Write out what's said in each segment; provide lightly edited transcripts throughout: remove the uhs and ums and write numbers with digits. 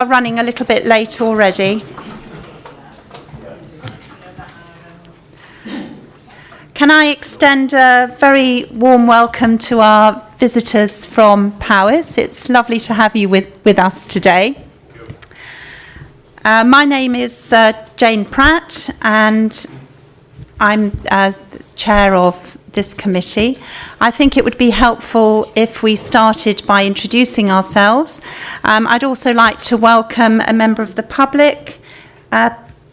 Are running a little bit late already. Can I extend a very warm welcome to our visitors from Powys? It's lovely to have you with us today. My name is Jane Pratt, and I'm chair of this committee. I think it would be helpful if we started by introducing ourselves. I'd also like to welcome a member of the public,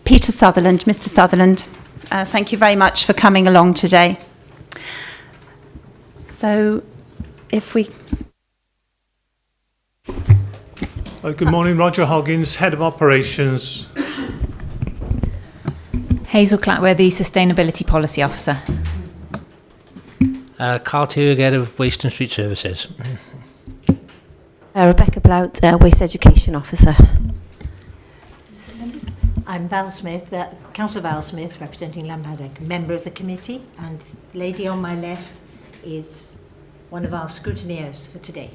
Peter Sutherland. Mr. Sutherland, thank you very much for coming along today. So, if we... Good morning, Roger Hoggins, Head of Operations. Hazel Clatware, the Sustainability Policy Officer. Carl Tewig, Head of Waste and Street Services. Rebecca Blout, Waste Education Officer. I'm Val Smith, Councillor Val Smith, representing Lampaddock, member of the committee, and the lady on my left is one of our scrutineers for today.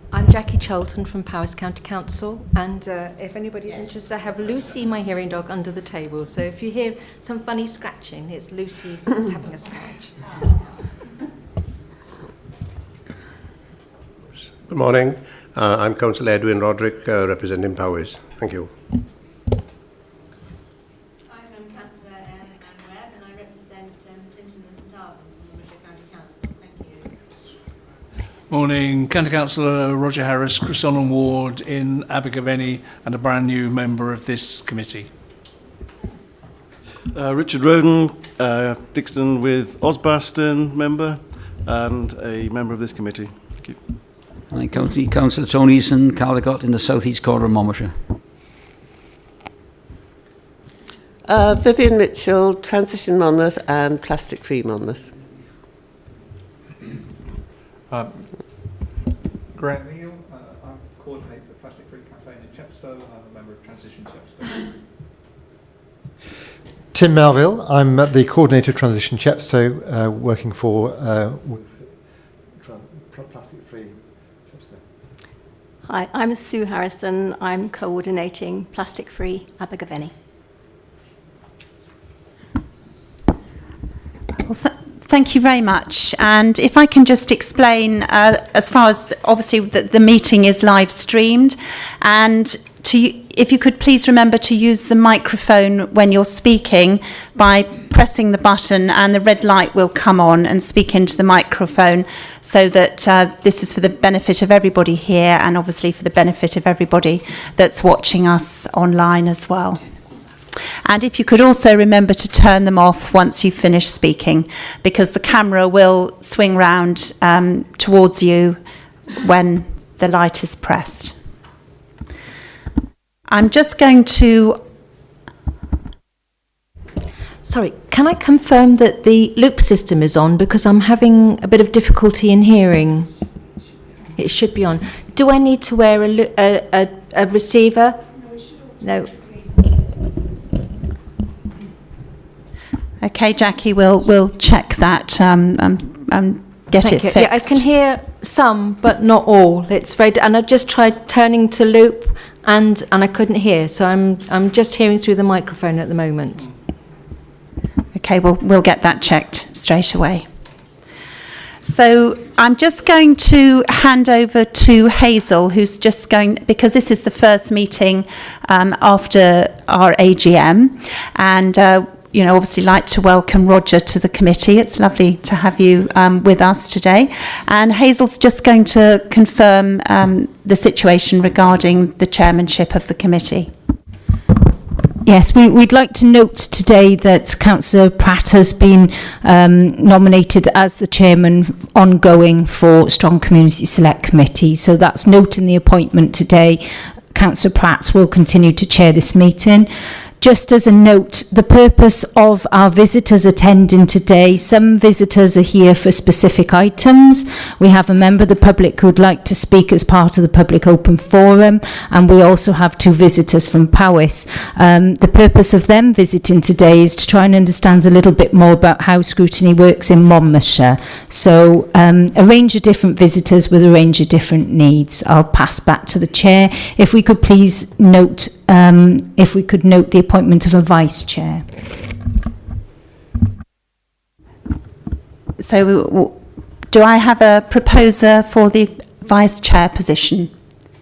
I'm Jackie Charlton from Powys County Council, and if anybody's interested, I have Lucy, my hearing dog, under the table. So if you hear some funny scratching, it's Lucy that's having a scratch. Good morning. I'm Councillor Edwin Roderick, representing Powys. Thank you. I'm Councillor Anne Webb, and I represent Clinton and St Albans in the Monmouth County Council. Thank you. Morning, County Councillor Roger Harris, Cresson Ward in Abergavenny, and a brand new member of this committee. Richard Roden, Dixon with Osbaston member, and a member of this committee. Thank you. I'm Councillor Tony Easton, Caldecott in the southeast corner of Monmouthshire. Vivian Mitchell, Transition Monmouth and Plastic Free Monmouth. Grant Neal, I coordinate the Plastic Free campaign in Chepstow. I'm a member of Transition Chepstow. Tim Melville, I'm the coordinator of Transition Chepstow, working for with Plastic Free Chepstow. Hi, I'm Sue Harrison. I'm coordinating Plastic Free Abergavenny. Well, thank you very much. And if I can just explain, as far as obviously the meeting is live streamed, and if you could please remember to use the microphone when you're speaking by pressing the button, and the red light will come on, and speak into the microphone, so that this is for the benefit of everybody here, and obviously for the benefit of everybody that's watching us online as well. And if you could also remember to turn them off once you've finished speaking, because the camera will swing round towards you when the light is pressed. I'm just going to... Sorry, can I confirm that the loop system is on, because I'm having a bit of difficulty in hearing? It should be on. Do I need to wear a receiver? No. Okay, Jackie, we'll check that and get Thank it you. fixed. Yeah, I can hear some, but not all. It's very, and I've just tried turning to loop, and I couldn't hear. So I'm just hearing through the microphone at the moment. Okay, we'll get that checked straight away. So I'm just going to hand over to Hazel, who's just going, because this is the first meeting after our AGM, and obviously like to welcome Roger to the committee. It's lovely to have you with us today. And Hazel's just going to confirm the situation regarding the chairmanship of the committee. Yes, we'd like to note today that Councillor Pratt has been nominated as the chairman ongoing for Strong Community Select Committee. So that's noting the appointment today. Councillor Pratt will continue to chair this meeting. Just as a note, the purpose of our visitors attending today, some visitors are here for specific items. We have a member of the public who would like to speak as part of the public open forum, and we also have 2 visitors from Powys. The purpose of them visiting today is to try and understand a little bit more about how scrutiny works in Monmouthshire. So a range of different visitors with a range of different needs. I'll pass back to the chair. If we could please note the appointment of a vice chair. So do I have a proposer for the vice chair position?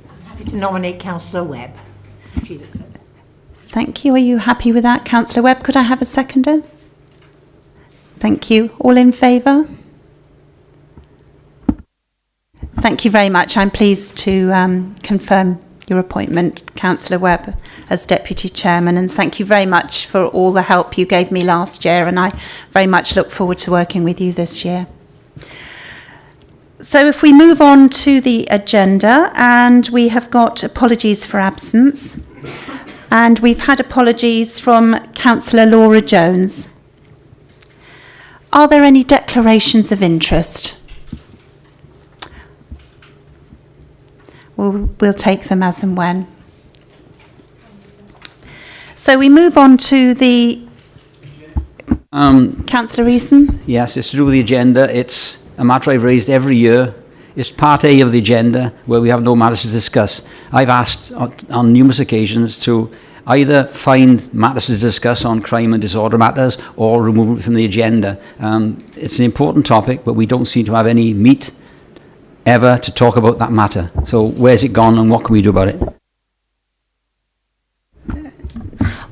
I'm happy to nominate Councillor Webb. Thank you. Are you happy with that, Councillor Webb? Could I have a seconder? Thank you. All in favour? Thank you very much. I'm pleased to confirm your appointment, Councillor Webb, as Deputy Chairman, and thank you very much for all the help you gave me last year, and I very much look forward to working with you this year. So if we move on to the agenda, and we have got apologies for absence, and we've had apologies from Councillor Laura Jones. Are there any declarations of interest? We'll take them as and when. So we move on to the... Councillor Eason? Yes, it's to do with the agenda. It's a matter I've raised every year. It's part A of the agenda where we have no matters to discuss. I've asked on numerous occasions to either find matters to discuss on crime and disorder matters or remove it from the agenda. It's an important topic, but we don't seem to have any meat ever to talk about that matter. So where's it gone and what can we do about it?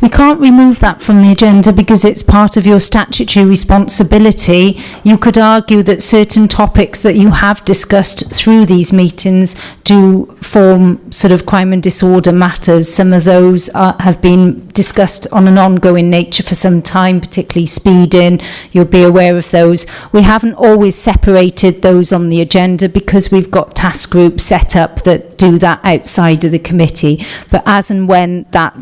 We can't remove that from the agenda because it's part of your statutory responsibility. You could argue that certain topics that you have discussed through these meetings do form sort of crime and disorder matters. Some of those have been discussed on an ongoing nature for some time, particularly speeding. You'll be aware of those. We haven't always separated those on the agenda because we've got task groups set up that do that outside of the committee. But as and when that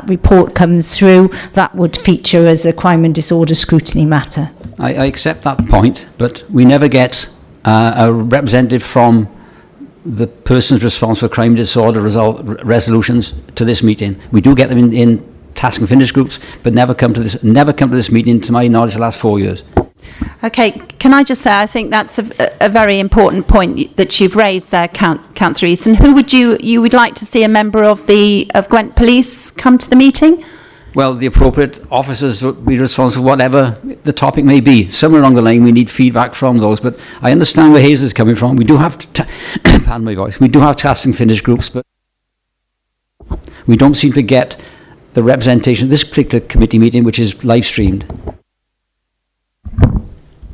report comes through, that would feature as a crime and disorder scrutiny matter. I accept that point, but we never get a representative from the persons responsible for crime and disorder resolutions to this meeting. We do get them in task and finish groups, but never come to this meeting, to my knowledge, the last 4 years. Okay, can I just say, I think that's a very important point that you've raised there, Councillor Easton. Who would you would like to see a member of Gwent Police come to the meeting? Well, the appropriate officers would be responsible for whatever the topic may be. Somewhere along the line, we need feedback from those. But I understand where Hazel is coming from. We do have pardon my voice. We do have task and finish groups, but we don't seem to get the representation of this particular committee meeting, which is live streamed.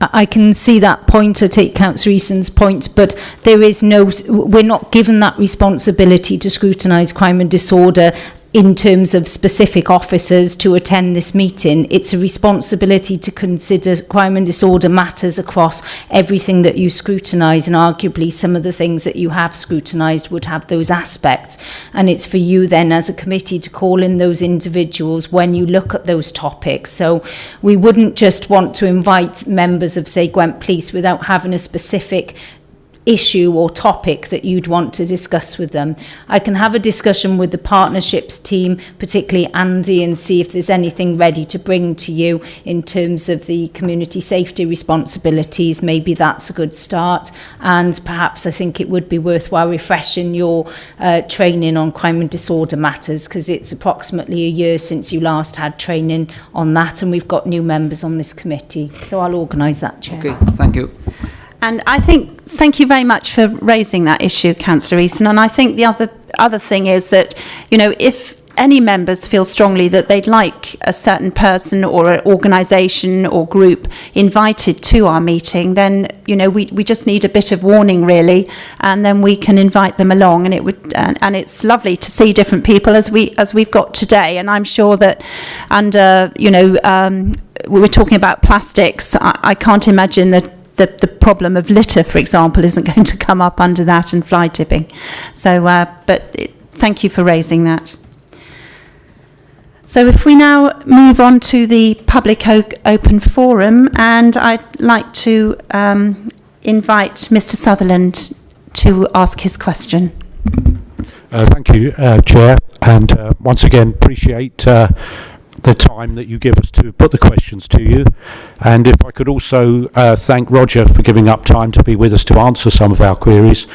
I can see that point, I take Councillor Eason's point, but we're not given that responsibility to scrutinise crime and disorder in terms of specific officers to attend this meeting. It's a responsibility to consider crime and disorder matters across everything that you scrutinise, and arguably some of the things that you have scrutinised would have those aspects. And it's for you then as a committee to call in those individuals when you look at those topics. So we wouldn't just want to invite members of, say, Gwent Police without having a specific issue or topic that you'd want to discuss with them. I can have a discussion with the partnerships team, particularly Andy, and see if there's anything ready to bring to you in terms of the community safety responsibilities. Maybe that's a good start, and perhaps I think it would be worthwhile refreshing your training on crime and disorder matters, because it's approximately a year since you last had training on that, and we've got new members on this committee. So I'll organise that, Chair. Okay, thank you. And I think, thank you very much for raising that issue, Councillor Easton. And I think the other thing is that, you know, if any members feel strongly that they'd like a certain person or an organisation or group invited to our meeting, then, you know, we just need a bit of warning, really, and then we can invite them along. And it would, and it's lovely to see different people as we've got today. And I'm sure that under, you know, we were talking about plastics. I can't imagine that the problem of litter, for example, isn't going to come up under that, and fly tipping. So, thank you for raising that. So if we now move on to the public open forum, and I'd like to invite Mr. Sutherland to ask his question. Thank you, Chair, and once again appreciate the time that you give us to put the questions to you. And if I could also thank Roger for giving up time to be with us to answer some of our queries.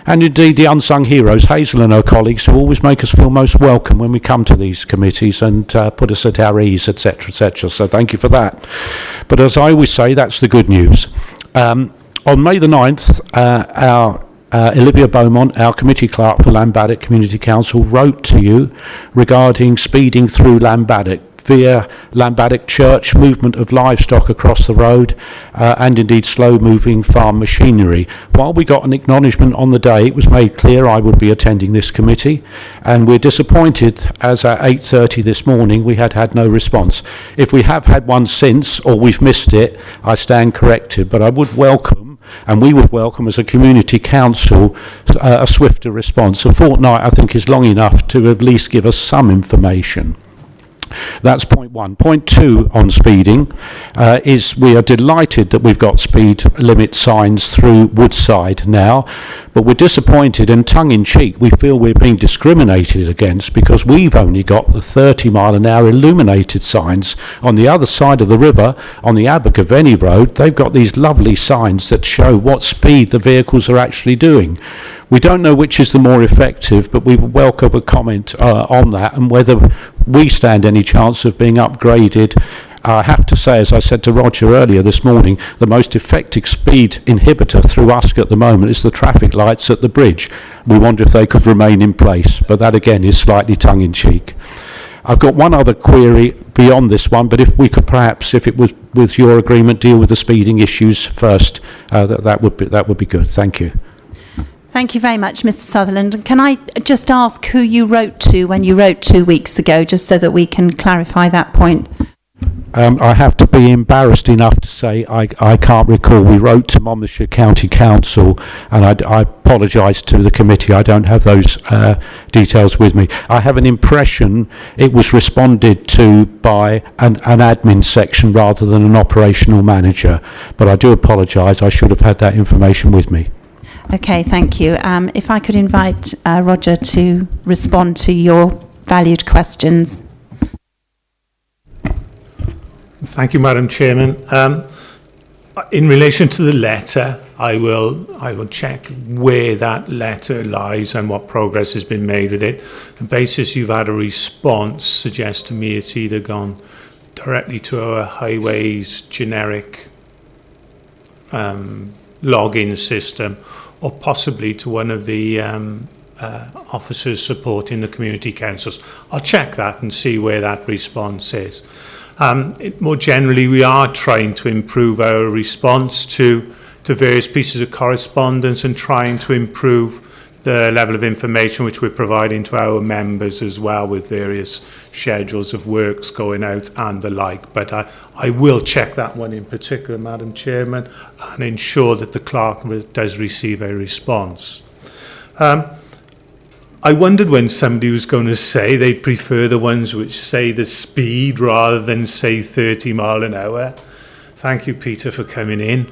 And indeed the unsung heroes, Hazel and her colleagues, who always make us feel most welcome when we come to these committees and put us at our ease, etc., etc. So thank you for that. But as I always say, that's the good news. On May the 9th, our Olivia Beaumont, our committee clerk for Lambaddock Community Council, wrote to you regarding speeding through Lambaddock via Lambaddock Church, movement of livestock across the road, and indeed slow-moving farm machinery. While we got an acknowledgement on the day, it was made clear I would be attending this committee, and we're disappointed as at 8:30 this morning we had no response. If we have had one since, or we've missed it, I stand corrected, but I would welcome, and we would welcome as a community council, a swifter response. A fortnight, I think, is long enough to at least give us some information. That's point one. Point two on speeding is we are delighted that we've got speed limit signs through Woodside now, but we're disappointed, and tongue-in-cheek we feel we're being discriminated against because we've only got the 30-mile-an-hour illuminated signs. On the other side of the river, on the Abergavenny Road, they've got these lovely signs that show what speed the vehicles are actually doing. We don't know which is the more effective, but we would welcome a comment on that and whether we stand any chance of being upgraded. I have to say, as I said to Roger earlier this morning, the most effective speed inhibitor through Usk at the moment is the traffic lights at the bridge. We wonder if they could remain in place, but that again is slightly tongue-in-cheek. I've got one other query beyond this one, but if we could perhaps, if it was with your agreement, deal with the speeding issues first, that would be good. Thank you. Thank you very much, Mr. Sutherland. And can I just ask who you wrote to when you wrote 2 weeks ago, just so that we can clarify that point? I have to be embarrassed enough to say I can't recall. We wrote to Monmouthshire County Council, and I apologise to the committee. I don't have those details with me. I have an impression it was responded to by an admin section rather than an operational manager, but I do apologise. I should have had that information with me. Okay, thank you. If I could invite Roger to respond to your valued questions. Thank you, Madam Chairman. In relation to the letter, I will check where that letter lies and what progress has been made with it. The basis you've had a response suggests to me it's either gone directly to our highways generic login system, or possibly to one of the officers supporting the community councils. I'll check that and see where that response is. More generally, we are trying to improve our response to various pieces of correspondence and trying to improve the level of information which we're providing to our members as well, with various schedules of works going out and the like. But I will check that one in particular, Madam Chairman, and ensure that the clerk does receive a response. I wondered when somebody was going to say they prefer the ones which say the speed rather than say 30 mile an hour. Thank you, Peter, for coming in.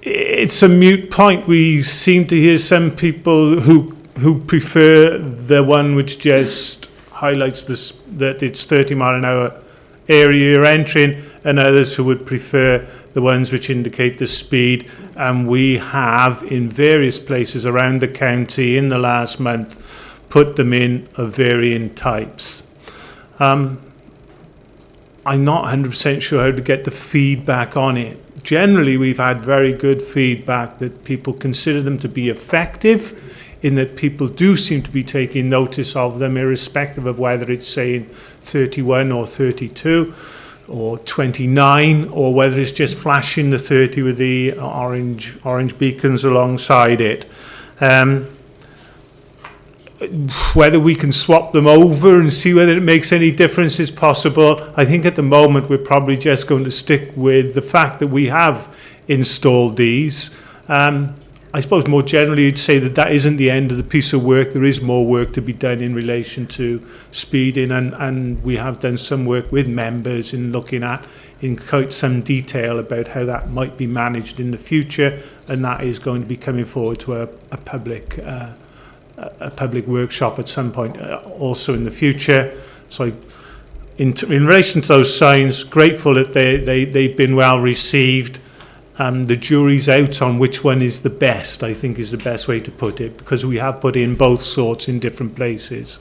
It's a moot point. We seem to hear some people who prefer the one which just highlights this, that it's 30 mile an hour area you're entering, and others who would prefer the ones which indicate the speed. And we have, in various places around the county in the last month, put them in of varying types. I'm not 100% sure how to get the feedback on it. Generally, we've had very good feedback that people consider them to be effective, in that people do seem to be taking notice of them, irrespective of whether it's saying 31 or 32 or 29, or whether it's just flashing the 30 with the orange beacons alongside it. Whether we can swap them over and see whether it makes any difference is possible. I think at the moment we're probably just going to stick with the fact that we have installed these. I suppose more generally you'd say that isn't the end of the piece of work. There is more work to be done in relation to speeding, and we have done some work with members in looking at in quite some detail about how that might be managed in the future, and that is going to be coming forward to a public workshop at some point also in the future. So in relation to those signs, grateful that they've been well received. The jury's out on which one is the best, I think is the best way to put it, because we have put in both sorts in different places.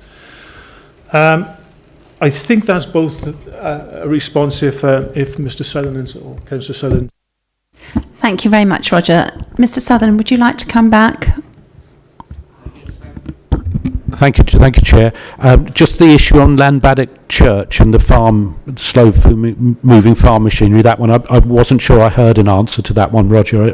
I think that's both a response if Mr. Sutherland or Councillor Sutherland. Thank you very much, Roger. Mr. Sutherland, would you like to come back? Thank you, Chair. Just the issue on Llanbaddock Church and the slow-moving farm machinery, that one, I wasn't sure I heard an answer to that one, Roger,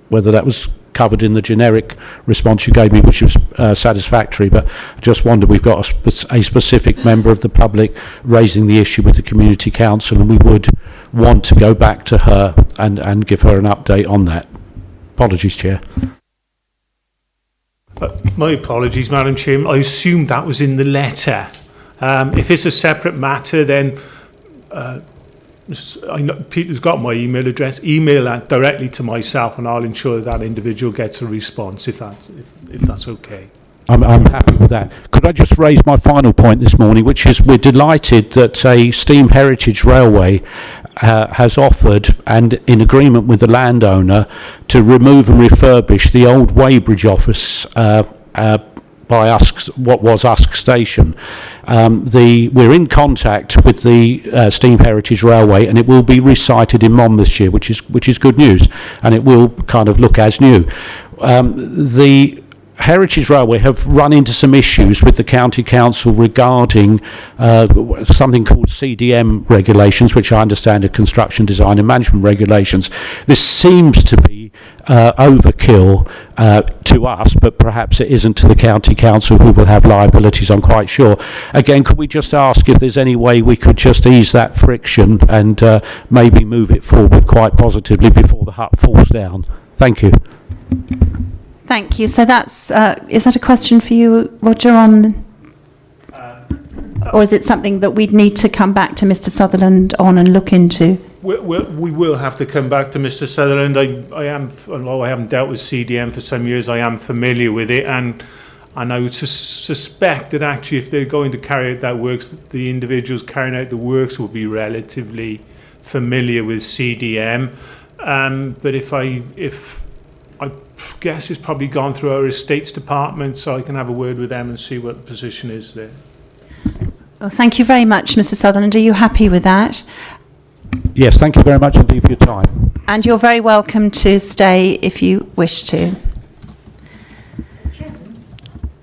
whether that was covered in the generic response you gave me, which was satisfactory, but I just wondered, we've got a specific member of the public raising the issue with the Community Council, and we would want to go back to her and give her an update on that. Apologies, Chair. My apologies, Madam Chairman. I assumed that was in the letter. If it's a separate matter, then I know Peter's got my email address. Email that directly to myself, and I'll ensure that individual gets a response if that's okay. I'm happy with that. Could I just raise my final point this morning, which is we're delighted that a Steam Heritage Railway has offered, and in agreement with the landowner, to remove and refurbish the old Weybridge office by Usk, what was Usk Station. We're in contact with the Steam Heritage Railway, and it will be recited in Monmouthshire, which is good news, and it will kind of look as new. The Heritage Railway have run into some issues with the County Council regarding something called CDM regulations, which I understand are construction design and management regulations. This seems to be overkill to us, but perhaps it isn't to the County Council, who will have liabilities, I'm quite sure. Again, could we just ask if there's any way we could just ease that friction and maybe move it forward quite positively before the hut falls down? Thank you. Thank you. So that's, is that a question for you, Roger, or is it something that we'd need to come back to Mr. Sutherland on and look into? We will have to come back to Mr. Sutherland. Although I haven't dealt with CDM for some years, I am familiar with it, and I would suspect that actually if they're going to carry out that works, the individuals carrying out the works will be relatively familiar with CDM. But if I guess it's probably gone through our estates department, so I can have a word with them and see what the position is there. Well, thank you very much, Mr. Sutherland. Are you happy with that? Yes, thank you very much indeed for your time. And you're very welcome to stay if you wish to. Chairman,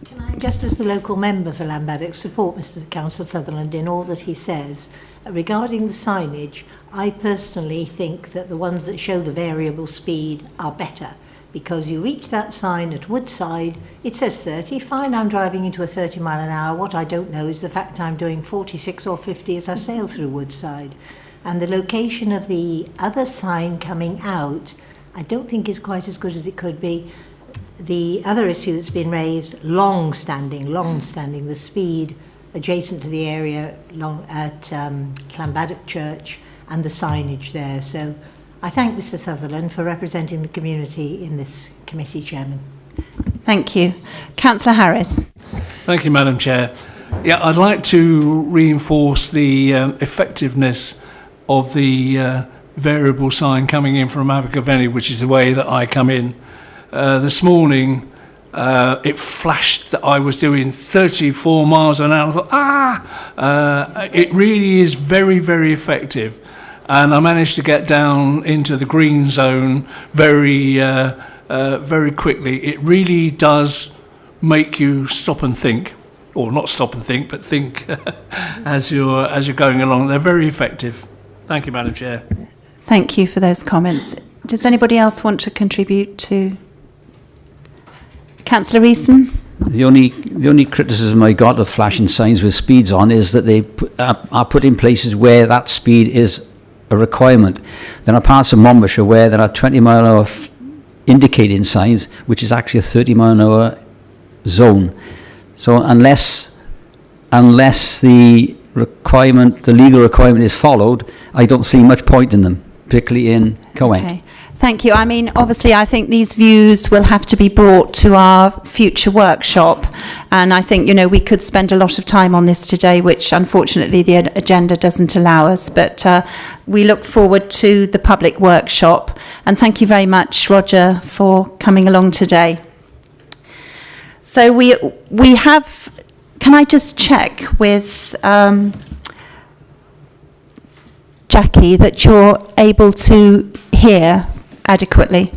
can I, just as the local member for Llanbaddock, support Mr. Councillor Sutherland in all that he says? Regarding the signage, I personally think that the ones that show the variable speed are better, because you reach that sign at Woodside, it says 30, fine, I'm driving into a 30 mile an hour. What I don't know is the fact I'm doing 46 or 50 as I sail through Woodside. And the location of the other sign coming out, I don't think is quite as good as it could be. The other issue that's been raised, long-standing, the speed adjacent to the area at Llanbaddock Church and the signage there. So I thank Mr. Sutherland for representing the community in this committee, Chairman. Thank you. Councillor Harris. Thank you, Madam Chair. Yeah, I'd like to reinforce the effectiveness of the variable sign coming in from Abergavenny, which is the way that I come in. This morning, it flashed that I was doing 34 miles an hour. I thought, it really is very, very effective. And I managed to get down into the green zone very quickly. It really does make you stop and think, or not stop and think, but think as you're going along. They're very effective. Thank you, Madam Chair. Thank you for those comments. Does anybody else want to contribute to? Councillor Easton? The only criticism I got of flashing signs with speeds on is that they are put in places where that speed is a requirement. There are parts of Monmouthshire where there are 20 mile an hour indicating signs, which is actually a 30-mile-an-hour zone. So unless the legal requirement is followed, I don't see much point in them, particularly in Cowent. Okay. Thank you. I mean, obviously, I think these views will have to be brought to our future workshop. And I think, we could spend a lot of time on this today, which unfortunately the agenda doesn't allow us. But we look forward to the public workshop. And thank you very much, Roger, for coming along today. So we have, can I just check with Jackie that you're able to hear adequately?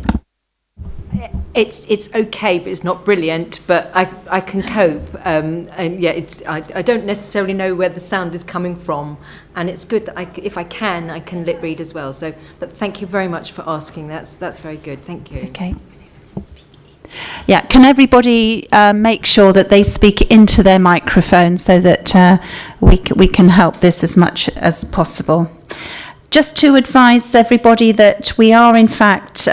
It's okay, but it's not brilliant. But I can cope. And yeah, I don't necessarily know where the sound is coming from, and it's good that if I can lip read as well. So, but thank you very much for asking. That's very good. Thank you. Okay. Yeah. Can everybody make sure that they speak into their microphone so that we can help this as much as possible? Just to advise everybody that we are in fact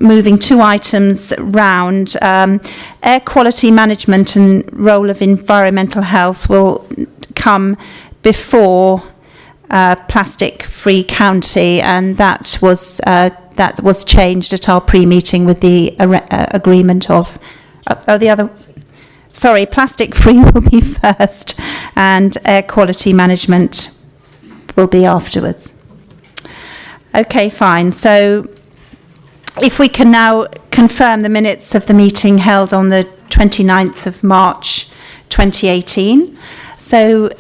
moving 2 items round. Air quality management and role of environmental health will come before plastic-free county, and that was changed at our pre-meeting with the agreement of plastic-free will be first, and air quality management will be afterwards. Okay, fine. So if we can now confirm the minutes of the meeting held on the 29th of March 2018. So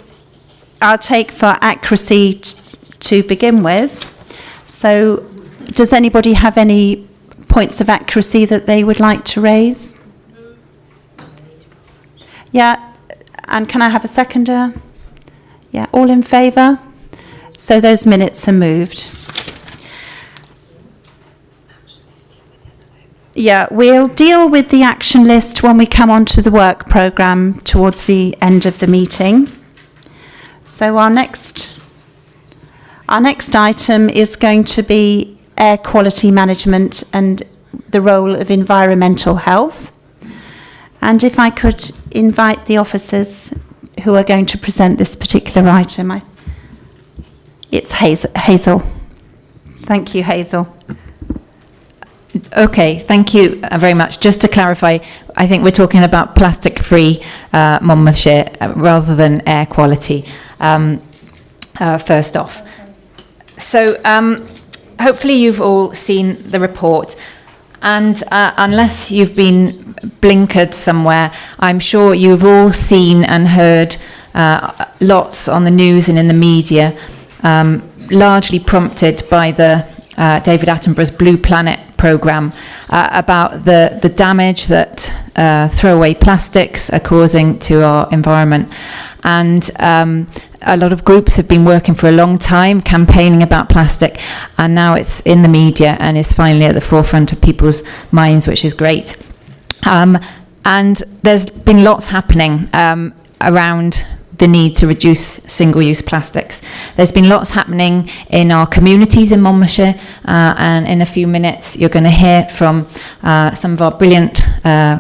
I'll take for accuracy to begin with. So does anybody have any points of accuracy that they would like to raise? Yeah, and can I have a seconder? Yeah, all in favour? So those minutes are moved. Yeah, we'll deal with the action list when we come on to the work programme towards the end of the meeting. So our next item is going to be air quality management and the role of environmental health. And if I could invite the officers who are going to present this particular item. It's Hazel. Thank you, Hazel. Okay, thank you very much. Just to clarify, I think we're talking about plastic-free Monmouthshire rather than air quality, first off. So hopefully you've all seen the report, and unless you've been blinkered somewhere, I'm sure you've all seen and heard lots on the news and in the media, largely prompted by the David Attenborough's Blue Planet programme, about the damage that throwaway plastics are causing to our environment. And a lot of groups have been working for a long time campaigning about plastic, and now it's in the media and is finally at the forefront of people's minds, which is great. And there's been lots happening around the need to reduce single-use plastics. There's been lots happening in our communities in Monmouthshire, and in a few minutes you're going to hear from some of our brilliant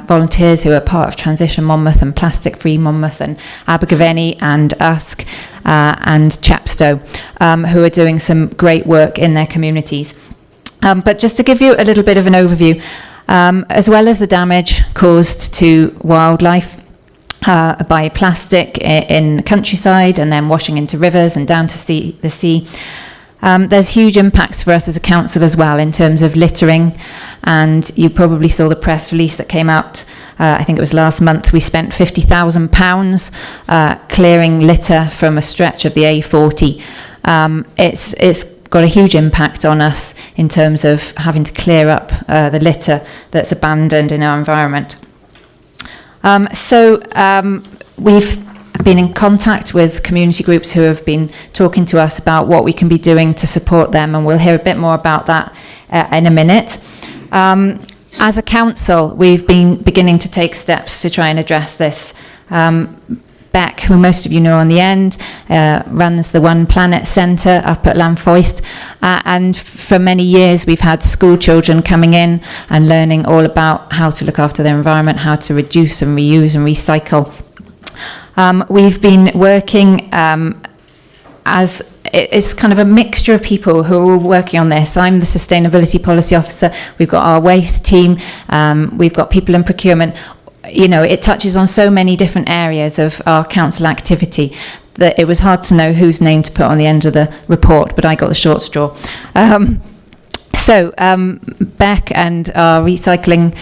volunteers who are part of Transition Monmouth and Plastic Free Monmouth and Abergavenny and Usk and Chepstow, who are doing some great work in their communities. But just to give you a little bit of an overview, as well as the damage caused to wildlife by plastic in the countryside and then washing into rivers and down to the sea. There's huge impacts for us as a council as well in terms of littering, and you probably saw the press release that came out, I think it was last month. We spent £50,000 clearing litter from a stretch of the A40. It's got a huge impact on us in terms of having to clear up the litter that's abandoned in our environment. We've been in contact with community groups who have been talking to us about what we can be doing to support them, and we'll hear a bit more about that in a minute. As a council, we've been beginning to take steps to try and address this. Beck, who most of you know on the end, runs the One Planet Centre up at Lanfoist. And for many years, we've had school children coming in and learning all about how to look after their environment, how to reduce and reuse and recycle. We've been working as it's kind of a mixture of people who are all working on this. I'm the Sustainability Policy Officer. We've got our waste team. We've got people in procurement. You know, it touches on so many different areas of our council activity that it was hard to know whose name to put on the end of the report, but I got the short straw. Beck and our recycling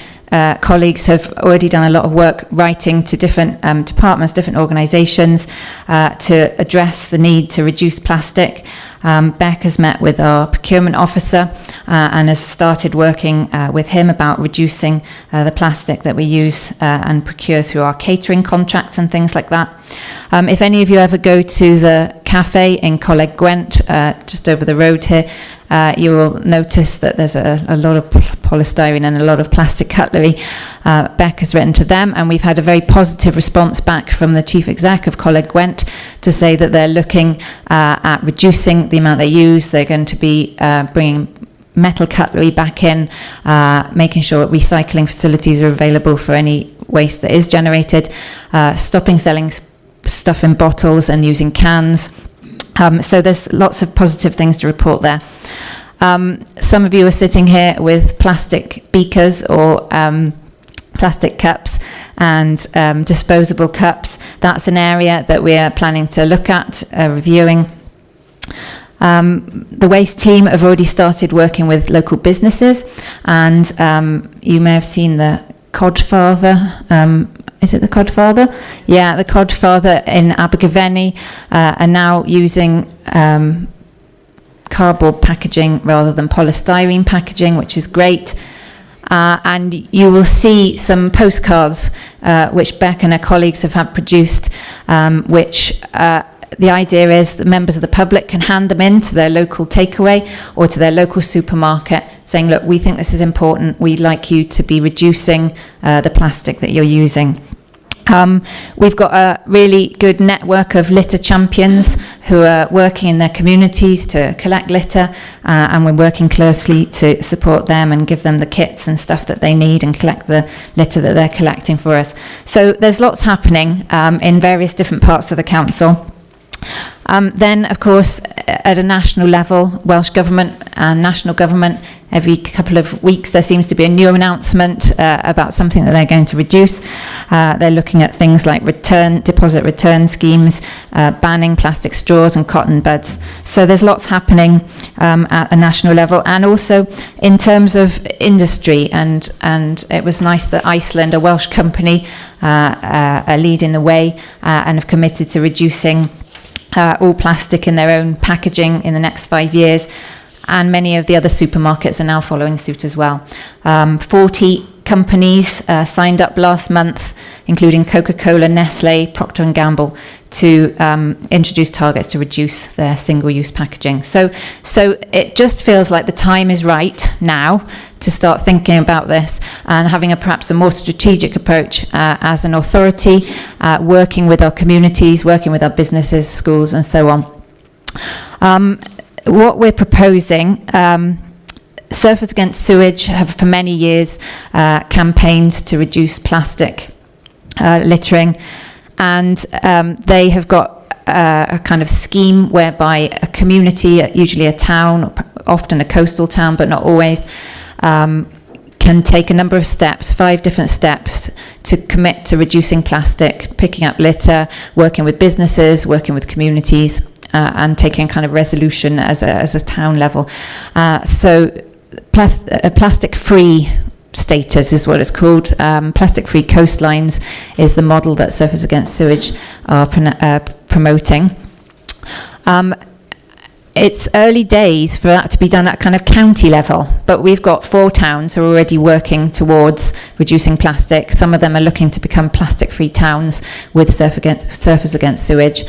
colleagues have already done a lot of work writing to different departments, different organisations to address the need to reduce plastic. Beck has met with our procurement officer and has started working with him about reducing the plastic that we use and procure through our catering contracts and things like that. If any of you ever go to the cafe in Coleg Gwent, just over the road here, you will notice that there's a lot of polystyrene and a lot of plastic cutlery. Beck has written to them, and we've had a very positive response back from the Chief Exec of Coleg Gwent to say that they're looking at reducing the amount they use. They're going to be bringing metal cutlery back in, making sure recycling facilities are available for any waste that is generated, stopping selling stuff in bottles and using cans. So there's lots of positive things to report there. Some of you are sitting here with plastic beakers or plastic cups and disposable cups. That's an area that we are planning to look at, reviewing. The waste team have already started working with local businesses, and you may have seen the Codfather. Is it the Codfather? Yeah, the Codfather in Abergavenny are now using cardboard packaging rather than polystyrene packaging, which is great. And you will see some postcards which Beck and her colleagues have had produced, which the idea is that members of the public can hand them in to their local takeaway or to their local supermarket, saying, look, we think this is important. We'd like you to be reducing the plastic that you're using. We've got a really good network of litter champions who are working in their communities to collect litter, and we're working closely to support them and give them the kits and stuff that they need and collect the litter that they're collecting for us. So there's lots happening in various different parts of the council. Then, of course, at a national level, Welsh Government and national government, every couple of weeks there seems to be a new announcement about something that they're going to reduce. They're looking at things like deposit return schemes, banning plastic straws and cotton buds. So there's lots happening at a national level, and also in terms of industry. And it was nice that Iceland, a Welsh company, are leading the way and have committed to reducing all plastic in their own packaging in the next 5 years, and many of the other supermarkets are now following suit as well. 40 companies signed up last month, including Coca-Cola, Nestle, Procter & Gamble, to introduce targets to reduce their single-use packaging. So it just feels like the time is right now to start thinking about this and having perhaps a more strategic approach as an authority, working with our communities, working with our businesses, schools, and so on. What we're proposing, Surfers Against Sewage have for many years campaigned to reduce plastic littering, and they have got a kind of scheme whereby a community, usually a town, often a coastal town, but not always, can take a number of steps, 5 different steps, to commit to reducing plastic, picking up litter, working with businesses, working with communities, and taking kind of resolution as a town level. So plastic-free status is what it's called. Plastic-free coastlines is the model that Surfers Against Sewage are promoting. It's early days for that to be done at kind of county level, but we've got 4 towns who are already working towards reducing plastic. Some of them are looking to become plastic-free towns with Surfers Against Sewage.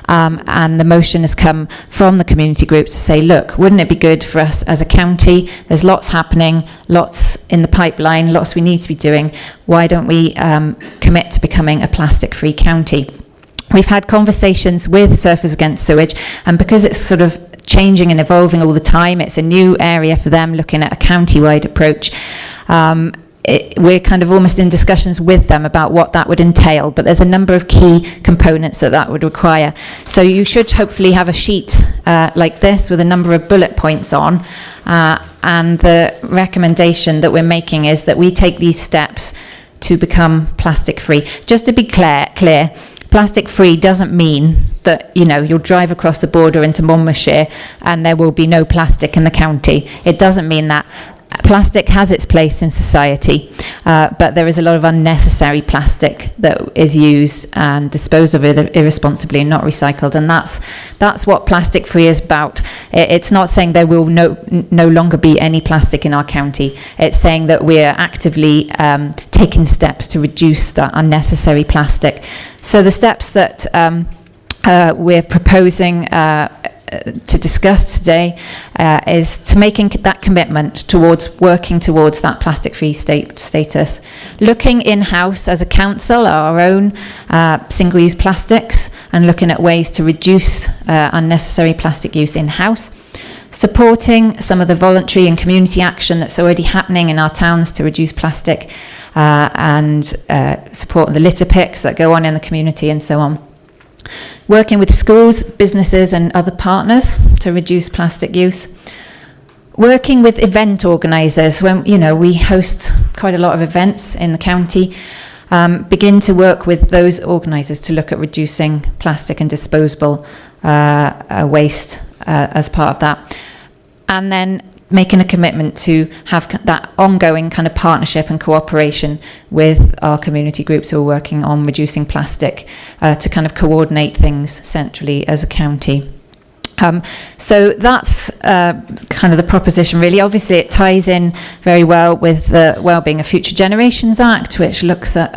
And the motion has come from the community groups to say, look, wouldn't it be good for us as a county? There's lots happening, lots in the pipeline, lots we need to be doing. Why don't we commit to becoming a plastic-free county? we've had conversations with Surfers Against Sewage, and because it's sort of changing and evolving all the time, it's a new area for them, looking at a county-wide approach. We're kind of almost in discussions with them about what that would entail, but there's a number of key components that would require. So you should hopefully have a sheet like this with a number of bullet points on, and the recommendation that we're making is that we take these steps to become plastic free. Just to be clear, plastic free doesn't mean that, you know, you'll drive across the border into Monmouthshire and there will be no plastic in the county. It doesn't mean that. Plastic has its place in society, but there is a lot of unnecessary plastic that is used and disposed of irresponsibly and not recycled, and that's what plastic free is about. It's not saying there will no longer be any plastic in our county. It's saying that we're actively taking steps to reduce that unnecessary plastic. So the steps that we're proposing to discuss today is to making that commitment towards working towards that plastic-free status. Looking in-house as a council at our own single-use plastics and looking at ways to reduce unnecessary plastic use in-house. Supporting some of the voluntary and community action that's already happening in our towns to reduce plastic and support the litter picks that go on in the community and so on. Working with schools, businesses and other partners to reduce plastic use. Working with event organisers. When, you know, we host quite a lot of events in the county, begin to work with those organisers to look at reducing plastic and disposable waste as part of that. And then making a commitment to have that ongoing kind of partnership and cooperation with our community groups who are working on reducing plastic to kind of coordinate things centrally as a county. So that's kind of the proposition really. Obviously it ties in very well with the Wellbeing of Future Generations Act, which looks at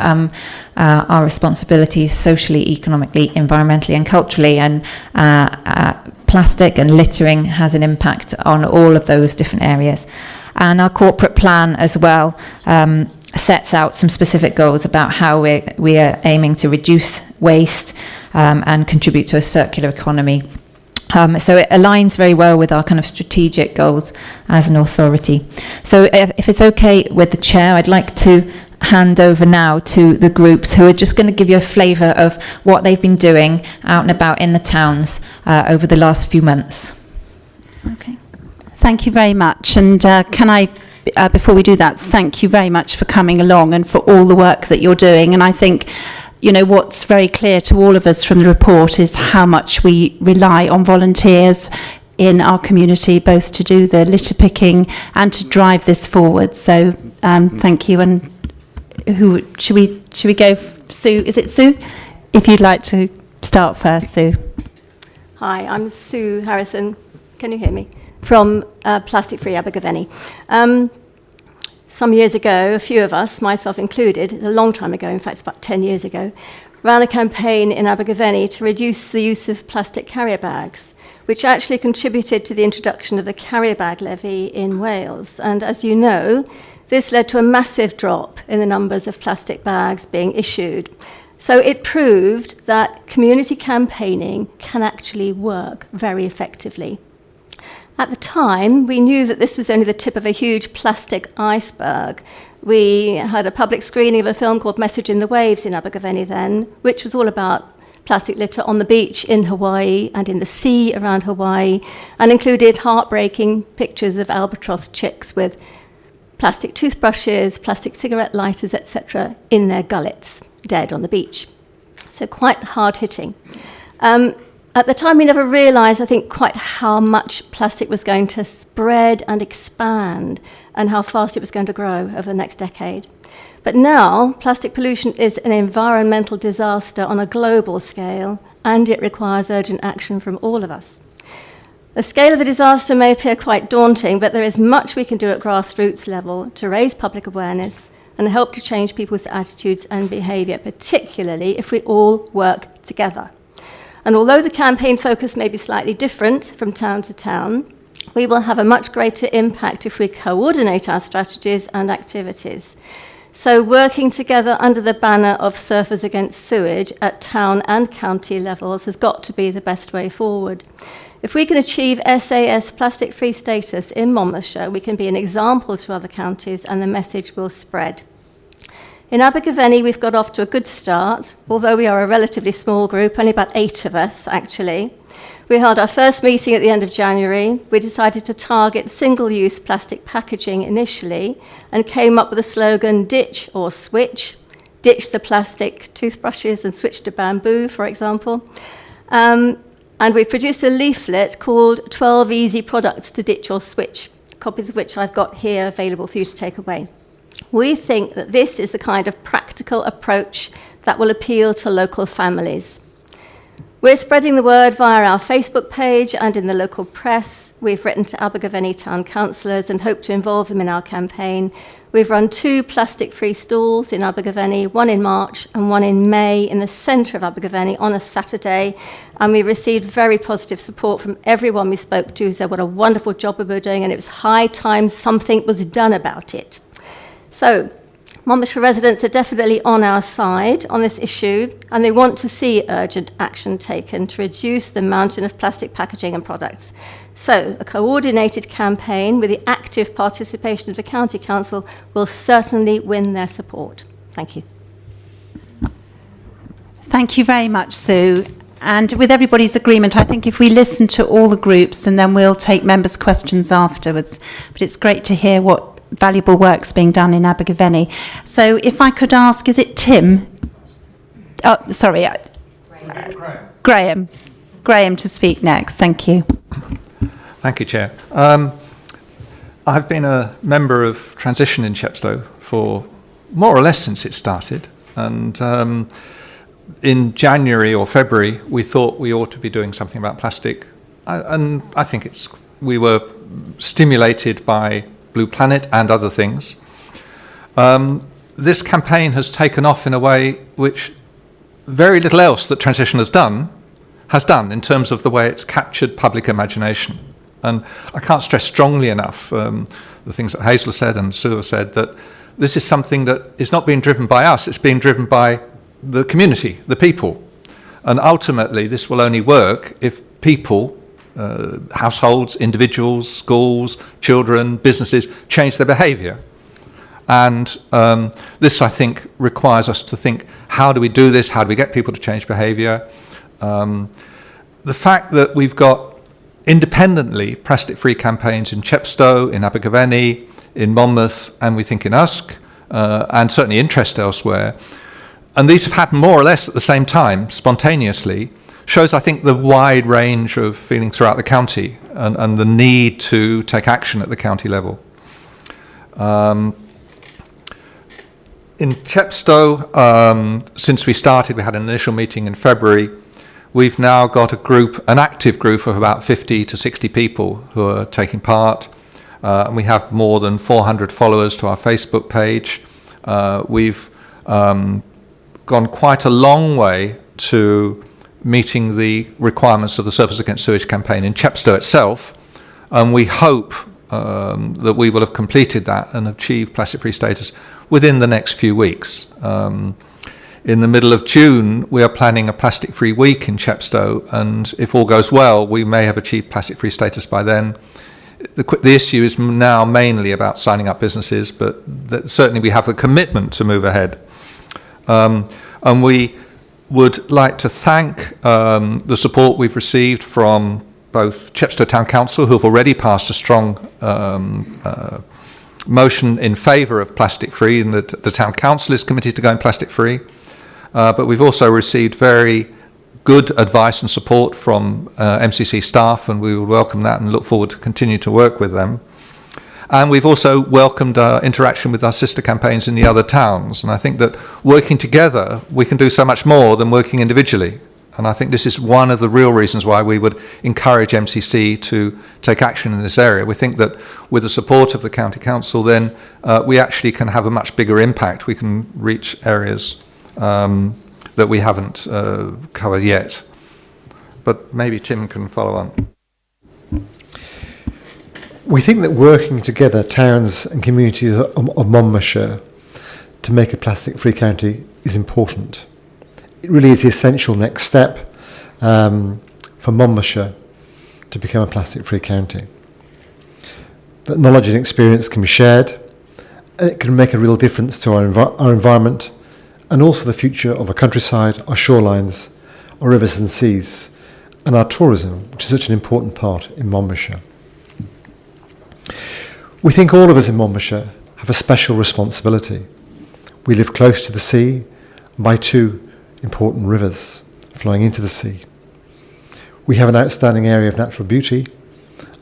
our responsibilities socially, economically, environmentally and culturally, and plastic and littering has an impact on all of those different areas. And our corporate plan as well sets out some specific goals about how we are aiming to reduce waste and contribute to a circular economy. So it aligns very well with our kind of strategic goals as an authority. So if it's okay with the chair, I'd like to hand over now to the groups who are just going to give you a flavour of what they've been doing out and about in the towns over the last few months. Okay. Thank you very much. And can I, before we do that, thank you very much for coming along and for all the work that you're doing. And I think, you know, what's very clear to all of us from the report is how much we rely on volunteers in our community, both to do the litter picking and to drive this forward. So thank you. And who should we go? Sue, is it Sue? If you'd like to start first, Sue. Hi, I'm Sue Harrison. Can you hear me? From Plastic Free Abergavenny. Some years ago, a few of us, myself included, a long time ago, in fact, it's about 10 years ago, ran a campaign in Abergavenny to reduce the use of plastic carrier bags, which actually contributed to the introduction of the carrier bag levy in Wales. And as you know, this led to a massive drop in the numbers of plastic bags being issued. So it proved that community campaigning can actually work very effectively. At the time, we knew that this was only the tip of a huge plastic iceberg. We had a public screening of a film called Message in the Waves in Abergavenny then, which was all about plastic litter on the beach in Hawaii and in the sea around Hawaii, and included heartbreaking pictures of albatross chicks with plastic toothbrushes, plastic cigarette lighters, etc., in their gullets, dead on the beach. So quite hard-hitting. At the time, we never realised, I think, quite how much plastic was going to spread and expand and how fast it was going to grow over the next decade. But now, plastic pollution is an environmental disaster on a global scale, and it requires urgent action from all of us. The scale of the disaster may appear quite daunting, but there is much we can do at grassroots level to raise public awareness and help to change people's attitudes and behaviour, particularly if we all work together. And although the campaign focus may be slightly different from town to town, we will have a much greater impact if we coordinate our strategies and activities. So working together under the banner of Surfers Against Sewage at town and county levels has got to be the best way forward. If we can achieve SAS plastic-free status in Monmouthshire, we can be an example to other counties and the message will spread. In Abergavenny, we've got off to a good start, although we are a relatively small group, only about 8 of us, actually. We held our first meeting at the end of January. We decided to target single-use plastic packaging initially and came up with a slogan, ditch or switch. Ditch the plastic toothbrushes and switch to bamboo, for example. And we produced a leaflet called 12 Easy Products to Ditch or Switch, copies of which I've got here available for you to take away. We think that this is the kind of practical approach that will appeal to local families. We're spreading the word via our Facebook page and in the local press. We've written to Abergavenny Town Councillors and hope to involve them in our campaign. We've run 2 plastic-free stalls in Abergavenny, one in March and one in May in the centre of Abergavenny on a Saturday. And we received very positive support from everyone we spoke to who said what a wonderful job we were doing and it was high time something was done about it. So, Monmouthshire residents are definitely on our side on this issue and they want to see urgent action taken to reduce the mountain of plastic packaging and products. So, a coordinated campaign with the active participation of the County Council will certainly win their support. Thank you. Thank you very much, Sue. And with everybody's agreement, I think if we listen to all the groups and then we'll take members' questions afterwards. But it's great to hear what valuable work's being done in Abergavenny. So if I could ask, is it Tim? Oh, sorry. Graham. Graham to speak next. Thank you. Thank you, Chair. I've been a member of Transition in Chepstow for more or less since it started. And in January or February, we thought we ought to be doing something about plastic. And I think we were stimulated by Blue Planet and other things. This campaign has taken off in a way which very little else that Transition has done in terms of the way it's captured public imagination. And I can't stress strongly enough the things that Hazel said and Sue said, that this is something that is not being driven by us, it's being driven by the community, the people. And ultimately this will only work if people, households, individuals, schools, children, businesses change their behaviour. And this, I think, requires us to think, how do we do this? How do we get people to change behaviour? The fact that we've got independently plastic-free campaigns in Chepstow, in Abergavenny, in Monmouth, and we think in Usk, and certainly interest elsewhere, and these have happened more or less at the same time, spontaneously, shows, I think, the wide range of feeling throughout the county and the need to take action at the county level. In Chepstow, since we started, we had an initial meeting in February. We've now got an active group of about 50 to 60 people who are taking part. And we have more than 400 followers to our Facebook page. We've gone quite a long way to meeting the requirements of the Surfers Against Sewage campaign in Chepstow itself, and we hope that we will have completed that and achieved plastic-free status within the next few weeks. In the middle of June, we are planning a plastic-free week in Chepstow, and if all goes well, we may have achieved plastic-free status by then. The issue is now mainly about signing up businesses, but certainly we have the commitment to move ahead. And we would like to thank the support we've received from both Chepstow Town Council, who have already passed a strong motion in favour of plastic-free, and that the Town Council is committed to going plastic-free. But we've also received very good advice and support from MCC staff, and we will welcome that and look forward to continue to work with them. And we've also welcomed interaction with our sister campaigns in the other towns. And I think that working together, we can do so much more than working individually. And I think this is one of the real reasons why we would encourage MCC to take action in this area. We think that with the support of the County Council, then we actually can have a much bigger impact. We can reach areas that we haven't covered yet. But maybe Tim can follow on. We think that working together, towns and communities of Monmouthshire, to make a plastic-free county is important. It really is the essential next step for Monmouthshire to become a plastic-free county. That knowledge and experience can be shared, and it can make a real difference to our environment and also the future of our countryside, our shorelines, our rivers and seas, and our tourism, which is such an important part in Monmouthshire. We think all of us in Monmouthshire have a special responsibility. We live close to the sea by two important rivers flowing into the sea. We have an outstanding area of natural beauty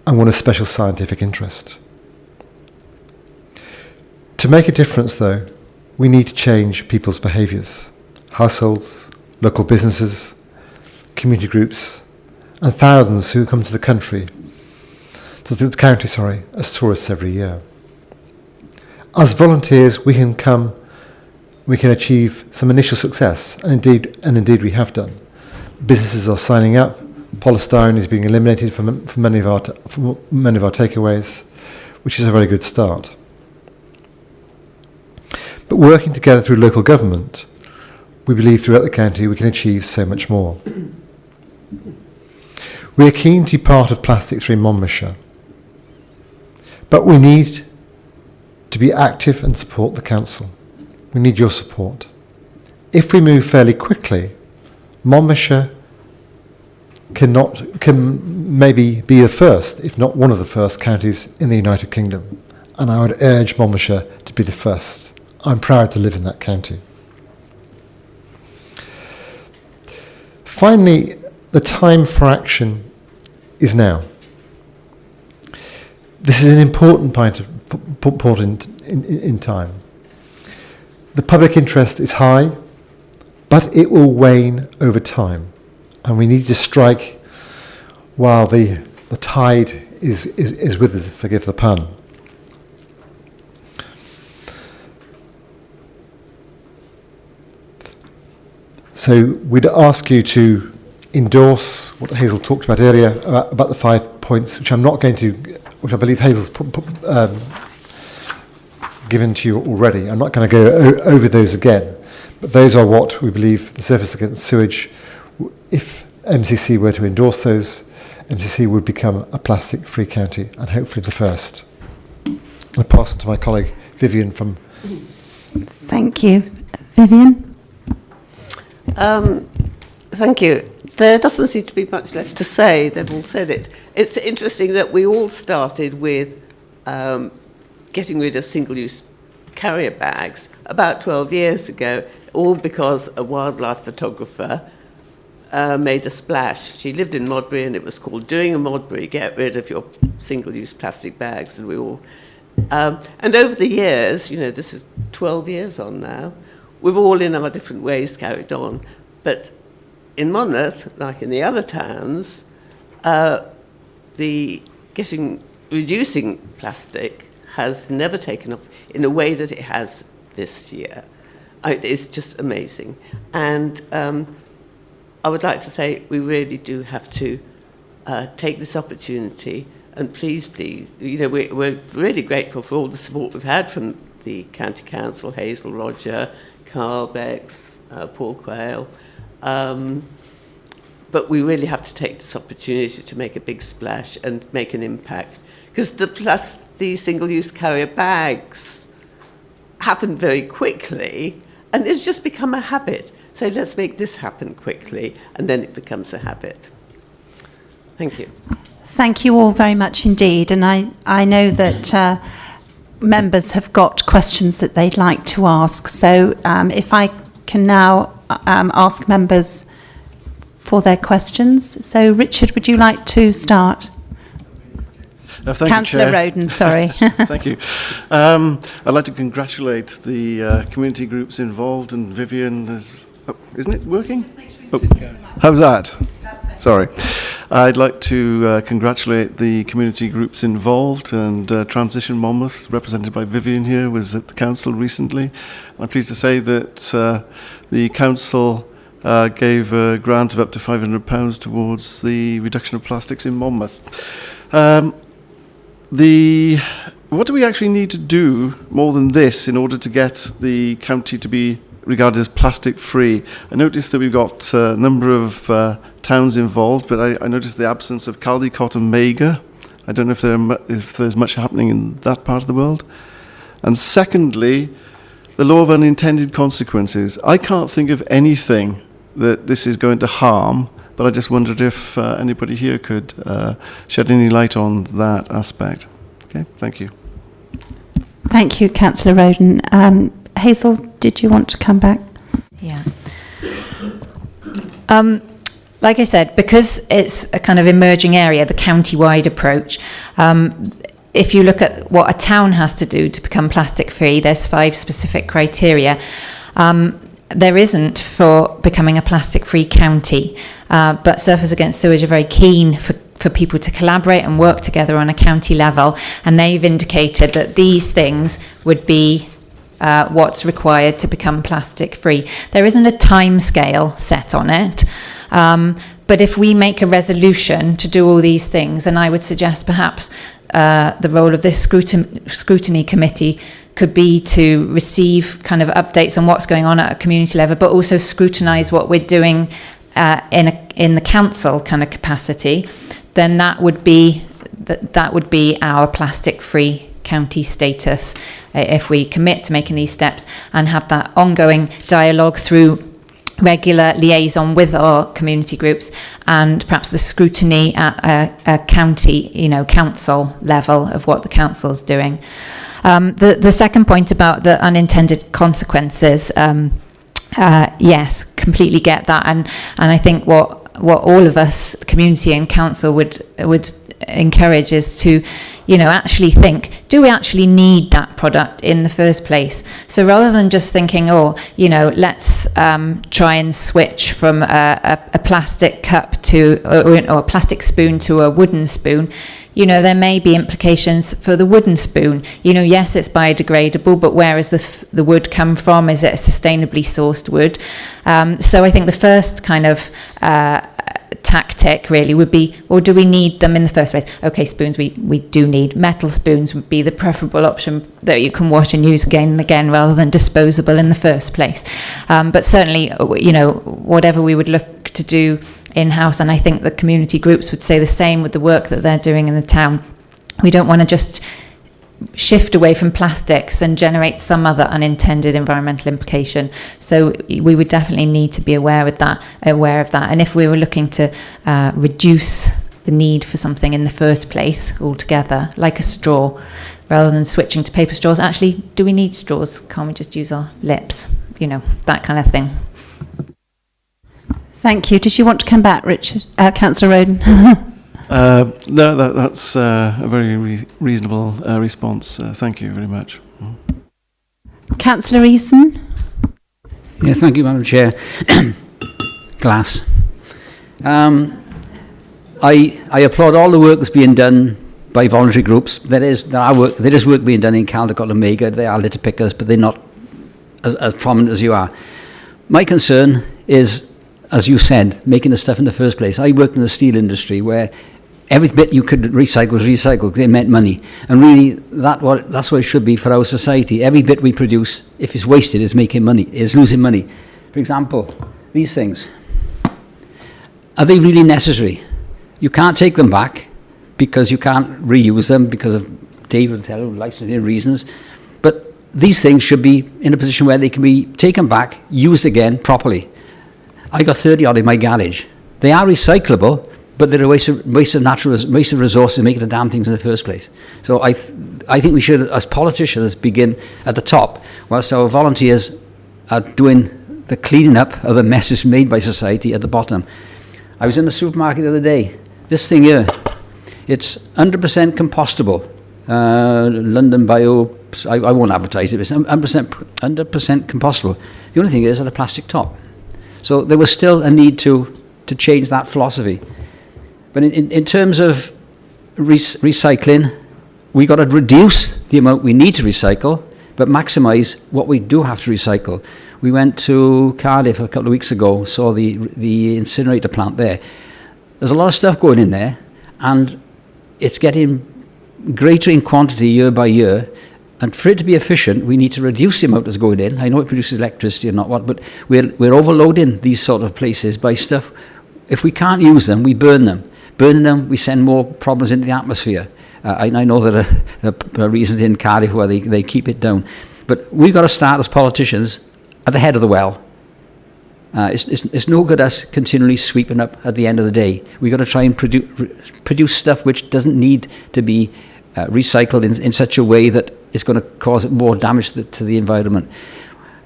and one of special scientific interest. To make a difference, though, we need to change people's behaviours, households, local businesses, community groups, and thousands who come to the county, as tourists every year. As volunteers, we can achieve some initial success, and indeed we have done. Businesses are signing up. Polystyrene is being eliminated from many of our takeaways, which is a very good start. But working together through local government, we believe throughout the county we can achieve so much more. We are keen to be part of Plastic-Free Monmouthshire, but we need to be active and support the council. We need your support. If we move fairly quickly, Monmouthshire can maybe be the first, if not one of the first counties in the United Kingdom, and I would urge Monmouthshire to be the first. I'm proud to live in that county. Finally, the time for action is now. This is an important point in time. The public interest is high, but it will wane over time, and we need to strike while the tide is with us, forgive the pun. So we'd ask you to endorse what Hazel talked about earlier about the 5 points, which I believe Hazel's given to you already. I'm not going to go over those again, but those are what we believe the Surface Against Sewage. If MCC were to endorse those, MCC would become a plastic-free county, and hopefully the first. I'll pass it to my colleague Vivian from. Thank you, Vivian. Thank you. There doesn't seem to be much left to say. They've all said it. It's interesting that we all started with getting rid of single-use carrier bags about 12 years ago, all because a wildlife photographer made a splash. She lived in Modbury, and it was called Doing a Modbury, Get Rid of Your Single-Use Plastic Bags. And we all... and over the years, this is 12 years on now, we've all in our different ways carried on. But in Monmouth, like in the other towns, reducing plastic has never taken off in a way that it has this year. It's just amazing. And I would like to say we really do have to take this opportunity, and please, we're really grateful for all the support we've had from the County Council, Hazel, Roger, Carl Becks, Paul Quayle. But we really have to take this opportunity to make a big splash and make an impact. Because the single-use carrier bags happen very quickly, and it's just become a habit. So let's make this happen quickly, and then it becomes a habit. Thank you. Thank you all very much indeed. And I know that members have got questions that they'd like to ask. So if I can now ask members for their questions. So Richard, would you like to start? Thank Councillor you, Chair. Roden, sorry. Thank you. I'd like to congratulate the community groups involved, and Vivian is... Oh, isn't it working? Oh, how's that? Sorry. I'd like to congratulate the community groups involved, and Transition Monmouth, represented by Vivian here, was at the council recently. I'm pleased to say that the council gave a grant of up to £500 towards the reduction of plastics in Monmouth. what do we actually need to do more than this in order to get the county to be regarded as plastic-free? I noticed that we've got a number of towns involved, but I noticed the absence of Caldicot and Mega. I don't know if there's much happening in that part of the world. And secondly, the law of unintended consequences. I can't think of anything that this is going to harm, but I just wondered if anybody here could shed any light on that aspect. Okay, thank you. Thank you, Councillor Roden. Hazel, did you want to come back? Yeah. Like I said, because it's a kind of emerging area, the county-wide approach, if you look at what a town has to do to become plastic-free, there's 5 specific criteria. There isn't for becoming a plastic-free county, but Surfers Against Sewage are very keen for people to collaborate and work together on a county level, and they've indicated that these things would be what's required to become plastic-free. There isn't a time scale set on it, but if we make a resolution to do all these things, and I would suggest perhaps the role of this scrutiny committee could be to receive kind of updates on what's going on at a community level, but also scrutinise what we're doing in the council kind of capacity, then that would be our plastic-free county status if we commit to making these steps and have that ongoing dialogue through regular liaison with our community groups and perhaps the scrutiny at a county, council level of what the council's doing. The second point about the unintended consequences, yes, completely get that, and I think what all of us, community and council, would encourage is to actually think, do we actually need that product in the first place? So rather than just thinking, let's try and switch from a plastic cup to or a plastic spoon to a wooden spoon, there may be implications for the wooden spoon. Yes, it's biodegradable, but where is the wood come from? Is it a sustainably sourced wood? So I think the first kind of tactic really would be, or do we need them in the first place? Okay, spoons we do need. Metal spoons would be the preferable option that you can wash and use again and again rather than disposable in the first place. But certainly, whatever we would look to do in-house, and I think the community groups would say the same with the work that they're doing in the town. We don't want to just shift away from plastics and generate some other unintended environmental implication. So we would definitely need to be aware of that. And if we were looking to reduce the need for something in the first place altogether, like a straw, rather than switching to paper straws, actually, do we need straws? Can't we just use our lips? That kind of thing. Thank you. Did you want to come back, Richard? Councillor Roden? No, that's a very reasonable response. Thank you very much. Councillor Eason? Yeah, thank you, Madam Chair. Glass. I applaud all the work that's being done by voluntary groups. There is work being done in Caldicot and Mega. They are litter pickers, but they're not as prominent as you are. My concern is, as you said, making the stuff in the first place. I worked in the steel industry where every bit you could recycle was recycled because it meant money. And really, that's what it should be for our society. Every bit we produce, if it's wasted, is making money, is losing money. For example, these things. Are they really necessary? You can't take them back because you can't reuse them because of David Tell licensing reasons. But these things should be in a position where they can be taken back, used again properly. I got 30 odd in my garage. They are recyclable, but they're a waste of resources making the damn things in the first place. So I think we should, as politicians, begin at the top, whilst our volunteers are doing the cleaning up of the messes made by society at the bottom. I was in the supermarket the other day. This thing here, it's 100% compostable. London Bio, I won't advertise it, but it's 100% compostable. The only thing is at a plastic top. So there was still a need to change that philosophy. But in terms of recycling, we got to reduce the amount we need to recycle, but maximise what we do have to recycle. We went to Cardiff a couple of weeks ago, saw the incinerator plant there. There's a lot of stuff going in there, and it's getting greater in quantity year by year. And for it to be efficient, we need to reduce the amount that's going in. I know it produces electricity and not what, but we're overloading these sort of places by stuff. If we can't use them, we burn them. Burning them, we send more problems into the atmosphere. I know that there are reasons in Cardiff where they keep it down. But we've got to start as politicians at the head of the well. It's no good us continually sweeping up at the end of the day. We've got to try and produce stuff which doesn't need to be recycled in such a way that it's going to cause more damage to the environment.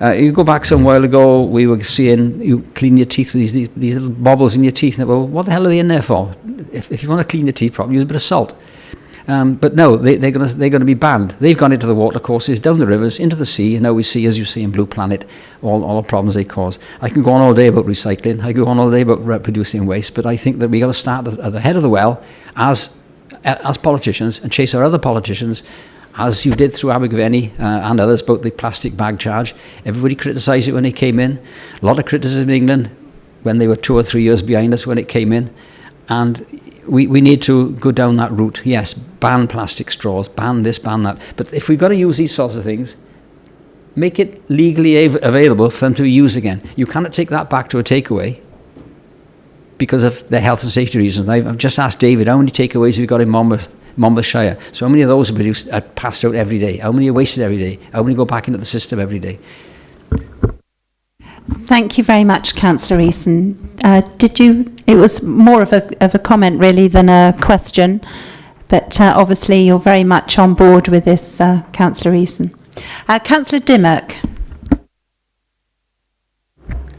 You go back some while ago, we were seeing you clean your teeth with these little bobbles in your teeth. And, well, what the hell are they in there for? If you want to clean your teeth properly, use a bit of salt. But no, they're going to be banned. They've gone into the water courses, down the rivers, into the sea, and now we see, as you see in Blue Planet, all the problems they cause. I can go on all day about recycling. I can go on all day about reproducing waste, but I think that we've got to start at the head of the well as politicians and chase our other politicians, as you did through Abergavenny and others, about the plastic bag charge. Everybody criticised it when it came in. A lot of criticism in England when they were 2 or 3 years behind us when it came in. And we need to go down that route. Yes, ban plastic straws, ban this, ban that. But if we've got to use these sorts of things, make it legally available for them to be used again. You cannot take that back to a takeaway because of the health and safety reasons. I've just asked David, how many takeaways have you got in Monmouthshire? So how many of those are passed out every day? How many are wasted every day? How many go back into the system every day? Thank you very much, Councillor Eason. It was more of a comment really than a question, but obviously you're very much on board with this, Councillor Eason. Councillor Dimmock.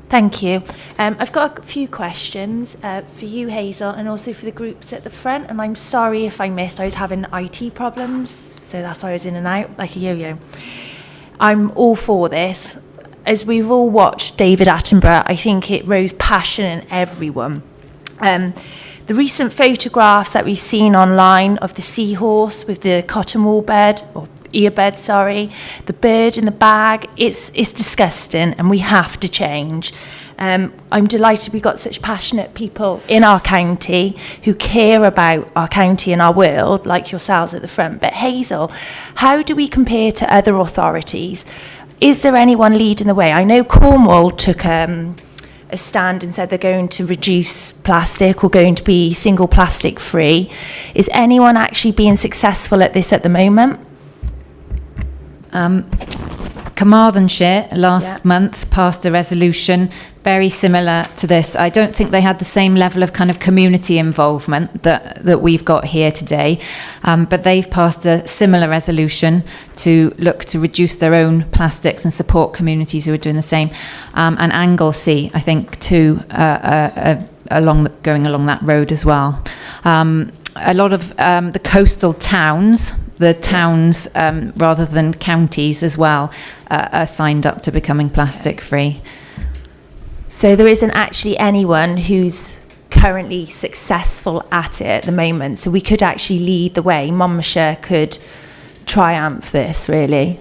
Thank you. I've got a few questions for you, Hazel, and also for the groups at the front, and I'm sorry if I missed. I was having IT problems, so that's why I was in and out like a yo-yo. I'm all for this. As we've all watched David Attenborough, I think it rose passion in everyone. The recent photographs that we've seen online of the seahorse with the cotton wool bed, or earbed, sorry, the bird in the bag, it's disgusting and we have to change. I'm delighted we've got such passionate people in our county who care about our county and our world, like yourselves at the front. But Hazel, how do we compare to other authorities? Is there anyone leading the way? I know Cornwall took a stand and said they're going to reduce plastic or going to be single plastic free. Is anyone actually being successful at this at the moment? Carmarthenshire last month passed a resolution very similar to this. I don't think they had the same level of kind of community involvement that we've got here today, but they've passed a similar resolution to look to reduce their own plastics and support communities who are doing the same. And Anglesey, I think, too, going along that road as well. A lot of the coastal towns, rather than counties as well, are signed up to becoming plastic free. So there isn't actually anyone who's currently successful at it at the moment. So we could actually lead the way. Monmouthshire could triumph this, really.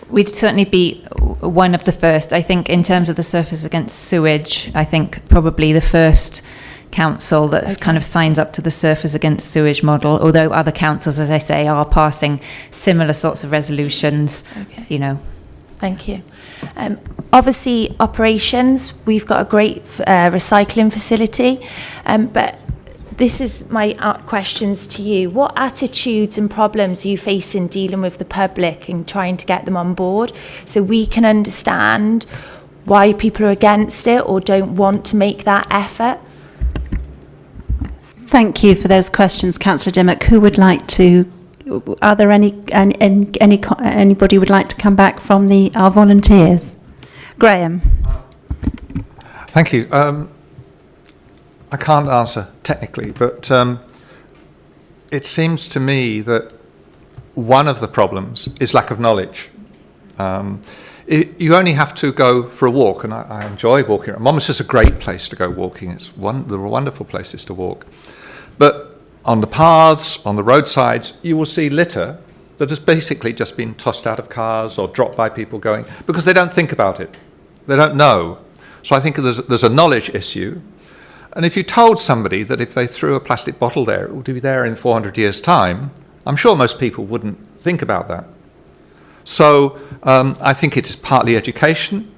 We'd certainly be one of the first. I think in terms of the Surfers Against Sewage, I think probably the first council that kind of signs up to the Surfers Against Sewage model, although other councils, as I say, are passing similar sorts of resolutions, Thank you. Obviously, operations, we've got a great recycling facility, but this is my questions to you. What attitudes and problems are you facing dealing with the public and trying to get them on board so we can understand why people are against it or don't want to make that effort? Thank you for those questions, Councillor Dimmock. Who would like to? Are there anybody would like to come back from our volunteers? Graham. Thank you. I can't answer technically, but it seems to me that one of the problems is lack of knowledge. You only have to go for a walk, and I enjoy walking. Monmouth is a great place to go walking. There are wonderful places to walk. But on the paths, on the roadsides, you will see litter that has basically just been tossed out of cars or dropped by people going, because they don't think about it. They don't know. So I think there's a knowledge issue. And if you told somebody that if they threw a plastic bottle there, it would be there in 400 years' time, I'm sure most people wouldn't think about that. So I think it is partly education,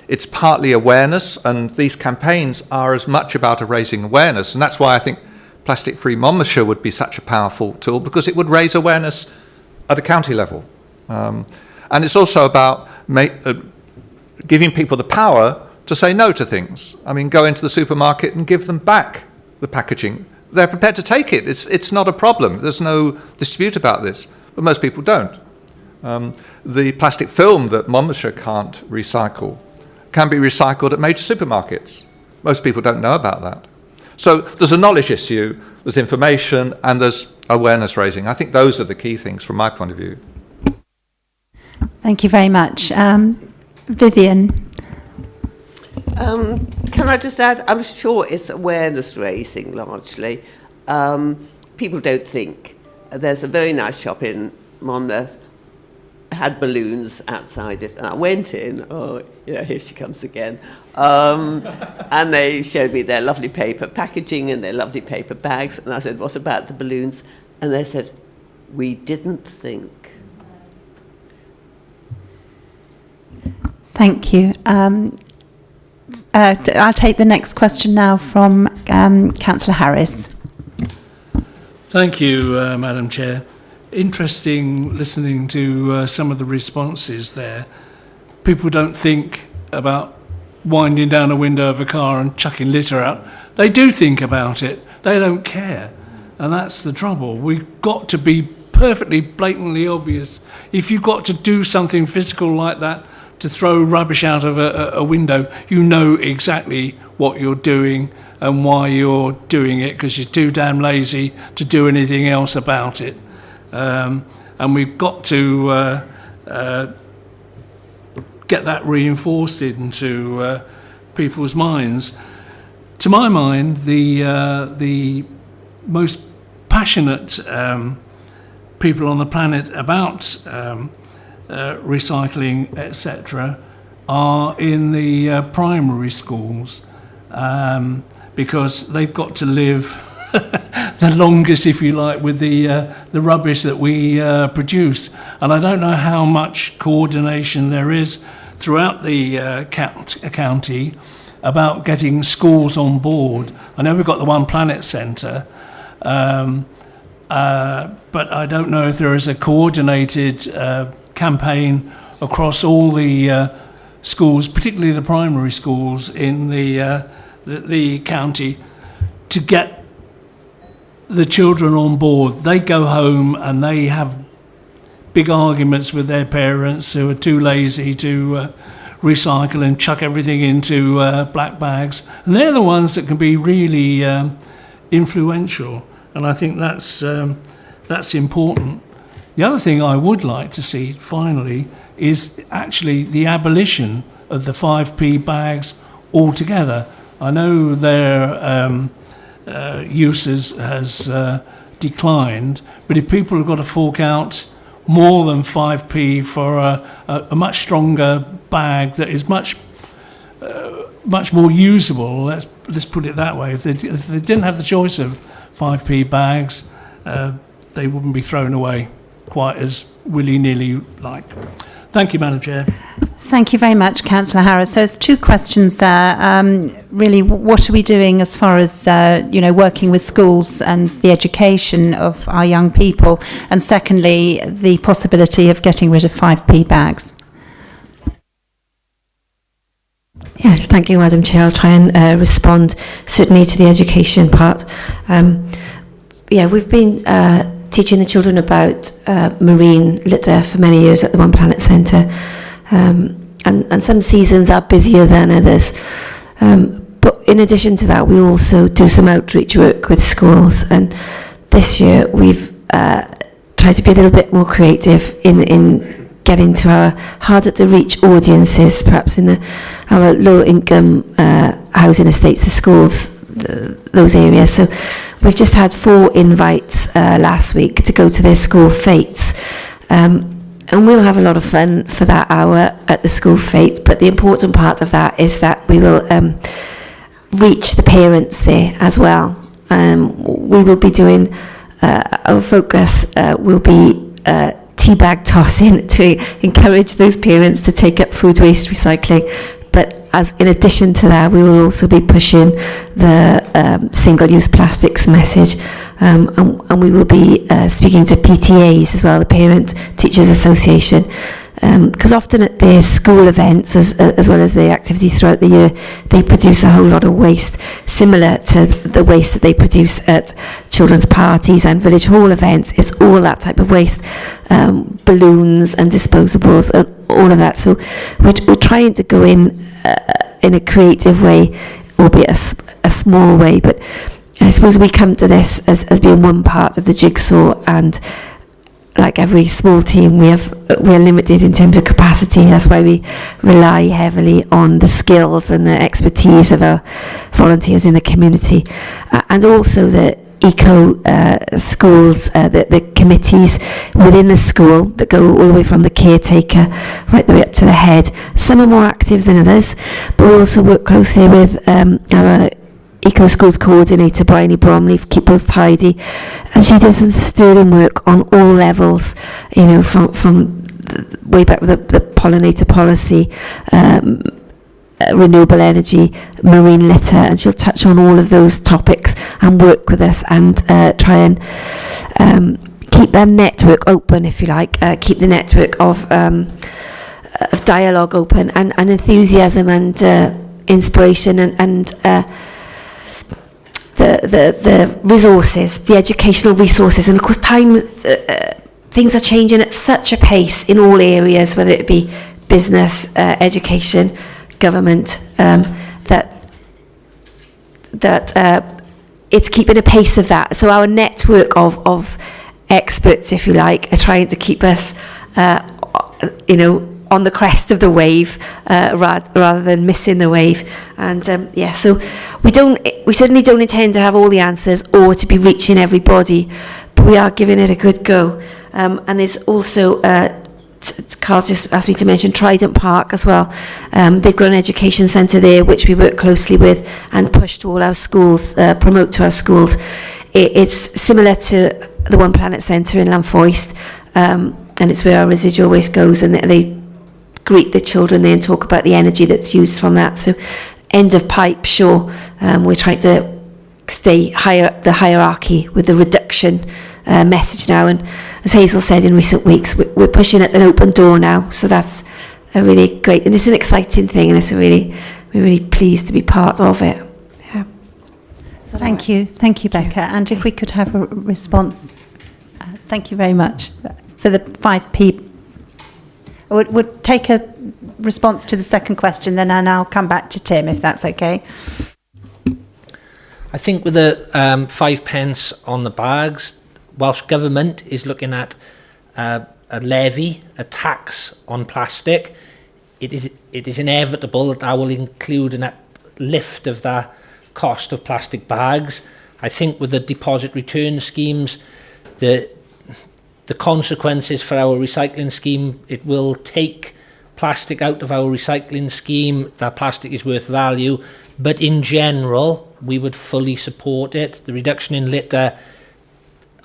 it's partly awareness, and these campaigns are as much about raising awareness, and that's why I think Plastic Free Monmouthshire would be such a powerful tool, because it would raise awareness at a county level. And it's also about giving people the power to say no to things. I mean, go into the supermarket and give them back the packaging. They're prepared to take it. It's not a problem. There's no dispute about this, but most people don't. The plastic film that Monmouthshire can't recycle can be recycled at major supermarkets. Most people don't know about that. So there's a knowledge issue, there's information, and there's awareness raising. I think those are the key things from my point of view. Thank you very much. Vivian. Can I just add, I'm sure it's awareness raising largely. People don't think. There's a very nice shop in Monmouth, had balloons outside it, and I went in, oh, yeah, here she comes again. And they showed me their lovely paper packaging and their lovely paper bags, and I said, what about the balloons? And they said, we didn't think. Thank you. I'll take the next question now from Councillor Harris. Thank you, Madam Chair. Interesting listening to some of the responses there. People don't think about winding down a window of a car and chucking litter out. They do think about it. They don't care. And that's the trouble. We've got to be perfectly blatantly obvious. If you've got to do something physical like that, to throw rubbish out of a window, you know exactly what you're doing and why you're doing it, because you're too damn lazy to do anything else about it. And we've got to get that reinforced into people's minds. To my mind, the most passionate people on the planet about recycling, etc., are in the primary schools, because they've got to live the longest, if you like, with the rubbish that we produce. And I don't know how much coordination there is throughout the county about getting schools on board. I know we've got the One Planet Centre, but I don't know if there is a coordinated campaign across all the schools, particularly the primary schools in the county, to get the children on board. They go home and they have big arguments with their parents who are too lazy to recycle and chuck everything into black bags. And they're the ones that can be really influential. And I think that's important. The other thing I would like to see, finally, is actually the abolition of the 5p bags altogether. I know their use has declined, but if people have got to fork out more than 5p for a much stronger bag that is much more usable, let's put it that way. If they didn't have the choice of 5p bags, they wouldn't be thrown away quite as willy-nilly like. Thank you, Madam Chair. Thank you very much, Councillor Harris. So there's two questions there. Really, what are we doing as far as working with schools and the education of our young people? And secondly, the possibility of getting rid of 5p bags. Yes, thank you, Madam Chair. I'll try and respond certainly to the education part. We've been teaching the children about marine litter for many years at the One Planet Centre. And some seasons are busier than others. But in addition to that, we also do some outreach work with schools. And this year, we've tried to be a little bit more creative in getting to our harder-to-reach audiences, perhaps in our low-income housing estates, the schools, those areas. So we've just had 4 invites last week to go to their school fetes. And we'll have a lot of fun for that hour at the school fete, but the important part of that is that we will reach the parents there as well. We will be doing our focus will be tea bag tossing to encourage those parents to take up food waste recycling. But as in addition to that, we will also be pushing the single-use plastics message, and we will be speaking to PTAs as well, the Parent Teachers Association, because often at their school events, as well as the activities throughout the year, they produce a whole lot of waste, similar to the waste that they produce at children's parties and village hall events. It's all that type of waste, balloons and disposables, and all of that. So we're trying to go in a creative way, albeit a small way, but I suppose we come to this as being one part of the jigsaw, and like every small team, we are limited in terms of capacity. That's why we rely heavily on the skills and the expertise of our volunteers in the community, and also the eco schools, the committees within the school that go all the way from the caretaker right the way up to the head. Some are more active than others, but we also work closely with our Eco Schools Coordinator, Bryony Bromley, Keep Us Tidy, and she does some sterling work on all levels, from way back with the pollinator policy, renewable energy, marine litter, and she'll touch on all of those topics and work with us and try and keep that network open, if you like, keep the network of dialogue open, and enthusiasm and inspiration and the resources, the educational resources. And of course things are changing at such a pace in all areas, whether it be business, education, government, that it's keeping a pace of that. So our network of experts, if you like, are trying to keep us on the crest of the wave, rather than missing the wave. And so we certainly don't intend to have all the answers or to be reaching everybody, but we are giving it a good go. And there's also Carl's just asked me to mention Trident Park as well. They've got an education centre there which we work closely with and push to all our schools, promote to our schools. It's similar to the One Planet Centre in Lanfoist, and it's where our residual waste goes, and they greet the children there and talk about the energy that's used from that. So end of pipe, sure. We're trying to stay higher up the hierarchy with the reduction message now, and as Hazel said in recent weeks, we're pushing at an open door now, so that's a really great, and it's an exciting thing, and we're really pleased to be part of it. Yeah. Thank you, Becca. And if we could have a response, thank you very much for the 5p. We'll take a response to the second question, then I'll come back to Tim, if that's okay. I think with the 5 pence on the bags, Welsh Government is looking at a levy, a tax on plastic. It is inevitable that will include an uplift of the cost of plastic bags. I think with the deposit return schemes, the consequences for our recycling scheme, it will take plastic out of our recycling scheme. That plastic is worth value, but in general, we would fully support it. The reduction in litter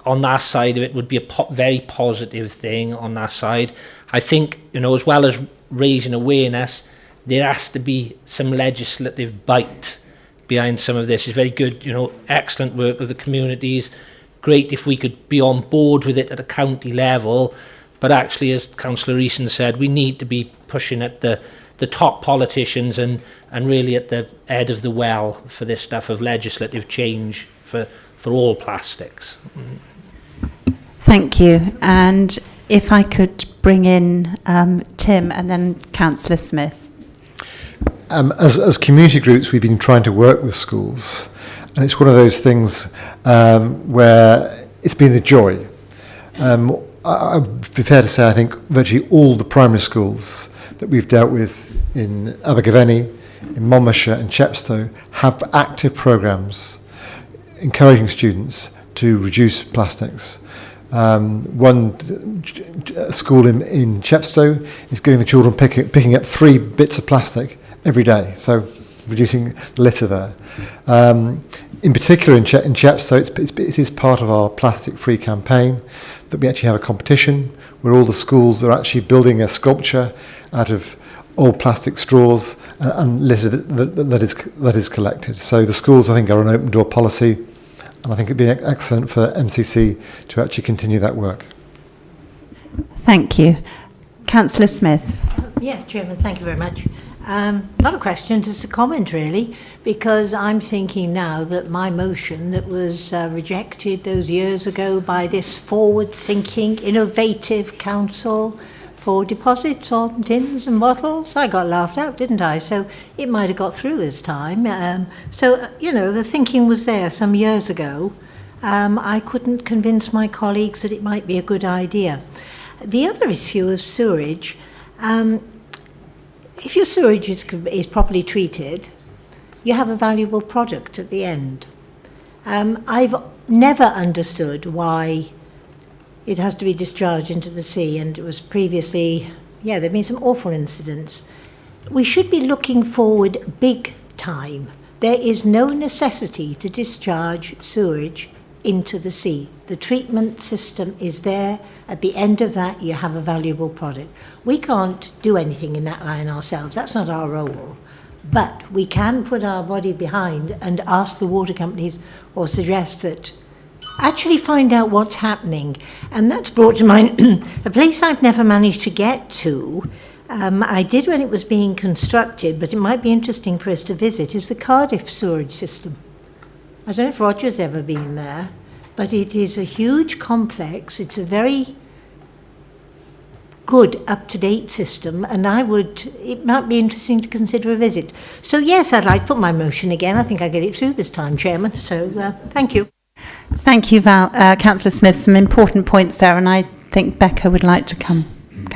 on that side of it would be a very positive thing on that side. I think, as well as raising awareness, there has to be some legislative bite behind some of this. It's very good, excellent work with the communities. Great if we could be on board with it at a county level, but actually, as Councillor Eason said, we need to be pushing at the top politicians and really at the head of the well for this stuff of legislative change for all plastics. Thank you. And if I could bring in Tim and then Councillor Smith. As community groups, we've been trying to work with schools, and it's one of those things where it's been a joy. I'd be fair to say I think virtually all the primary schools that we've dealt with in Abergavenny, in Monmouthshire and Chepstow have active programmes encouraging students to reduce plastics. One school in Chepstow is getting the children picking up 3 bits of plastic every day, so reducing the litter there. In particular in Chepstow, it is part of our plastic-free campaign that we actually have a competition where all the schools are actually building a sculpture out of old plastic straws and litter that is collected. So the schools, I think, are an open door policy, and I think it'd be excellent for MCC to actually continue that work. Thank you. Councillor Smith. Yeah, Chairman, thank you very much. Not a question, just a comment really, because I'm thinking now that my motion that was rejected those years ago by this forward-thinking, innovative council for deposits on tins and bottles, I got laughed out, didn't I? So it might have got through this time. The thinking was there some years ago. I couldn't convince my colleagues that it might be a good idea. The other issue of sewerage, if your sewerage is properly treated, you have a valuable product at the end. I've never understood why it has to be discharged into the sea, and it was previously, there have been some awful incidents. We should be looking forward big time. There is no necessity to discharge sewerage into the sea. The treatment system is there. At the end of that, you have a valuable product. We can't do anything in that line ourselves. That's not our role. But we can put our body behind and ask the water companies, or suggest that, actually find out what's happening. And that's brought to mind a place I've never managed to get to. I did when it was being constructed, but it might be interesting for us to visit, is the Cardiff sewerage system. I don't know if Roger's ever been there, but it is a huge complex. It's a very good, up-to-date system, and it might be interesting to consider a visit. So yes, I'd like to put my motion again. I think I get it through this time, Chairman. So thank you. Thank you, Councillor Smith. Some important points there, and I think Becca would like to come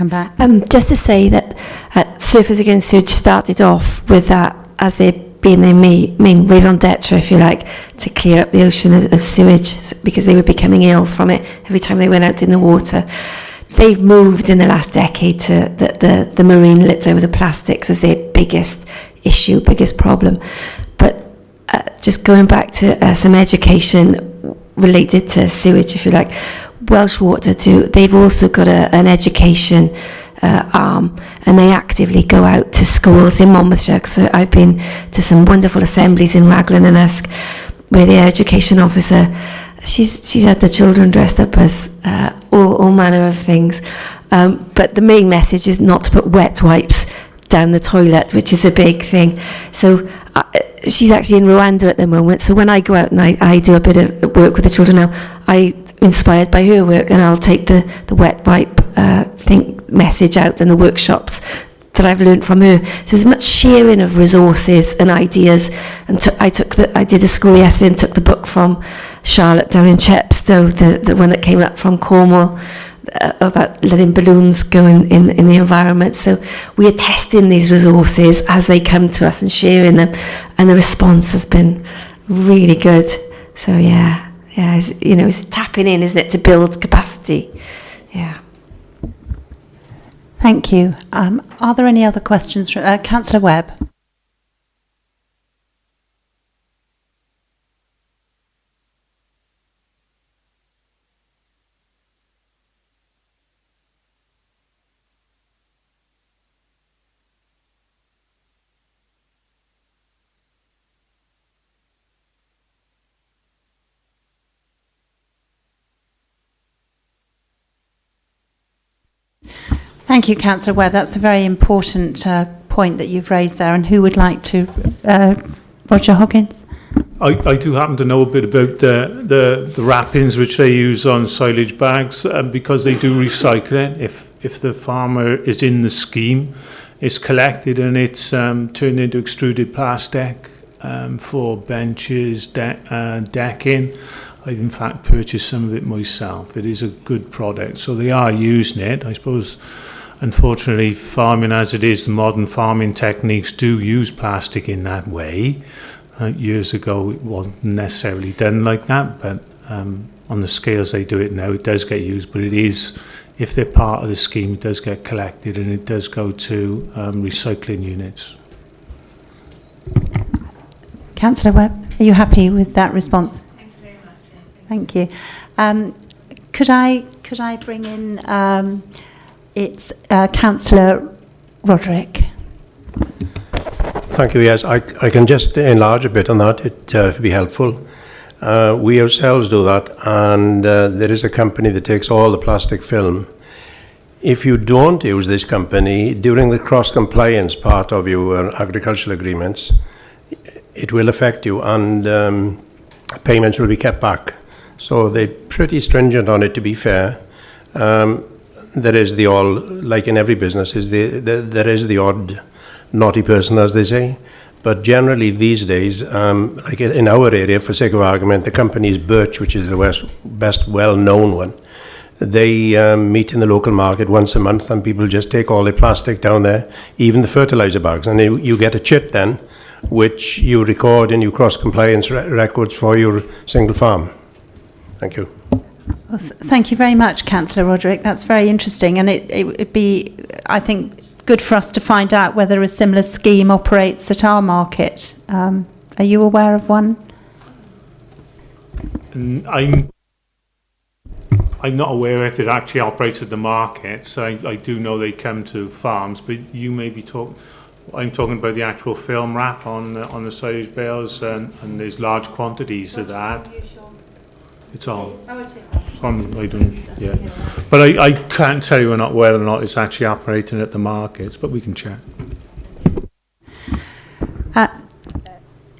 back. Just to say that Surfers Against Sewage started off with that as being their main raison d'etre, if you like, to clear up the ocean of sewage, because they were becoming ill from it every time they went out in the water. They've moved in the last decade to the marine litter with the plastics as their biggest issue, biggest problem. But just going back to some education related to sewage, if you like, Welsh Water too, they've also got an education arm, and they actively go out to schools in Monmouthshire. So I've been to some wonderful assemblies in Raglan and Usk, where the education officer, she's had the children dressed up as all manner of things, but the main message is not to put wet wipes down the toilet, which is a big thing. So she's actually in Rwanda at the moment, so when I go out and I do a bit of work with the children now, I'm inspired by her work, and I'll take the wet wipe message out in the workshops that I've learned from her. So there's much sharing of resources and ideas, and I did a school yesterday and took the book from Charlotte down in Chepstow, the one that came up from Cornwall, about letting balloons go in the environment. So we are testing these resources as they come to us and sharing them, and the response has been really good. So it's tapping in, isn't it, to build capacity. Yeah. Thank you. Are there any other questions? Councillor Webb. Thank you, Councillor Webb. That's a very important point that you've raised there. And who would like to? Roger Hoggins? I do happen to know a bit about the wrappings which they use on silage bags, because they do recycle it. If the farmer is in the scheme, it's collected and it's turned into extruded plastic for benches, decking. I've in fact purchased some of it myself. It is a good product, so they are using it. I suppose, unfortunately, farming as it is, the modern farming techniques do use plastic in that way. Years ago, it wasn't necessarily done like that, but on the scales they do it now, it does get used. But it is, if they're part of the scheme, it does get collected and it does go to recycling units. Councillor Webb. Are you happy with that response? Thank you very much. Yes, Thank you. Could I bring in it's Councillor Roderick? Thank you. Yes, I can just enlarge a bit on that. It would be helpful. We ourselves do that, and there is a company that takes all the plastic film. If you don't use this company during the cross-compliance part of your agricultural agreements, it will affect you, and payments will be kept back. So they're pretty stringent on it, to be fair. There is the all, like in every business, there is the odd naughty person, as they say. But generally these days, like in our area, for sake of argument, the company is Birch, which is the best well-known one. They meet in the local market once a month, and people just take all their plastic down there, even the fertilizer bags, and you get a chit then, which you record in your cross-compliance records for your single farm. Thank you. Well, thank you very much, Councillor Roderick. That's very interesting, and it would be, I think, good for us to find out whether a similar scheme operates at our market. Are you aware of one? I'm not aware if it actually operates at the markets. I do know they come to farms, but you may be I'm talking about the actual film wrap on the silage bales, and there's large quantities of that. It's on. Oh, it is. It's on. I don't. Yeah, but I can't tell you whether or not it's actually operating at the markets, but we can check.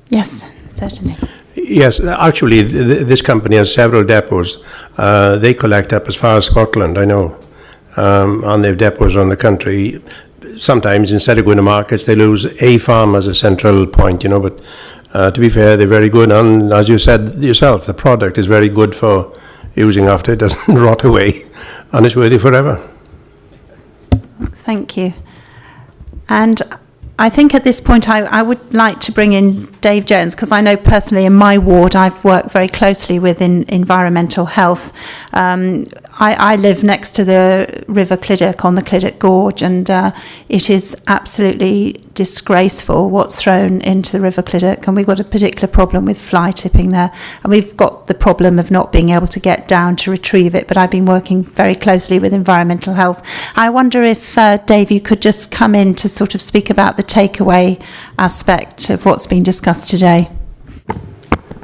Yes, certainly. Yes, actually, this company has several depots. They collect up as far as Scotland, I know, and they have depots around the country. Sometimes, instead of going to markets, they lose a farm as a central point, but to be fair, they're very good, and as you said yourself, the product is very good for using after. It doesn't rot away, and it's worthy forever. Thank you. And I think at this point I would like to bring in Dave Jones, because I know personally in my ward I've worked very closely with environmental health. I live next to the River Clydach on the Clydach Gorge, and it is absolutely disgraceful what's thrown into the River Clydach, and we've got a particular problem with fly tipping there, and we've got the problem of not being able to get down to retrieve it, but I've been working very closely with environmental health. I wonder if, Dave, you could just come in to sort of speak about the takeaway aspect of what's been discussed today.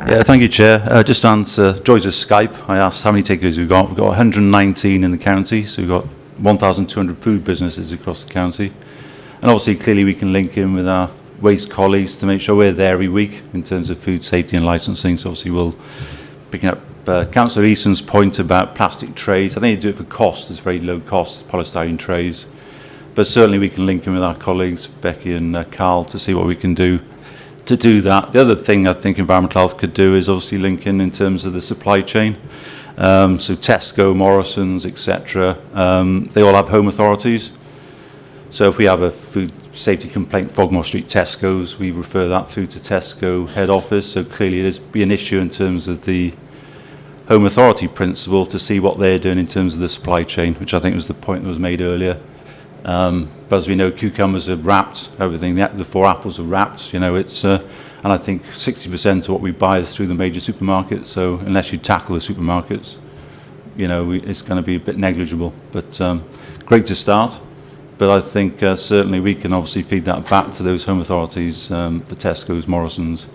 Yeah, thank you, Chair. Just to answer Joyce's Skype, I asked how many takeaways we've got. We've got 119 in the county, so we've got 1,200 food businesses across the county. And obviously, clearly, we can link in with our waste colleagues to make sure we're there every week in terms of food safety and licensing. So obviously, we'll, picking up Councillor Eason's point about plastic trays, I think they do it for cost. It's very low cost, polystyrene trays. But certainly, we can link in with our colleagues, Becky and Carl, to see what we can do to do that. The other thing I think environmental health could do is obviously link in terms of the supply chain. So Tesco, Morrison's, etc. They all have home authorities. So if we have a food safety complaint, Fogmore Street Tesco's, we refer that through to Tesco head office. So clearly it is be an issue in terms of the home authority principle to see what they're doing in terms of the supply chain, which I think was the point that was made earlier. But as we know, cucumbers are wrapped, everything, the 4 apples are wrapped, it's, and I think 60% of what we buy is through the major supermarkets, so unless you tackle the supermarkets, it's going to be a bit negligible, but great to start, but I think certainly we can obviously feed that back to those home authorities for Tesco's, Morrison's,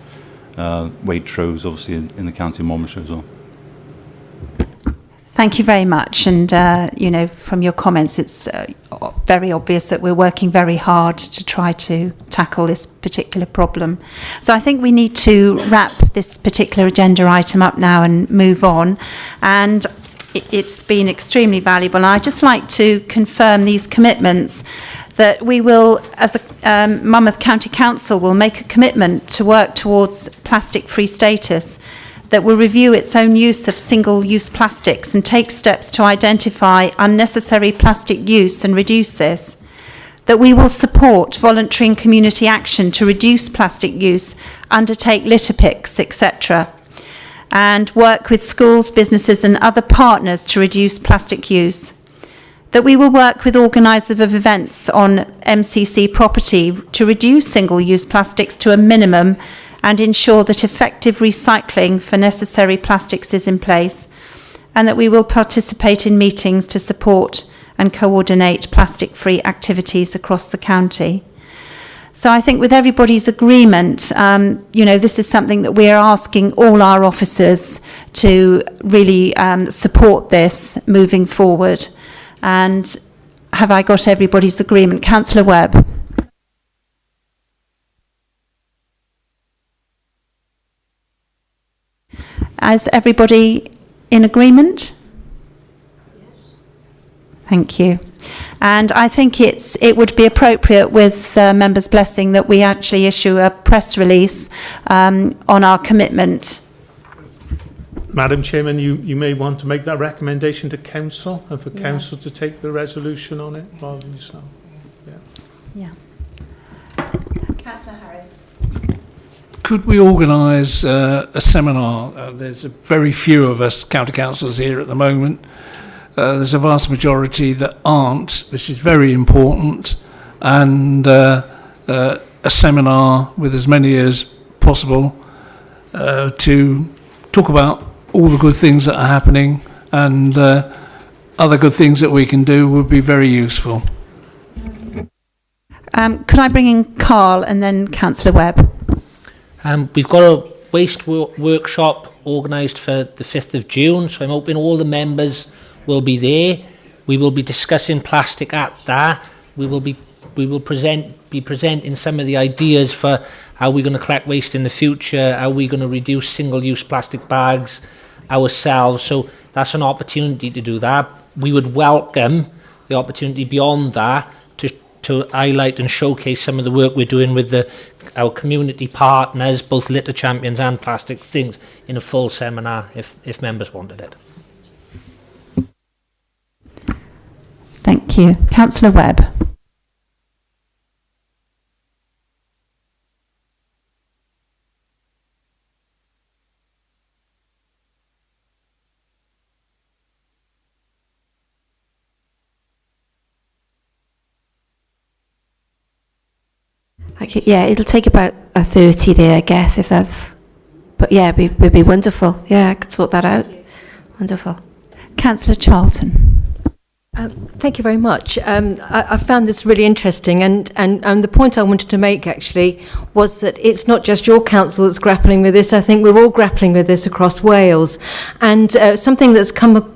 Waitrose, obviously in the county of Monmouth as well. Thank you very much. And, from your comments, it's very obvious that we're working very hard to try to tackle this particular problem. So I think we need to wrap this particular agenda item up now and move on. And it's been extremely valuable. And I'd just like to confirm these commitments that we will, as a Monmouth County Council, will make a commitment to work towards plastic-free status, that will review its own use of single-use plastics and take steps to identify unnecessary plastic use and reduce this, that we will support voluntary and community action to reduce plastic use, undertake litter picks, etc., and work with schools, businesses and other partners to reduce plastic use, that we will work with organisers of events on MCC property to reduce single-use plastics to a minimum and ensure that effective recycling for necessary plastics is in place, and that we will participate in meetings to support and coordinate plastic-free activities across the county. So I think with everybody's agreement, this is something that we are asking all our officers to really support this moving forward. And have I got everybody's agreement? Councillor Webb. Is everybody in agreement? Thank you. And I think it would be appropriate, with members' blessing, that we actually issue a press release on our commitment. Madam Chairman, you may want to make that recommendation to Council, and for Council to take the resolution on it rather than yourself. Yeah. Councillor Harris. Could we organise a seminar? There's very few of us county councillors here at the moment. There's a vast majority that aren't. This is very important, and a seminar with as many as possible to talk about all the good things that are happening and other good things that we can do would be very useful. Could I bring in Carl and then Councillor Webb? We've got a waste workshop organised for the 5th of June, so I'm hoping all the members will be there. We will be discussing plastic at that. We will be presenting some of the ideas for how we're going to collect waste in the future, how we're going to reduce single-use plastic bags ourselves. So that's an opportunity to do that. We would welcome the opportunity beyond that to highlight and showcase some of the work we're doing with our community partners, both litter champions and plastic things, in a full seminar if members wanted it. Thank you. Councillor Webb. Okay, yeah, it'll take about 30 there, I guess, if that's... But yeah, it'd be wonderful. Yeah, I could sort that out. Wonderful. Councillor Charlton. Thank you very much. I found this really interesting, and the point I wanted to make actually was that it's not just your council that's grappling with this. I think we're all grappling with this across Wales, and something that's come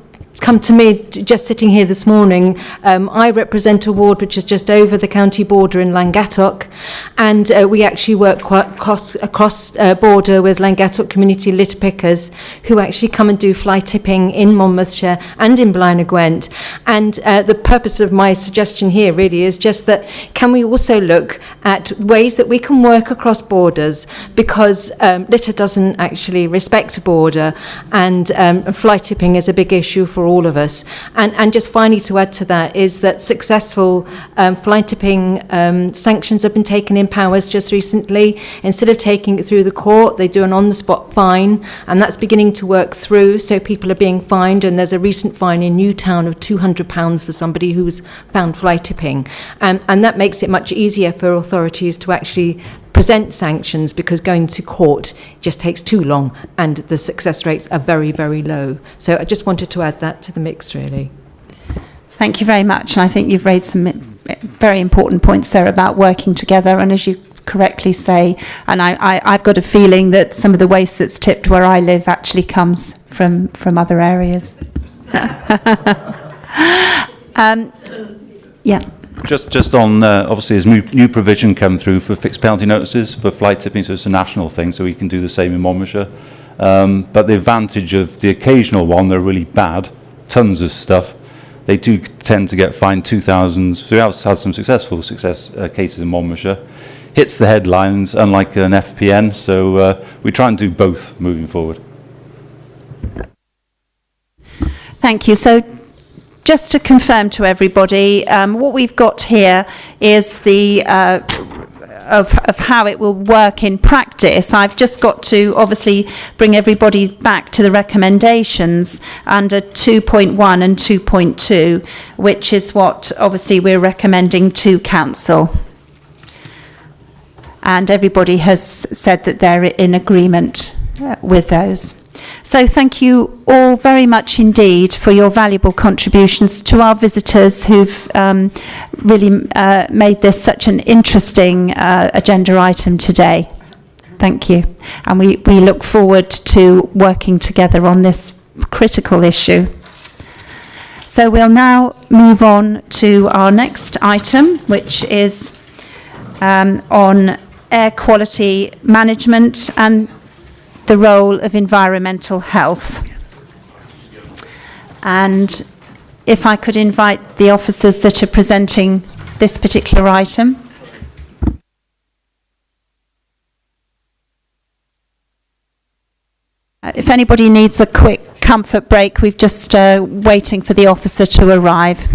to me just sitting here this morning. I represent a ward which is just over the county border in Langattock, and we actually work quite across border with Langattock community litter pickers who actually come and do fly tipping in Monmouthshire and in Blaen y Gwent. And the purpose of my suggestion here really is just that can we also look at ways that we can work across borders, because litter doesn't actually respect a border, and fly tipping is a big issue for all of us. And just finally to add to that is that successful fly tipping sanctions have been taken in Powers just recently. Instead of taking it through the court, they do an on-the-spot fine, and that's beginning to work through, so people are being fined, and there's a recent fine in Newtown of £200 for somebody who's found fly tipping, and that makes it much easier for authorities to actually present sanctions, because going to court just takes too long and the success rates are very, very low. So I just wanted to add that to the mix, really. Thank you very much. And I think you've raised some very important points there about working together, and as you correctly say, and I've got a feeling that some of the waste that's tipped where I live actually comes from other areas. Yeah. Just on, obviously there's new provision come through for fixed penalty notices for fly tipping, so it's a national thing, so we can do the same in Monmouthshire. But the advantage of the occasional one, they're really bad, tons of stuff, they do tend to get fined 2,000, so we have had some successful cases in Monmouthshire. Hits the headlines, unlike an FPN, so we try and do both moving forward. Thank you. So just to confirm to everybody, what we've got here is the of how it will work in practice. I've just got to obviously bring everybody back to the recommendations under 2.1 and 2.2, which is what obviously we're recommending to Council. and everybody has said that they're in agreement with those. So thank you all very much indeed for your valuable contributions, to our visitors who've really made this such an interesting agenda item today. Thank you. And we look forward to working together on this critical issue. So we'll now move on to our next item, which is on air quality management and the role of environmental health. And if I could invite the officers that are presenting this particular item. If anybody needs a quick comfort break, we're just waiting for the officer to arrive.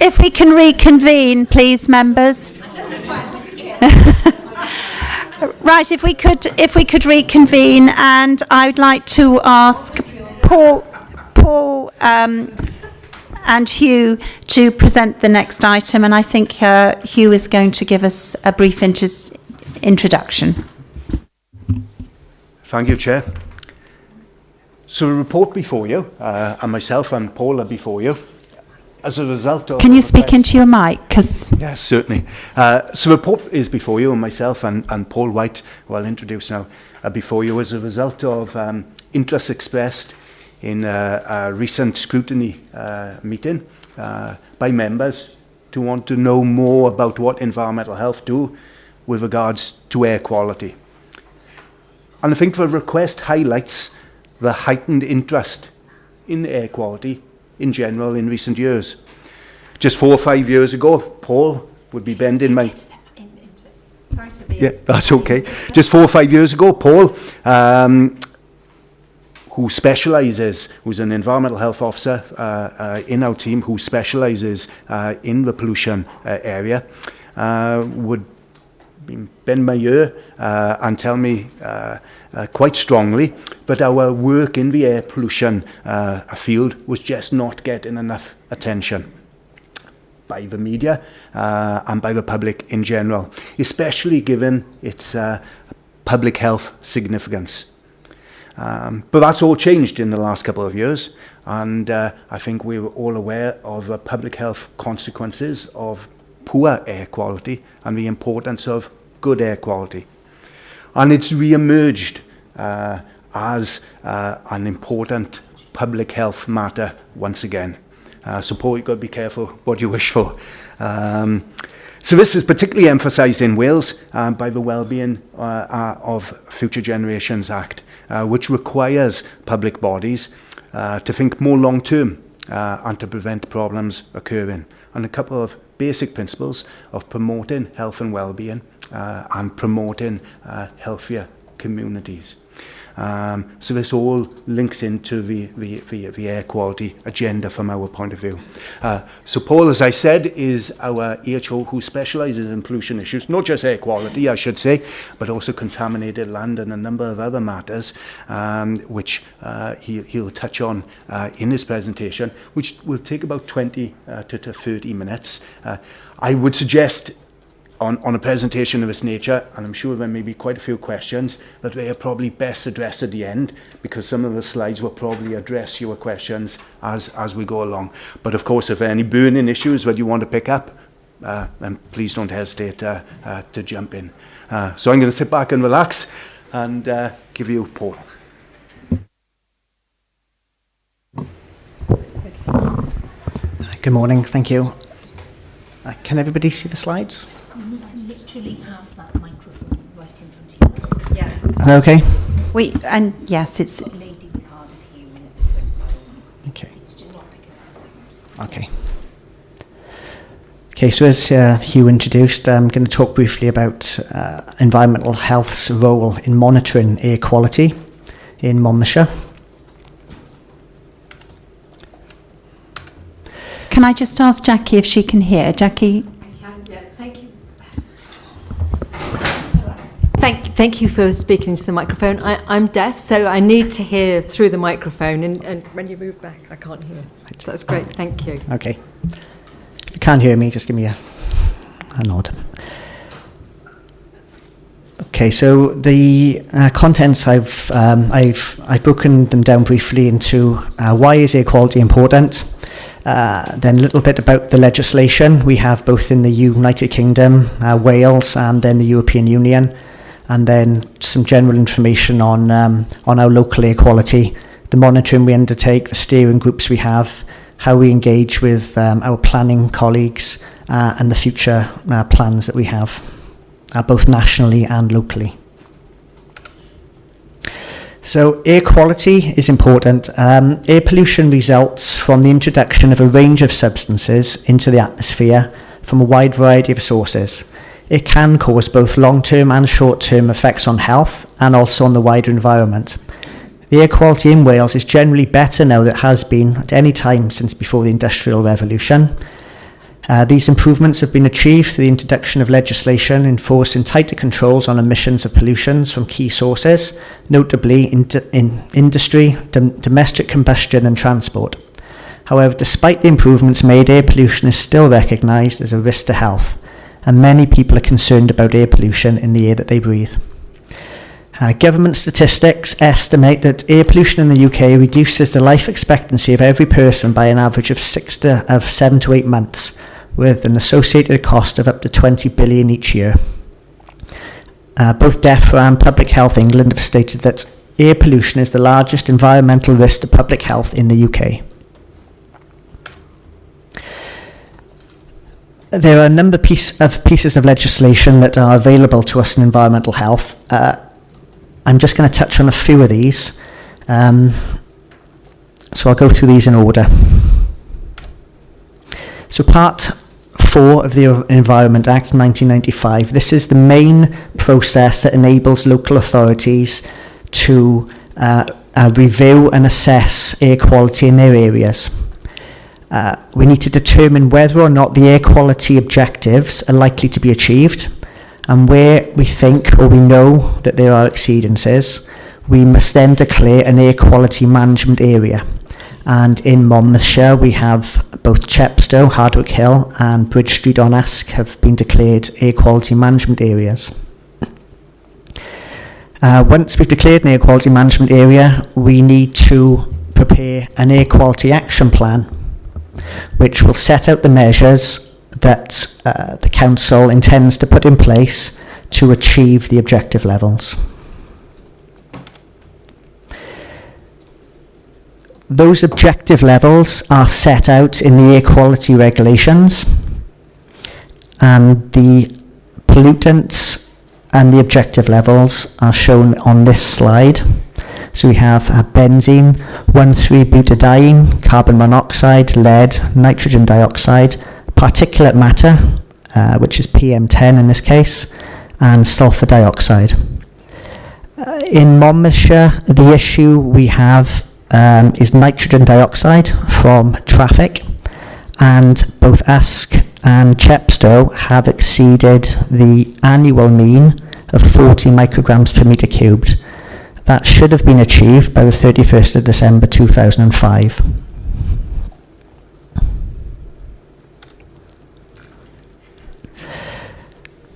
If we can reconvene, please, members. Right, if we could reconvene, and I'd like to ask Paul and Hugh to present the next item, and I think Hugh is going to give us a brief introduction. Thank you, Chair. So a report before you, and myself and Paul are before you. As a result of... Can you speak into your mic? Yes, certainly. So a report is before you, and myself and Paul White, who I'll introduce now, are before you as a result of interest expressed in a recent scrutiny meeting by members to want to know more about what environmental health do with regards to air quality. And I think the request highlights the heightened interest in air quality in general in recent years. Just 4 or 5 years ago, Paul would be bending my... Sorry to be... Yeah, that's okay. Just 4 or 5 years ago, Paul, who's an environmental health officer in our team who specialises in the pollution area, would bend my ear and tell me quite strongly that our work in the air pollution field was just not getting enough attention by the media and by the public in general, especially given its public health significance. But that's all changed in the last couple of years, and I think we were all aware of the public health consequences of poor air quality and the importance of good air quality. And it's re-emerged as an important public health matter once again. So Paul, you've got to be careful what you wish for. So this is particularly emphasised in Wales by the Wellbeing of Future Generations Act, which requires public bodies to think more long-term and to prevent problems occurring. And a couple of basic principles of promoting health and well-being and promoting healthier communities. So this all links into the air quality agenda from our point of view. So Paul, as I said, is our EHO who specialises in pollution issues, not just air quality, I should say, but also contaminated land and a number of other matters, which he'll touch on in his presentation, which will take about 20 to 30 minutes. I would suggest on a presentation of this nature, and I'm sure there may be quite a few questions, that they are probably best addressed at the end, because some of the slides will probably address your questions as we go along. But of course, if there are any burning issues that you want to pick up, then please don't hesitate to jump in. So I'm going to sit back and relax and give you Paul. Good morning, thank you. Can everybody see the slides? You need to literally have that microphone right in front of you. Yeah. Is that okay? Yes, it's... Got a lady with Cardiff here in the front row. Okay. It's to not pick up the sound. Okay. Okay, so as Hugh introduced, I'm going to talk briefly about environmental health's role in monitoring air quality in Monmouthshire. Can I just ask Jackie if she can hear? Jackie? Yeah, thank you. Thank you for speaking into the microphone. I'm deaf, so I need to hear through the microphone, and when you move back, I can't hear. So that's great, thank you. Okay. If you can't hear me, just give me a nod. Okay, so the contents I've broken them down briefly into why is air quality important. Then a little bit about the legislation we have both in the United Kingdom, Wales, and then the European Union, and then some general information on our local air quality, the monitoring we undertake, the steering groups we have, how we engage with our planning colleagues, and the future plans that we have, both nationally and locally. So air quality is important. Air pollution results from the introduction of a range of substances into the atmosphere from a wide variety of sources. It can cause both long-term and short-term effects on health and also on the wider environment. The air quality in Wales is generally better now than it has been at any time since before the Industrial Revolution. These improvements have been achieved through the introduction of legislation enforcing tighter controls on emissions of pollutions from key sources, notably in industry, domestic combustion and transport. However, despite the improvements made, air pollution is still recognised as a risk to health, and many people are concerned about air pollution in the air that they breathe. Government statistics estimate that air pollution in the UK reduces the life expectancy of every person by an average of 7 to 8 months, with an associated cost of up to 20 billion each year. Both DEFRA and Public Health England have stated that air pollution is the largest environmental risk to public health in the UK. There are a number of pieces of legislation that are available to us in environmental health. I'm just going to touch on a few of these. So I'll go through these in order. So Part 4 of the Environment Act 1995, this is the main process that enables local authorities to review and assess air quality in their areas. We need to determine whether or not the air quality objectives are likely to be achieved, and where we think or we know that there are exceedances, we must then declare an air quality management area. And in Monmouthshire, we have both Chepstow, Hardwick Hill and Bridge Street on Usk have been declared air quality management areas. Once we've declared an air quality management area, we need to prepare an air quality action plan, which will set out the measures that the council intends to put in place to achieve the objective levels. Those objective levels are set out in the air quality regulations, and the pollutants and the objective levels are shown on this slide. So we have benzene, 1,3-butadiene, carbon monoxide, lead, nitrogen dioxide, particulate matter, which is PM10 in this case, and sulfur dioxide. In Monmouthshire, the issue we have is nitrogen dioxide from traffic, and both Usk and Chepstow have exceeded the annual mean of 40 micrograms per metre cubed. That should have been achieved by the 31st of December 2005.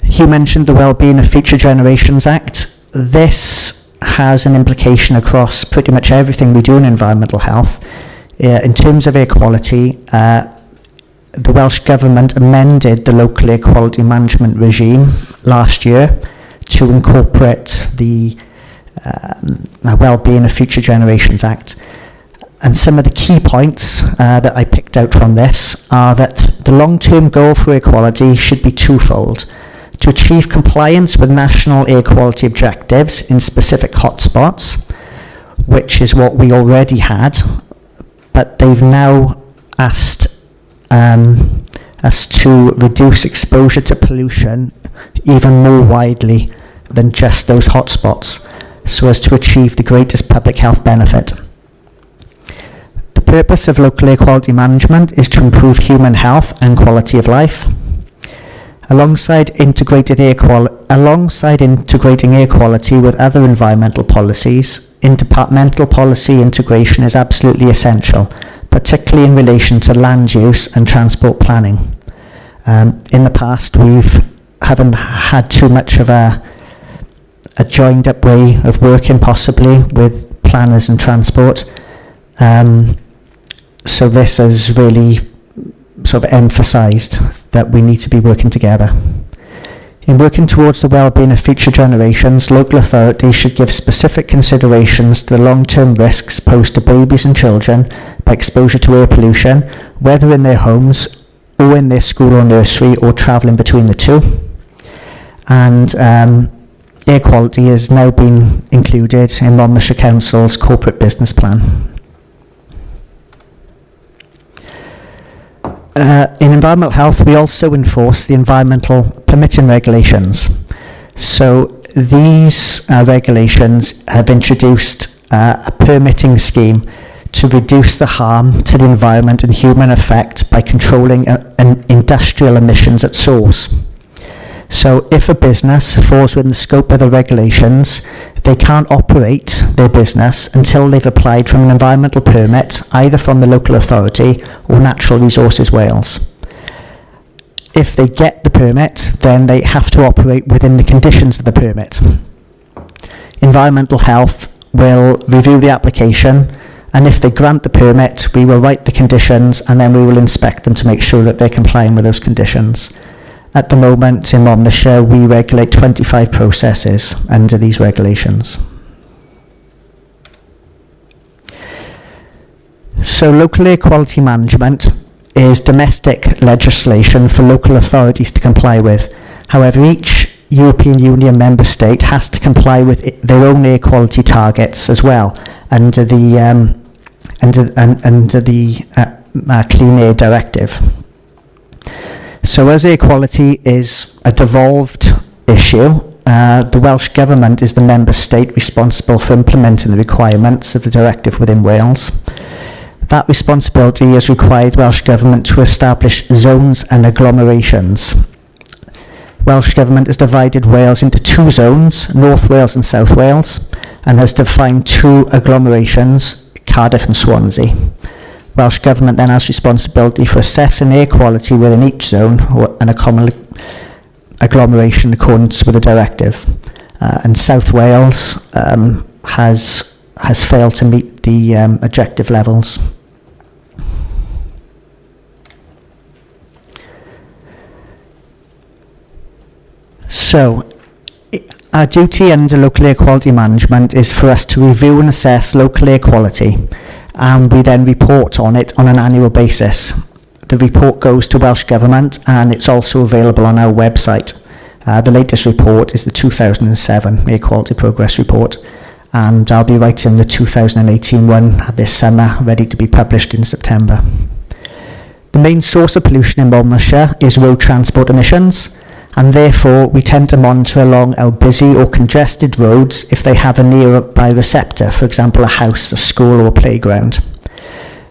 You mentioned the Wellbeing of Future Generations Act. This has an implication across pretty much everything we do in environmental health. In terms of air quality, the Welsh Government amended the local air quality management regime last year to incorporate the Wellbeing of Future Generations Act. And some of the key points that I picked out from this are that the long-term goal for air quality should be twofold: to achieve compliance with national air quality objectives in specific hotspots, which is what we already had, but they've now asked us to reduce exposure to pollution even more widely than just those hotspots, so as to achieve the greatest public health benefit. The purpose of local air quality management is to improve human health and quality of life. Alongside integrating air quality with other environmental policies, interdepartmental policy integration is absolutely essential, particularly in relation to land use and transport planning. In the past, we haven't had too much of a joined up way of working, possibly with planners and transport. So this has really sort of emphasised that we need to be working together. In working towards the well-being of future generations, local authorities should give specific considerations to the long-term risks posed to babies and children by exposure to air pollution, whether in their homes or in their school or nursery or travelling between the two. And air quality has now been included in Monmouthshire Council's corporate business plan. In environmental health, we also enforce the environmental permitting regulations. So these regulations have introduced a permitting scheme to reduce the harm to the environment and human effect by controlling industrial emissions at source. So if a business falls within the scope of the regulations, they can't operate their business until they've applied for an environmental permit, either from the local authority or Natural Resources Wales. If they get the permit, then they have to operate within the conditions of the permit. Environmental Health will review the application, and if they grant the permit, we will write the conditions and then we will inspect them to make sure that they're complying with those conditions. At the moment in Monmouthshire, we regulate 25 processes under these regulations. So local air quality management is domestic legislation for local authorities to comply with. However, each European Union member state has to comply with their own air quality targets as well under the Clean Air Directive. So as air quality is a devolved issue, the Welsh Government is the member state responsible for implementing the requirements of the directive within Wales. That responsibility has required Welsh Government to establish zones and agglomerations. Welsh Government has divided Wales into two zones, North Wales and South Wales, and has defined two agglomerations, Cardiff and Swansea. Welsh Government then has responsibility for assessing air quality within each zone or an agglomeration in accordance with the directive. And South Wales has failed to meet the objective levels. So, our duty under local air quality management is for us to review and assess local air quality, and we then report on it on an annual basis. The report goes to Welsh Government and it's also available on our website. The latest report is the 2007 Air Quality Progress Report, and I'll be writing the 2018 one this summer, ready to be published in September. The main source of pollution in Monmouthshire is road transport emissions, and therefore we tend to monitor along our busy or congested roads if they have a nearby receptor, for example a house, a school or a playground.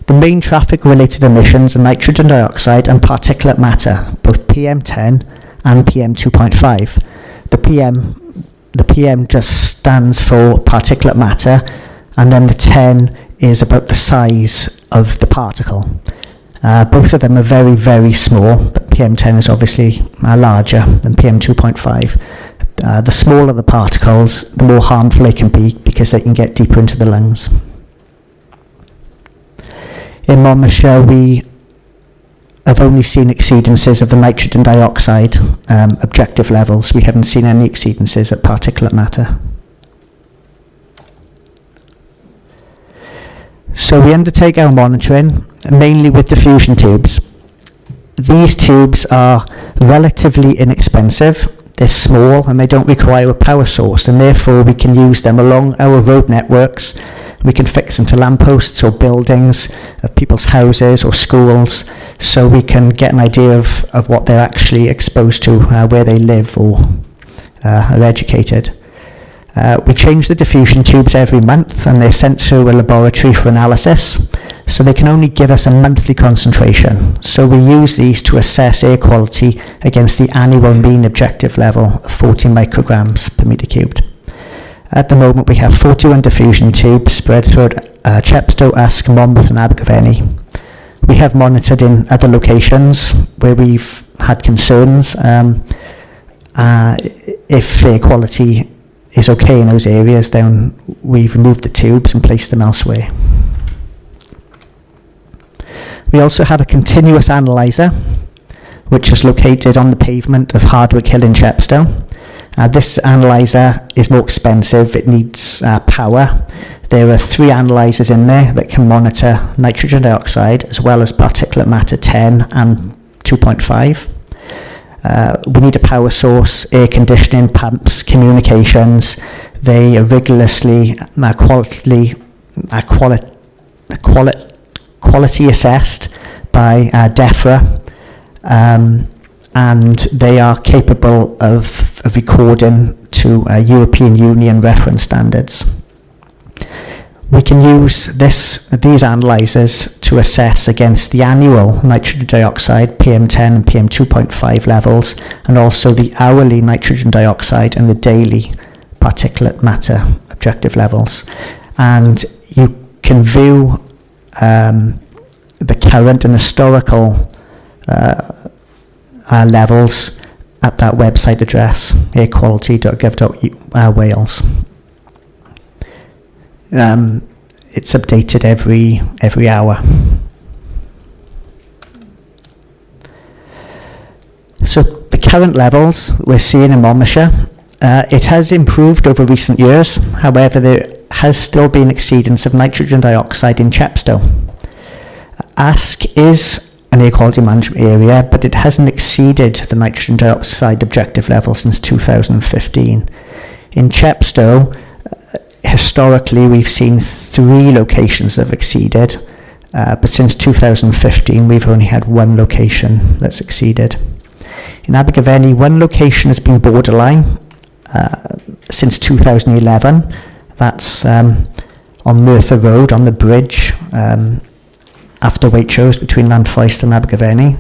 The main traffic related emissions are nitrogen dioxide and particulate matter, both PM10 and PM2.5. The PM just stands for particulate matter, and then the 10 is about the size of the particle. Both of them are very, very small, but PM10 is obviously larger than PM2.5. The smaller the particles, the more harmful they can be because they can get deeper into the lungs. In Monmouthshire, we have only seen exceedances of the nitrogen dioxide objective levels. We haven't seen any exceedances at particulate matter. So we undertake our monitoring mainly with diffusion tubes. These tubes are relatively inexpensive, they're small and they don't require a power source, and therefore we can use them along our road networks. We can fix them to lampposts or buildings of people's houses or schools, so we can get an idea of what they're actually exposed to, where they live or are educated. We change the diffusion tubes every month and they're sent to a laboratory for analysis, so they can only give us a monthly concentration. So we use these to assess air quality against the annual mean objective level of 40 micrograms per metre cubed. At the moment we have 41 diffusion tubes spread throughout Chepstow, Usk, Monmouth and Abergavenny. We have monitored in other locations where we've had concerns if air quality is okay in those areas, then we've removed the tubes and placed them elsewhere. We also have a continuous analyser, which is located on the pavement of Hardwick Hill in Chepstow. This analyser is more expensive, it needs power. There are 3 analysers in there that can monitor nitrogen dioxide as well as particulate matter 10 and 2.5. We need a power source, air conditioning, pumps, communications. They are rigorously quality assessed by DEFRA, and they are capable of recording to European Union reference standards. We can use these analyzers to assess against the annual nitrogen dioxide, PM10 and PM2.5 levels, and also the hourly nitrogen dioxide and the daily particulate matter objective levels. And you can view the current and historical levels at that website address, airquality.gov.wales. It's updated every hour. So the current levels we're seeing in Monmouthshire, it has improved over recent years. However, there has still been exceedance of nitrogen dioxide in Chepstow. Ask is an air quality management area, but it hasn't exceeded the nitrogen dioxide objective level since 2015. In Chepstow, historically, we've seen 3 locations that have exceeded, but since 2015, we've only had 1 location that's exceeded. In Abergavenny, 1 location has been borderline since 2011. That's on Merthyr Road, on the bridge, after Waitrose between Llanfoist and Abergavenny.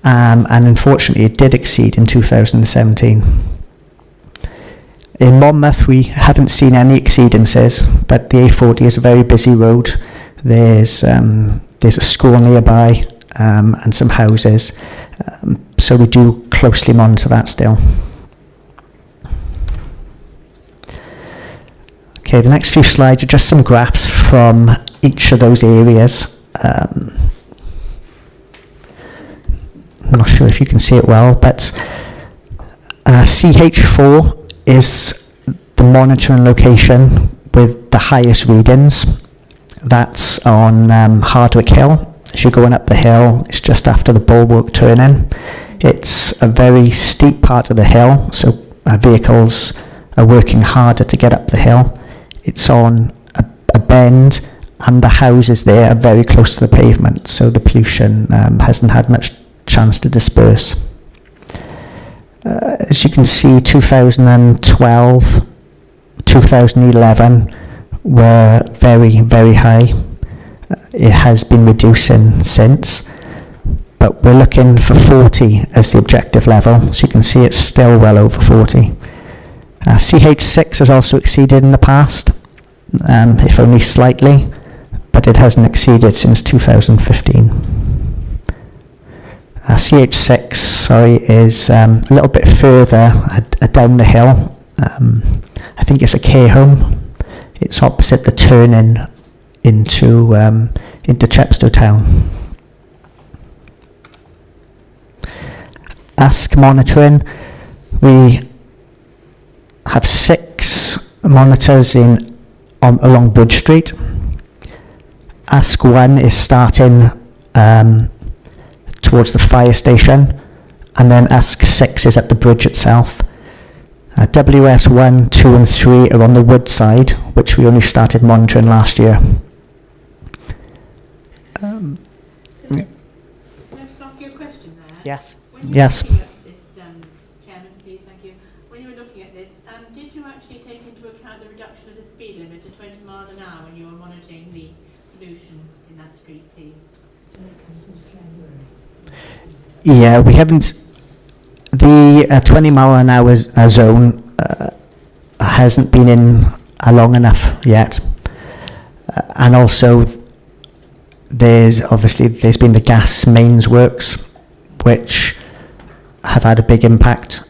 And unfortunately, it did exceed in 2017. In Monmouth, we haven't seen any exceedances, but the A40 is a very busy road. There's a school nearby and some houses, so we do closely monitor that still. Okay, the next few slides are just some graphs from each of those areas. I'm not sure if you can see it well, but CH4 is the monitoring location with the highest readings. That's on Hardwick Hill. As you're going up the hill, it's just after the bulwark turning. It's a very steep part of the hill, so vehicles are working harder to get up the hill. It's on a bend, and the houses there are very close to the pavement, so the pollution hasn't had much chance to disperse. As you can see, 2012, 2011 were very, very high. It has been reducing since, but we're looking for 40 as the objective level, so you can see it's still well over 40. CH6 has also exceeded in the past, if only slightly, but it hasn't exceeded since 2015. CH6, is a little bit further down the hill. I think it's a care home. It's opposite the turn-in into Chepstow town. Ask monitoring. We have 6 monitors along Bridge Street. Ask 1 is starting towards the fire station, and then Ask 6 is at the bridge itself. WS 1, 2 and 3 are on the wood side, which we only started monitoring last year. Can I just ask you a question there? Yes. When you Yes. were looking at this, Chairman, please, thank you. When you were looking at this, did you actually take into account the reduction of the speed limit to 20 miles an hour when you were monitoring the pollution in that street, please? Yeah, we haven't. The 20 mile an hour zone hasn't been in long enough yet. And also, there's been the gas mains works, which have had a big impact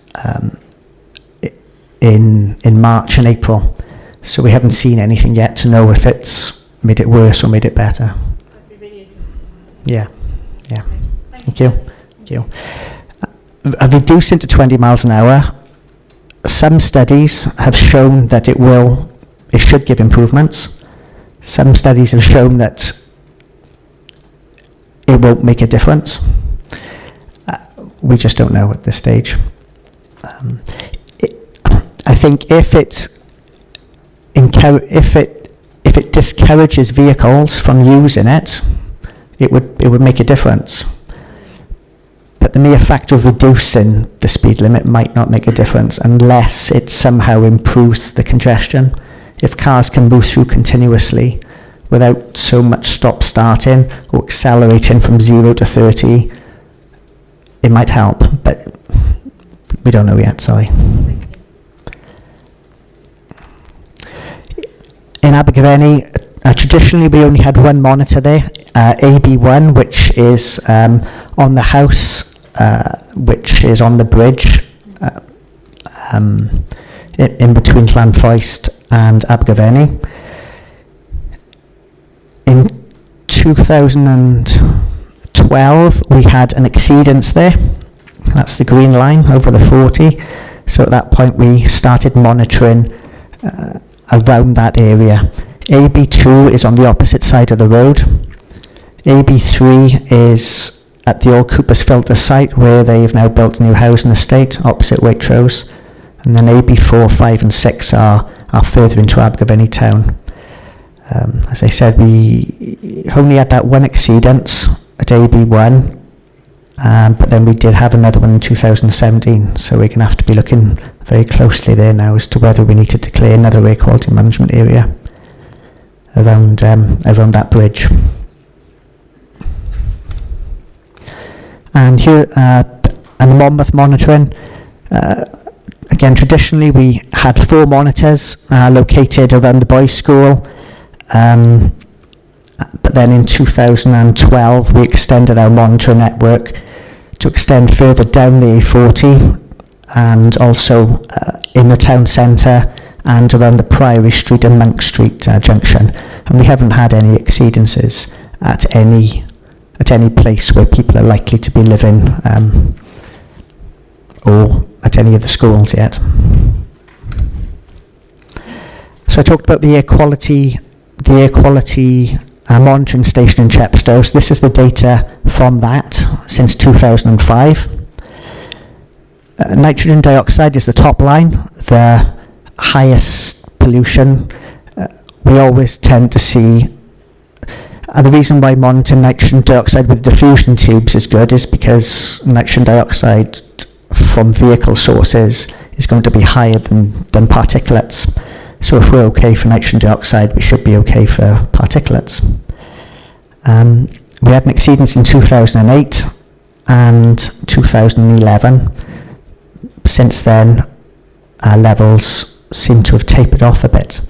in March and April. So we haven't seen anything yet to know if it's made it worse or made it better. That'd be really interesting. Yeah. Thank you. Reducing to 20 miles an hour, some studies have shown that it should give improvements. Some studies have shown that it won't make a difference. We just don't know at this stage. I think if it discourages vehicles from using it, it would make a difference. But the mere fact of reducing the speed limit might not make a difference unless it somehow improves the congestion. If cars can move through continuously, without so much stop-starting or accelerating from 0 to 30, it might help, but we don't know yet, sorry. In Abergavenny, traditionally we only had one monitor there, AB1, which is on the house, which is on the bridge in between Llanfoist and Abergavenny. In 2012, we had an exceedance there. That's the green line over the 40. So at that point, we started monitoring around that area. AB2 is on the opposite side of the road. AB3 is at the old Cooper's Filter site, where they've now built a new housing estate opposite Waitrose. And then AB4, 5 and 6 are further into Abergavenny town. As I said, we only had that one exceedance at AB1, but then we did have another one in 2017, so we're going to have to be looking very closely there now as to whether we need to declare another air quality management area around that bridge. And here, and Monmouth Monitoring, again, traditionally we had 4 monitors located around the boys' school, but then in 2012 we extended our monitoring network to extend further down the A40 and also in the town centre and around the Priory Street and Monk Street junction. And we haven't had any exceedances at any place where people are likely to be living or at any of the schools yet. So I talked about the air quality monitoring station in Chepstow. So this is the data from that since 2005. Nitrogen dioxide is the top line, the highest pollution. We always tend to see, the reason why monitoring nitrogen dioxide with diffusion tubes is good is because nitrogen dioxide from vehicle sources is going to be higher than particulates. So if we're okay for nitrogen dioxide, we should be okay for particulates. We had an exceedance in 2008 and 2011. Since then, our levels seem to have tapered off a bit.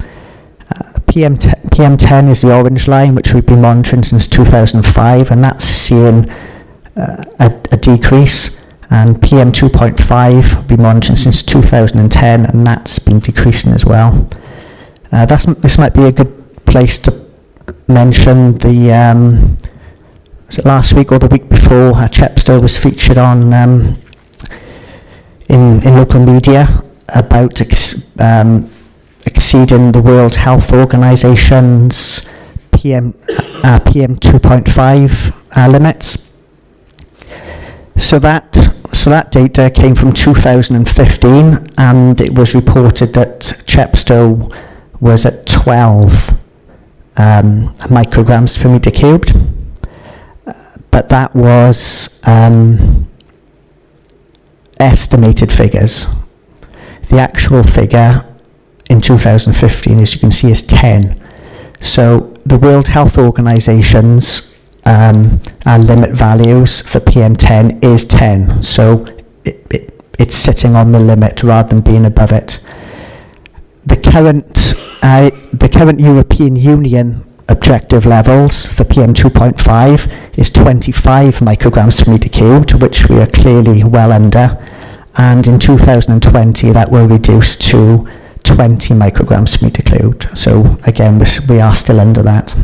PM10 is the orange line, which we've been monitoring since 2005, and that's seeing a decrease. And PM2.5 we've been monitoring since 2010, and that's been decreasing as well. This might be a good place to mention the, was it last week or the week before, Chepstow was featured on in local media about exceeding the World Health Organization's PM2.5 limits. So that data came from 2015, and it was reported that Chepstow was at 12 micrograms per metre cubed. But that was estimated figures. The actual figure in 2015, as you can see, is 10. So the World Health Organization's limit values for PM10 is 10. So it's sitting on the limit rather than being above it. The current European Union objective levels for PM2.5 is 25 micrograms per metre cubed, which we are clearly well under. And in 2020, that will reduce to 20 micrograms per metre cubed. So again, we are still under that.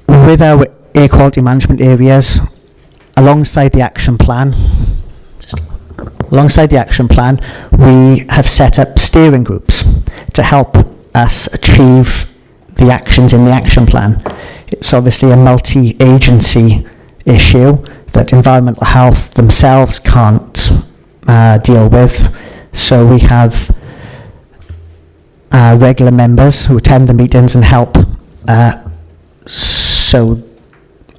With our air quality management areas, alongside the action plan, we have set up steering groups to help us achieve the actions in the action plan. It's obviously a multi-agency issue that environmental health themselves can't deal with. So we have regular members who attend the meetings and help. So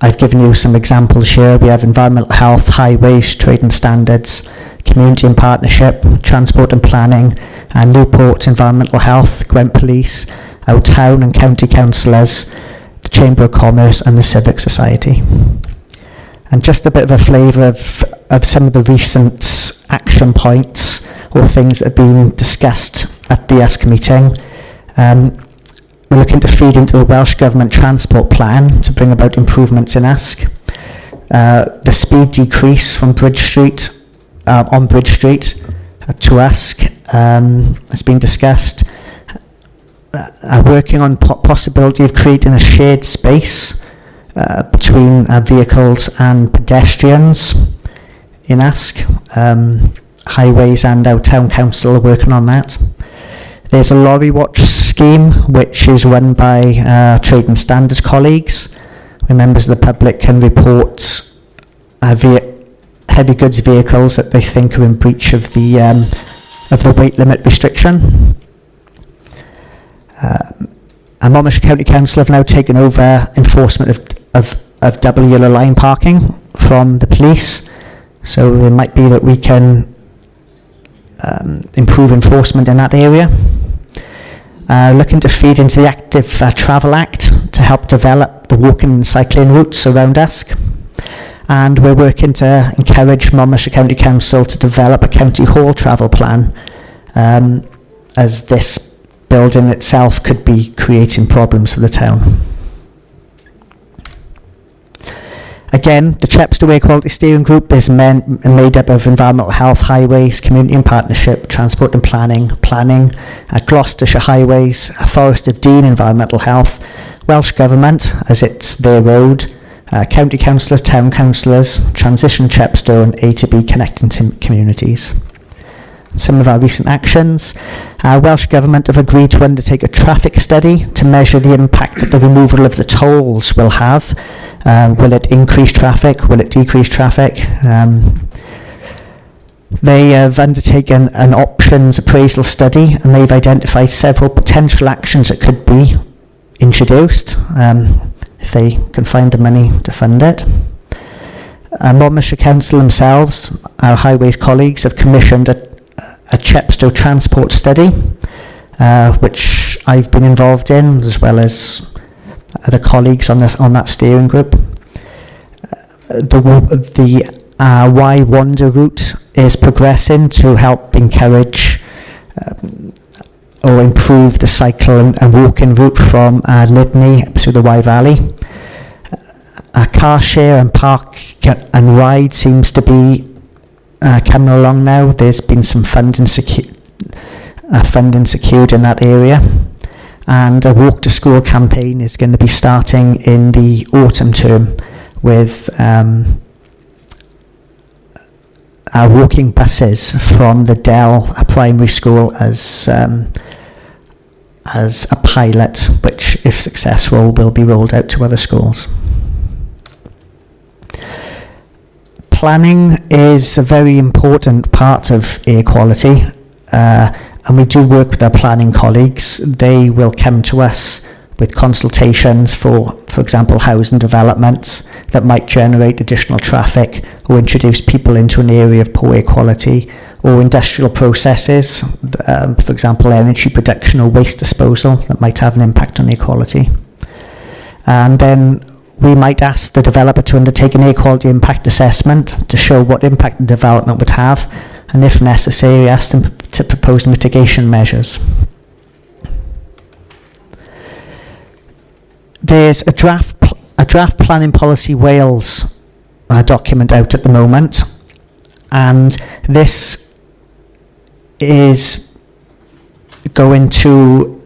I've given you some examples here. We have environmental health, highways, trade and standards, Community and Partnership, Transport and Planning, Newport Environmental Health, Gwent Police, our town and county councillors, the Chamber of Commerce and the Civic Society. And just a bit of a flavour of some of the recent action points or things that have been discussed at the USC meeting. We're looking to feed into the Welsh Government Transport Plan to bring about improvements in USC. The speed decrease from Bridge Street, on Bridge Street to USC has been discussed. Working on possibility of creating a shared space between vehicles and pedestrians in USC. Highways and our town council are working on that. There's a lorry watch scheme which is run by Trade and Standards colleagues, where members of the public can report heavy goods vehicles that they think are in breach of the weight limit restriction. And Monmouth County Council have now taken over enforcement of double yellow line parking from the police, so it might be that we can improve enforcement in that area. Looking to feed into the Active Travel Act to help develop the walking and cycling routes around USC. And we're working to encourage Monmouth County Council to develop a county hall travel plan, as this building itself could be creating problems for the town. Again, the Chepstow Air Quality Steering Group is made up of Environmental Health, Highways, Community and Partnership, Transport and Planning, Gloucestershire Highways, Forest of Dean Environmental Health, Welsh Government, as it's their road, County Councillors, Town Councillors, Transition Chepstow and A to B Connecting Communities. Some of our recent actions. Welsh Government have agreed to undertake a traffic study to measure the impact that the removal of the tolls will have. Will it increase traffic? Will it decrease traffic? They have undertaken an options appraisal study, and they've identified several potential actions that could be introduced if they can find the money to fund it. Monmouthshire Council themselves, our highways colleagues, have commissioned a Chepstow transport study, which I've been involved in, as well as other colleagues on that steering group. The Why Wander route is progressing to help encourage or improve the cycle and walking route from Lydney through the Wye Valley. Car share and park and ride seems to be coming along now. There's been some funding secured in that area, and a walk to school campaign is going to be starting in the autumn term with walking buses from the Dell primary school as a pilot, which, if successful, will be rolled out to other schools. Planning is a very important part of air quality, and we do work with our planning colleagues. They will come to us with consultations for example, housing developments that might generate additional traffic or introduce people into an area of poor air quality, or industrial processes, for example, energy production or waste disposal that might have an impact on air quality. And then we might ask the developer to undertake an air quality impact assessment to show what impact the development would have, and if necessary, ask them to propose mitigation measures. There's a draft Planning Policy Wales document out at the moment, and this is going to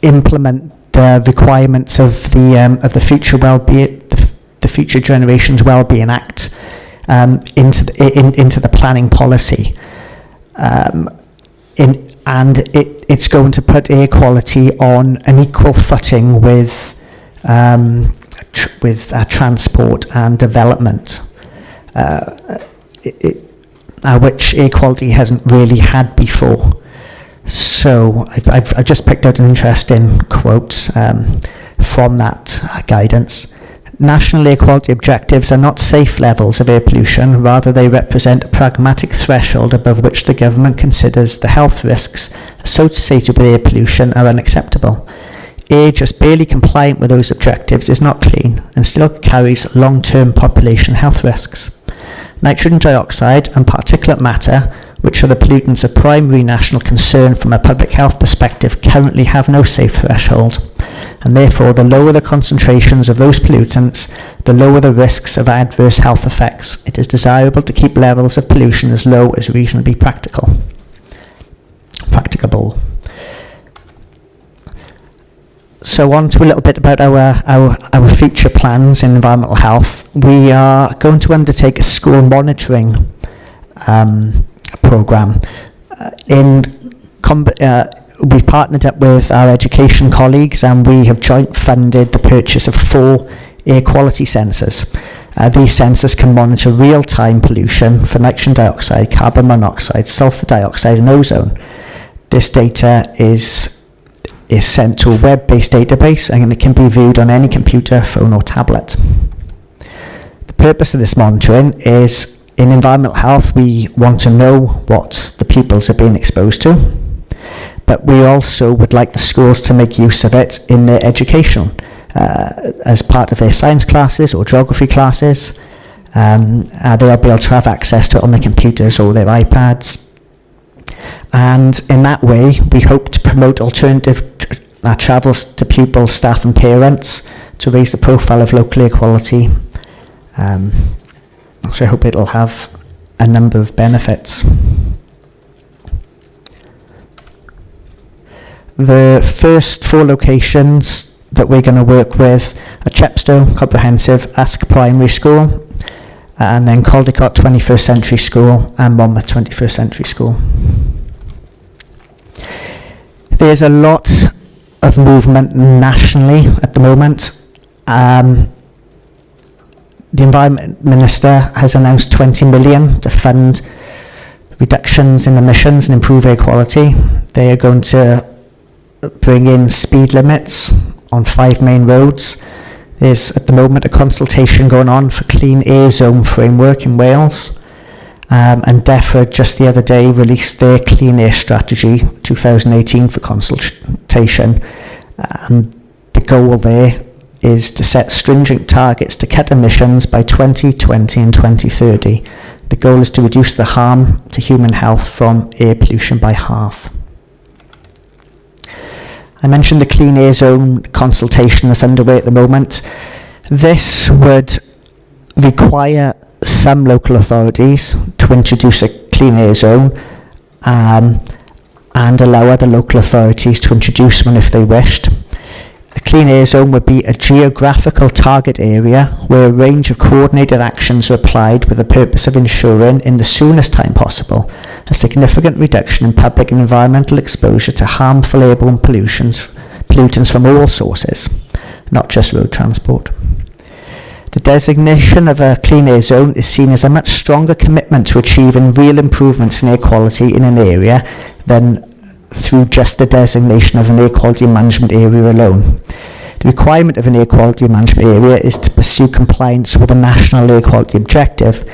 implement the requirements of the Future Wellbeing, the Future Generations Wellbeing Act into the planning policy, and it's going to put air quality on an equal footing with transport and development, which air quality hasn't really had before. So I've just picked out an interesting quote from that guidance. national air quality objectives are not safe levels of air pollution, rather they represent a pragmatic threshold above which the government considers the health risks associated with air pollution are unacceptable. Air just barely compliant with those objectives is not clean and still carries long-term population health risks. Nitrogen dioxide and particulate matter, which are the pollutants of primary national concern from a public health perspective, currently have no safe threshold, and therefore the lower the concentrations of those pollutants, the lower the risks of adverse health effects. It is desirable to keep levels of pollution as low as reasonably practicable. So on to a little bit about our future plans in environmental health. We are going to undertake a school monitoring programme. We've partnered up with our education colleagues, and we have joint funded the purchase of 4 air quality sensors. These sensors can monitor real-time pollution for nitrogen dioxide, carbon monoxide, sulfur dioxide and ozone. This data is sent to a web-based database, and it can be viewed on any computer, phone or tablet. The purpose of this monitoring is, in environmental health, we want to know what the pupils are being exposed to, but we also would like the schools to make use of it in their education, as part of their science classes or geography classes. They'll be able to have access to it on their computers or their iPads. And in that way, we hope to promote alternative travels to pupils, staff and parents to raise the profile of local air quality. So I hope it'll have a number of benefits. The first 4 locations that we're going to work with are Chepstow Comprehensive Ask Primary School, and then Caldecott 21st Century School and Monmouth 21st Century School. There's a lot of movement nationally at the moment. The Environment Minister has announced 20 million to fund reductions in emissions and improve air quality. They are going to bring in speed limits on 5 main roads. There's at the moment a consultation going on for Clean Air Zone framework in Wales. And DEFRA just the other day released their Clean Air Strategy 2018 for consultation. The goal there is to set stringent targets to cut emissions by 2020 and 2030. The goal is to reduce the harm to human health from air pollution by half. I mentioned the Clean Air Zone consultation that's underway at the moment. This would require some local authorities to introduce a clean air zone, and allow other local authorities to introduce one if they wished. A clean air zone would be a geographical target area where a range of coordinated actions are applied with the purpose of ensuring, in the soonest time possible, a significant reduction in public and environmental exposure to harmful airborne pollutants from all sources, not just road transport. The designation of a clean air zone is seen as a much stronger commitment to achieving real improvements in air quality in an area than through just the designation of an air quality management area alone. The requirement of an air quality management area is to pursue compliance with a national air quality objective,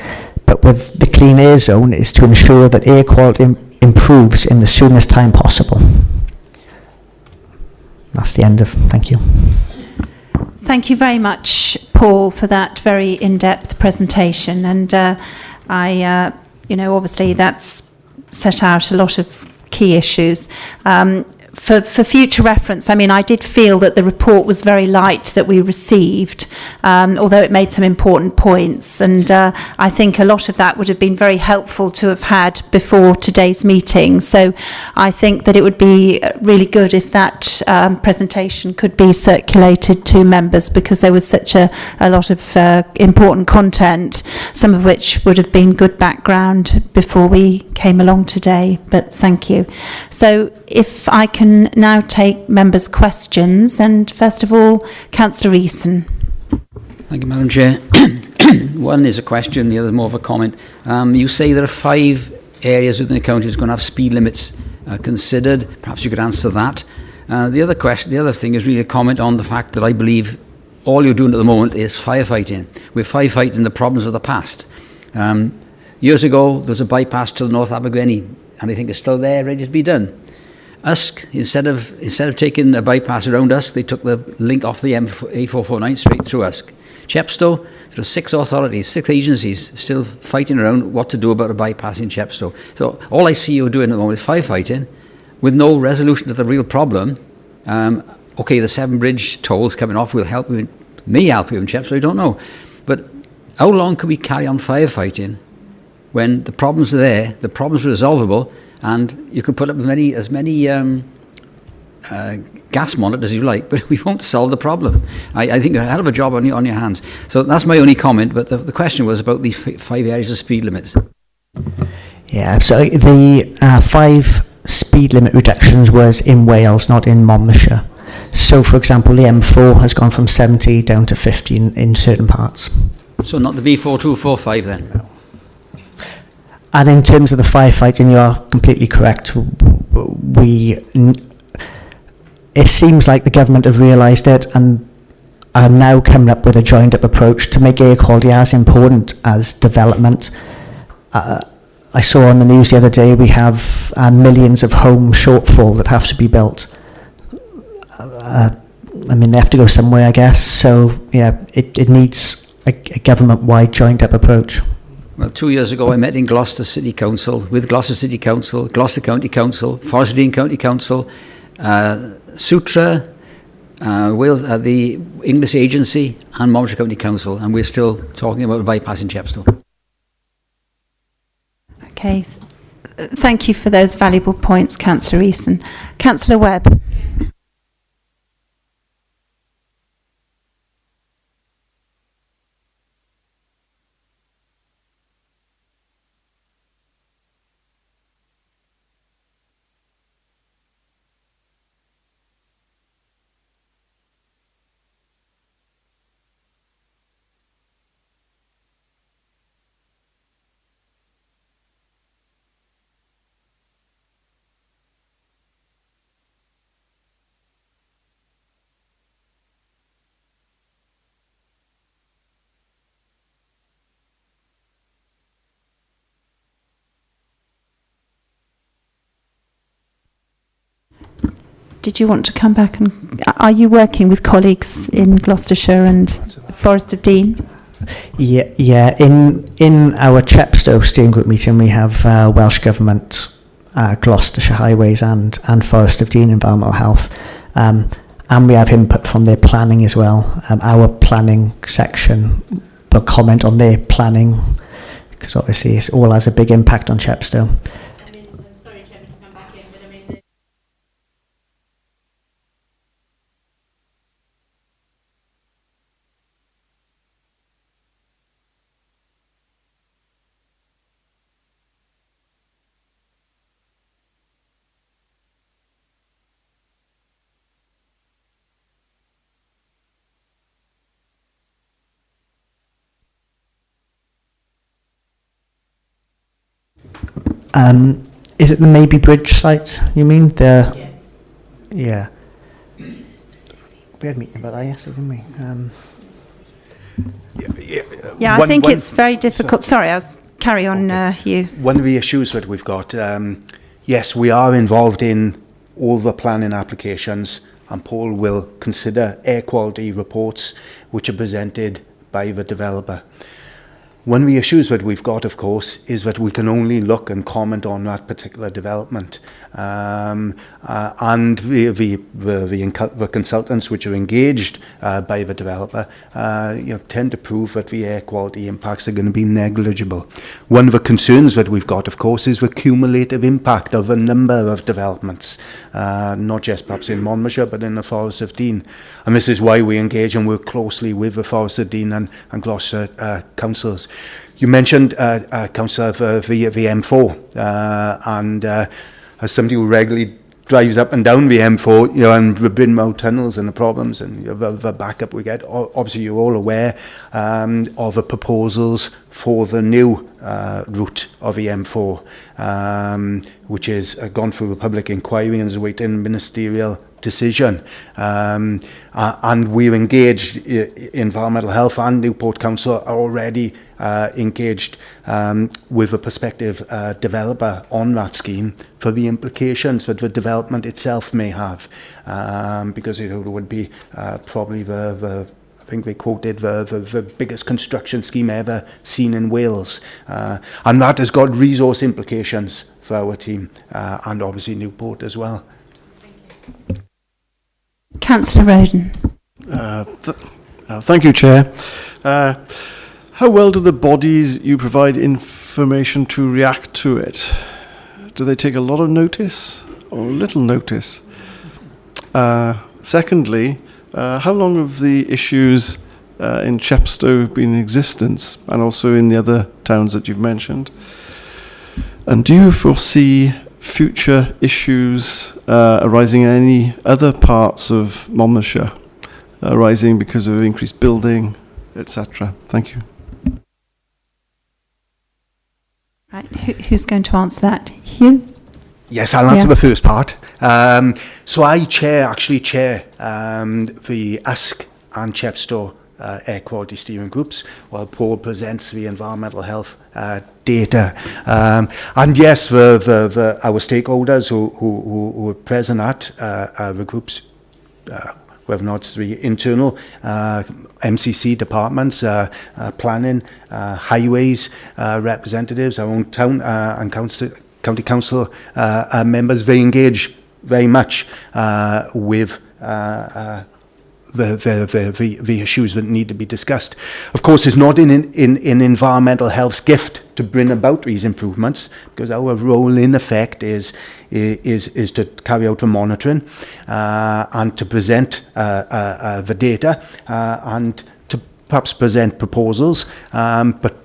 but with the clean air zone is to ensure that air quality improves in the soonest time possible. That's the end of, thank you. Thank you very much, Paul, for that very in-depth presentation. And obviously that's set out a lot of key issues. For future reference, I did feel that the report was very light that we received, although it made some important points. And I think a lot of that would have been very helpful to have had before today's meeting. So I think that it would be really good if that presentation could be circulated to members, because there was such a lot of important content, some of which would have been good background before we came along today. But thank you. So if I can now take members' questions, and first of all, Councillor Eason. Thank you, Madam Chair. One is a question, the other is more of a comment. You say there are 5 areas within the county that's going to have speed limits considered. Perhaps you could answer that. The other thing is really a comment on the fact that I believe all you're doing at the moment is firefighting. We're firefighting the problems of the past. Years ago, there was a bypass to North Abergwenny, and I think it's still there, ready to be done. Usk, instead of taking a bypass around Usk, they took the link off the A449 straight through Usk. Chepstow, there are 6 authorities, 6 agencies still fighting around what to do about a bypass in Chepstow. So all I see you doing at the moment is firefighting with no resolution to the real problem. Okay, the 7 bridge tolls coming off will help you, may help you in Chepstow, I don't know. But how long can we carry on firefighting when the problems are there, the problems are resolvable, and you can put up as many gas monitors as you like, but we won't solve the problem. I think a hell of a job on your hands. So that's my only comment, but the question was about these 5 areas of speed limits. Yeah, so the 5 speed limit reductions was in Wales, not in Monmouthshire. So, for example, the M4 has gone from 70 down to 50 in certain parts. So not the B4245 then? No. And in terms of the firefighting, you are completely correct. It seems like the government have realised it and are now coming up with a joined-up approach to make air quality as important as development. I saw on the news the other day we have millions of home shortfall that have to be built. They have to go somewhere, I guess. So, yeah, it needs a government-wide joined-up approach. Well, 2 years ago, I met in Gloucester City Council, with Gloucester City Council, Gloucester County Council, Forest of Dean County Council, Sutra, Wales, the English Agency, and Monmouth County Council, and we're still talking about a bypass in Chepstow. Okay. Thank you for those valuable points, Councillor Eason. Councillor Webb. Did you want to come back and are you working with colleagues in Gloucestershire and Forest of Dean? Yeah. In our Chepstow steering group meeting, we have Welsh Government, Gloucestershire Highways, and Forest of Dean Environmental Health, and we have input from their planning as well. Our planning section will comment on their planning because obviously it all has a big impact on Chepstow. Is it the Maybe Bridge site, you mean? Yes. Yeah. We had a meeting about that yesterday, didn't we? Yeah, I think it's very difficult. Sorry, I'll carry on, Hugh. One of the issues that we've got, yes, we are involved in all the planning applications, and Paul will consider air quality reports which are presented by the developer. One of the issues that we've got, of course, is that we can only look and comment on that particular development. And the consultants which are engaged by the developer tend to prove that the air quality impacts are going to be negligible. One of the concerns that we've got, of course, is the cumulative impact of a number of developments, not just perhaps in Monmouthshire, but in the Forest of Dean. And this is why we engage and work closely with the Forest of Dean and Gloucester councils. You mentioned, Councillor, the M4, and as somebody who regularly drives up and down the M4, and the Brynmouth tunnels and the problems and the backup we get, obviously you're all aware of the proposals for the new route of the M4. which is gone through a public inquiry and is awaiting ministerial decision. And we're engaged, Environmental Health and Newport Council are already engaged with a prospective developer on that scheme for the implications that the development itself may have, because it would be probably I think they quoted the biggest construction scheme ever seen in Wales. And that has got resource implications for our team and obviously Newport as well. Councillor Roden. Thank you, Chair. How well do the bodies you provide information to react to it? Do they take a lot of notice or little notice? Secondly, how long have the issues in Chepstow been in existence, and also in the other towns that you've mentioned? And do you foresee future issues arising in any other parts of Monmouthshire, arising because of increased building, etc.? Thank you. Right, who's going to answer that? Hugh? Yes, I'll answer the first part. So I actually chair the USC and Chepstow air quality steering groups, while Paul presents the environmental health data. And yes, our stakeholders who were present at the groups, whether or not it's the internal MCC departments, planning, highways representatives, our own town and county council members, they engage very much with the issues that need to be discussed. Of course, it's not in environmental health's gift to bring about these improvements, because our role in effect is to carry out the monitoring and to present the data and to perhaps present proposals, but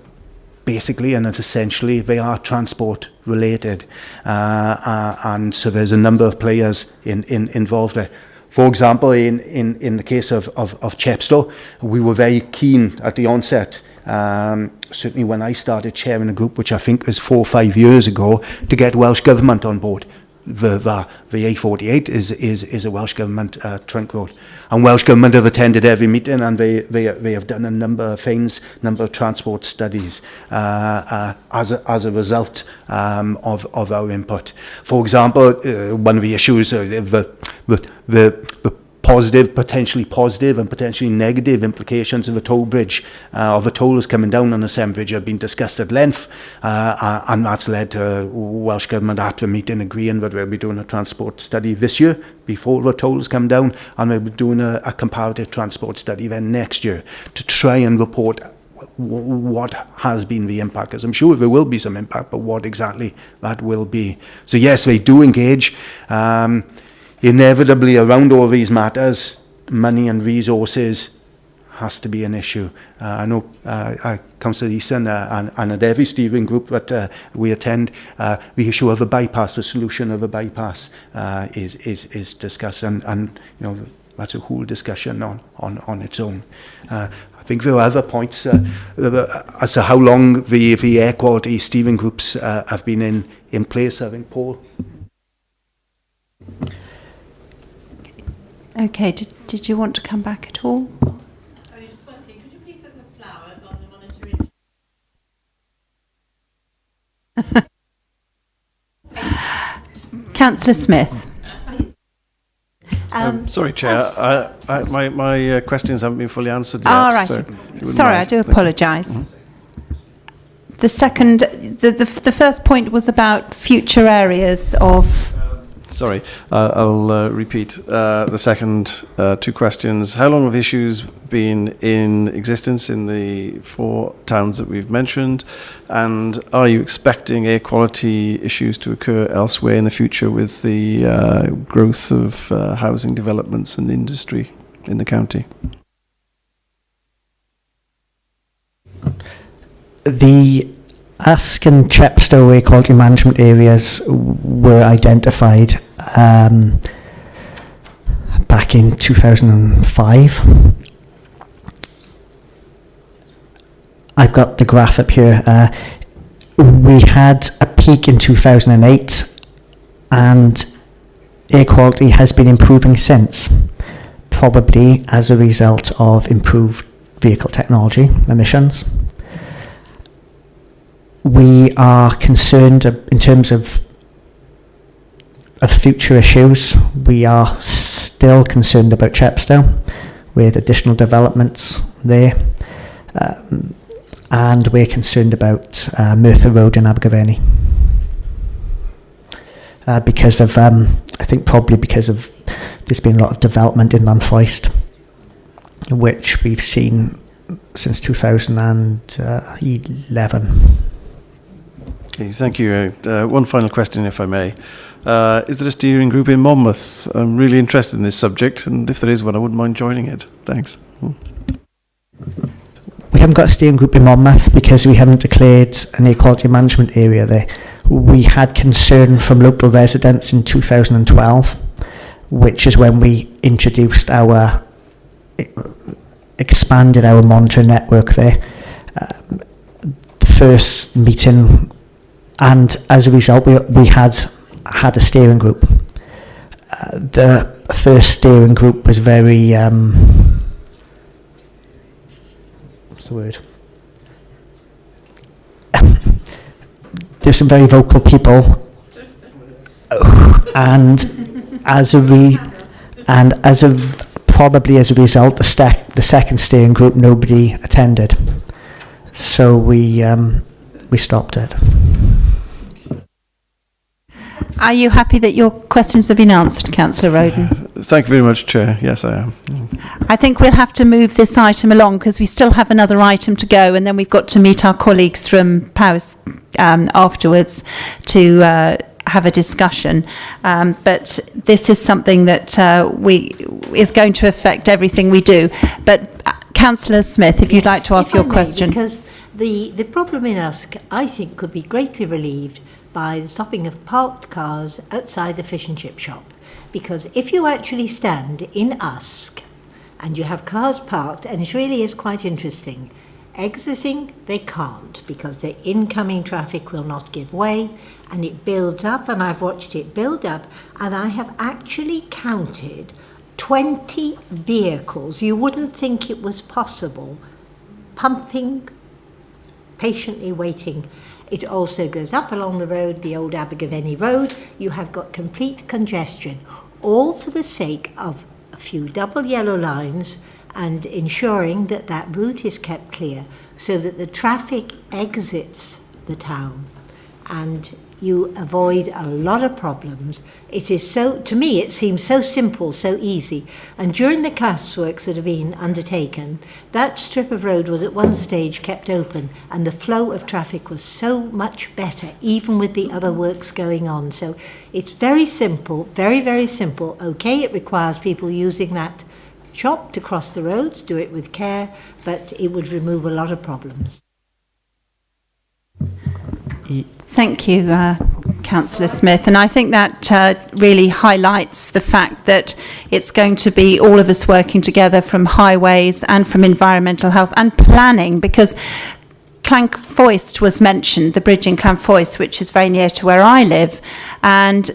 basically and essentially they are transport related, and so there's a number of players involved there. For example, in the case of Chepstow, we were very keen at the onset, certainly when I started chairing a group, which I think was 4 or 5 years ago, to get Welsh Government on board. The A48 is a Welsh Government trunk road. And Welsh Government have attended every meeting, and they have done a number of things, number of transport studies as a result of our input. For example, one of the issues, the potentially positive and potentially negative implications of the toll bridge, of the tollers coming down on the Sewerage bridge, have been discussed at length, and that's led to Welsh Government at the meeting agreeing that we'll be doing a transport study this year before the tolls come down, and we'll be doing a comparative transport study then next year to try and report what has been the impact, because I'm sure there will be some impact, but what exactly that will be. So yes, they do engage. Inevitably, around all these matters, money and resources has to be an issue. I know Councillor Eason and at every steering group that we attend, the issue of a bypass, the solution of a bypass is discussed, and you know, that's a whole discussion on its own. I think there are other points as to how long the air quality steering groups have been in place. I think, Paul. Okay, did you want to come back at all? Only just one thing. Could you please put some flowers on the monitoring? Councillor Smith. Sorry, Chair. My questions haven't been fully answered yet. All right. So sorry, I do apologise. The second, the first point was about future areas of. Sorry, I'll repeat the second 2 questions. How long have issues been in existence in the 4 towns that we've mentioned? And are you expecting air quality issues to occur elsewhere in the future with the growth of housing developments and industry in the county? The Usk and Chepstow air quality management areas were identified back in 2005. I've got the graph up here. We had a peak in 2008, and air quality has been improving since, probably as a result of improved vehicle technology emissions. We are concerned in terms of future issues. We are still concerned about Chepstow with additional developments there, and we're concerned about Merthyr Road in Abergavenny because of, I think probably because of there's been a lot of development in Monmouth, which we've seen since 2011. Okay, thank you. One final question, if I may. Is there a steering group in Monmouth? I'm really interested in this subject, and if there is one, I wouldn't mind joining it. Thanks. We haven't got a steering group in Monmouth because we haven't declared an air quality management area there. We had concern from local residents in 2012, which is when we expanded our monitoring network there. The first meeting, and as a result, we had a steering group. The first steering group was very, what's the word? There's some very vocal people, and probably as a result, the second steering group, nobody attended, so we stopped it. Are you happy that your questions have been answered, Councillor Roden? Thank you very much, Chair. Yes, I am. I think we'll have to move this item along because we still have another item to go, and then we've got to meet our colleagues from Powers afterwards to have a discussion. But this is something that is going to affect everything we do. But Councillor Smith, if you'd like to ask your question. Because the problem in Usk, I think, could be greatly relieved by the stopping of parked cars outside the fish and chip shop. Because if you actually stand in Usk and you have cars parked, and it really is quite interesting, exiting they can't because the incoming traffic will not give way, and it builds up, and I've watched it build up, and I have actually counted 20 vehicles, you wouldn't think it was possible, pumping, patiently waiting. It also goes up along the road, the old Abergavenny Road. You have got complete congestion, all for the sake of a few double yellow lines and ensuring that that route is kept clear so that the traffic exits the town and you avoid a lot of problems. It is so, to me, it seems so simple, so easy. And during the CAS works that have been undertaken, that strip of road was at one stage kept open and the flow of traffic was so much better, even with the other works going on. So it's very simple, very, very simple. Okay, it requires people using that shop to cross the roads, do it with care, but it would remove a lot of problems. Thank you, Councillor Smith. And I think that really highlights the fact that it's going to be all of us working together from highways and from environmental health and planning, because Clanfoist was mentioned, the bridge in Clanfoist, which is very near to where I live. And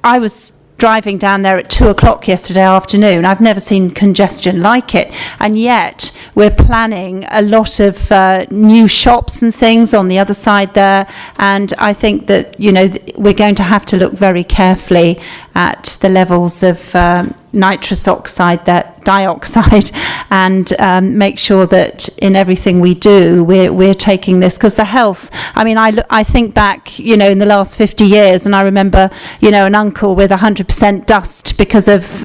I was driving down there at 2:00 yesterday afternoon. I've never seen congestion like it, and yet we're planning a lot of new shops and things on the other side there, and I think that, you know, we're going to have to look very carefully at the levels of nitrous oxide, that dioxide, and make sure that in everything we do we're taking this, because the health, I mean, I think back, you know, in the last 50 years, and I remember, you know, an uncle with 100% dust because of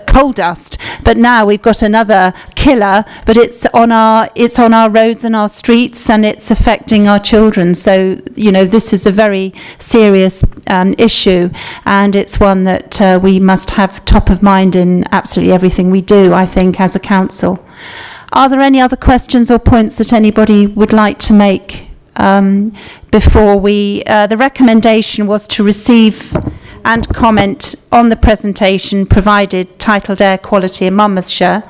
coal dust, but now we've got another killer, but it's on our roads and our streets, and it's affecting our children. So, you know, this is a very serious issue, and it's one that we must have top of mind in absolutely everything we do, I think, as a council. Are there any other questions or points that anybody would like to make before we... the recommendation was to receive and comment on the presentation provided, titled Air Quality in Monmouthshire,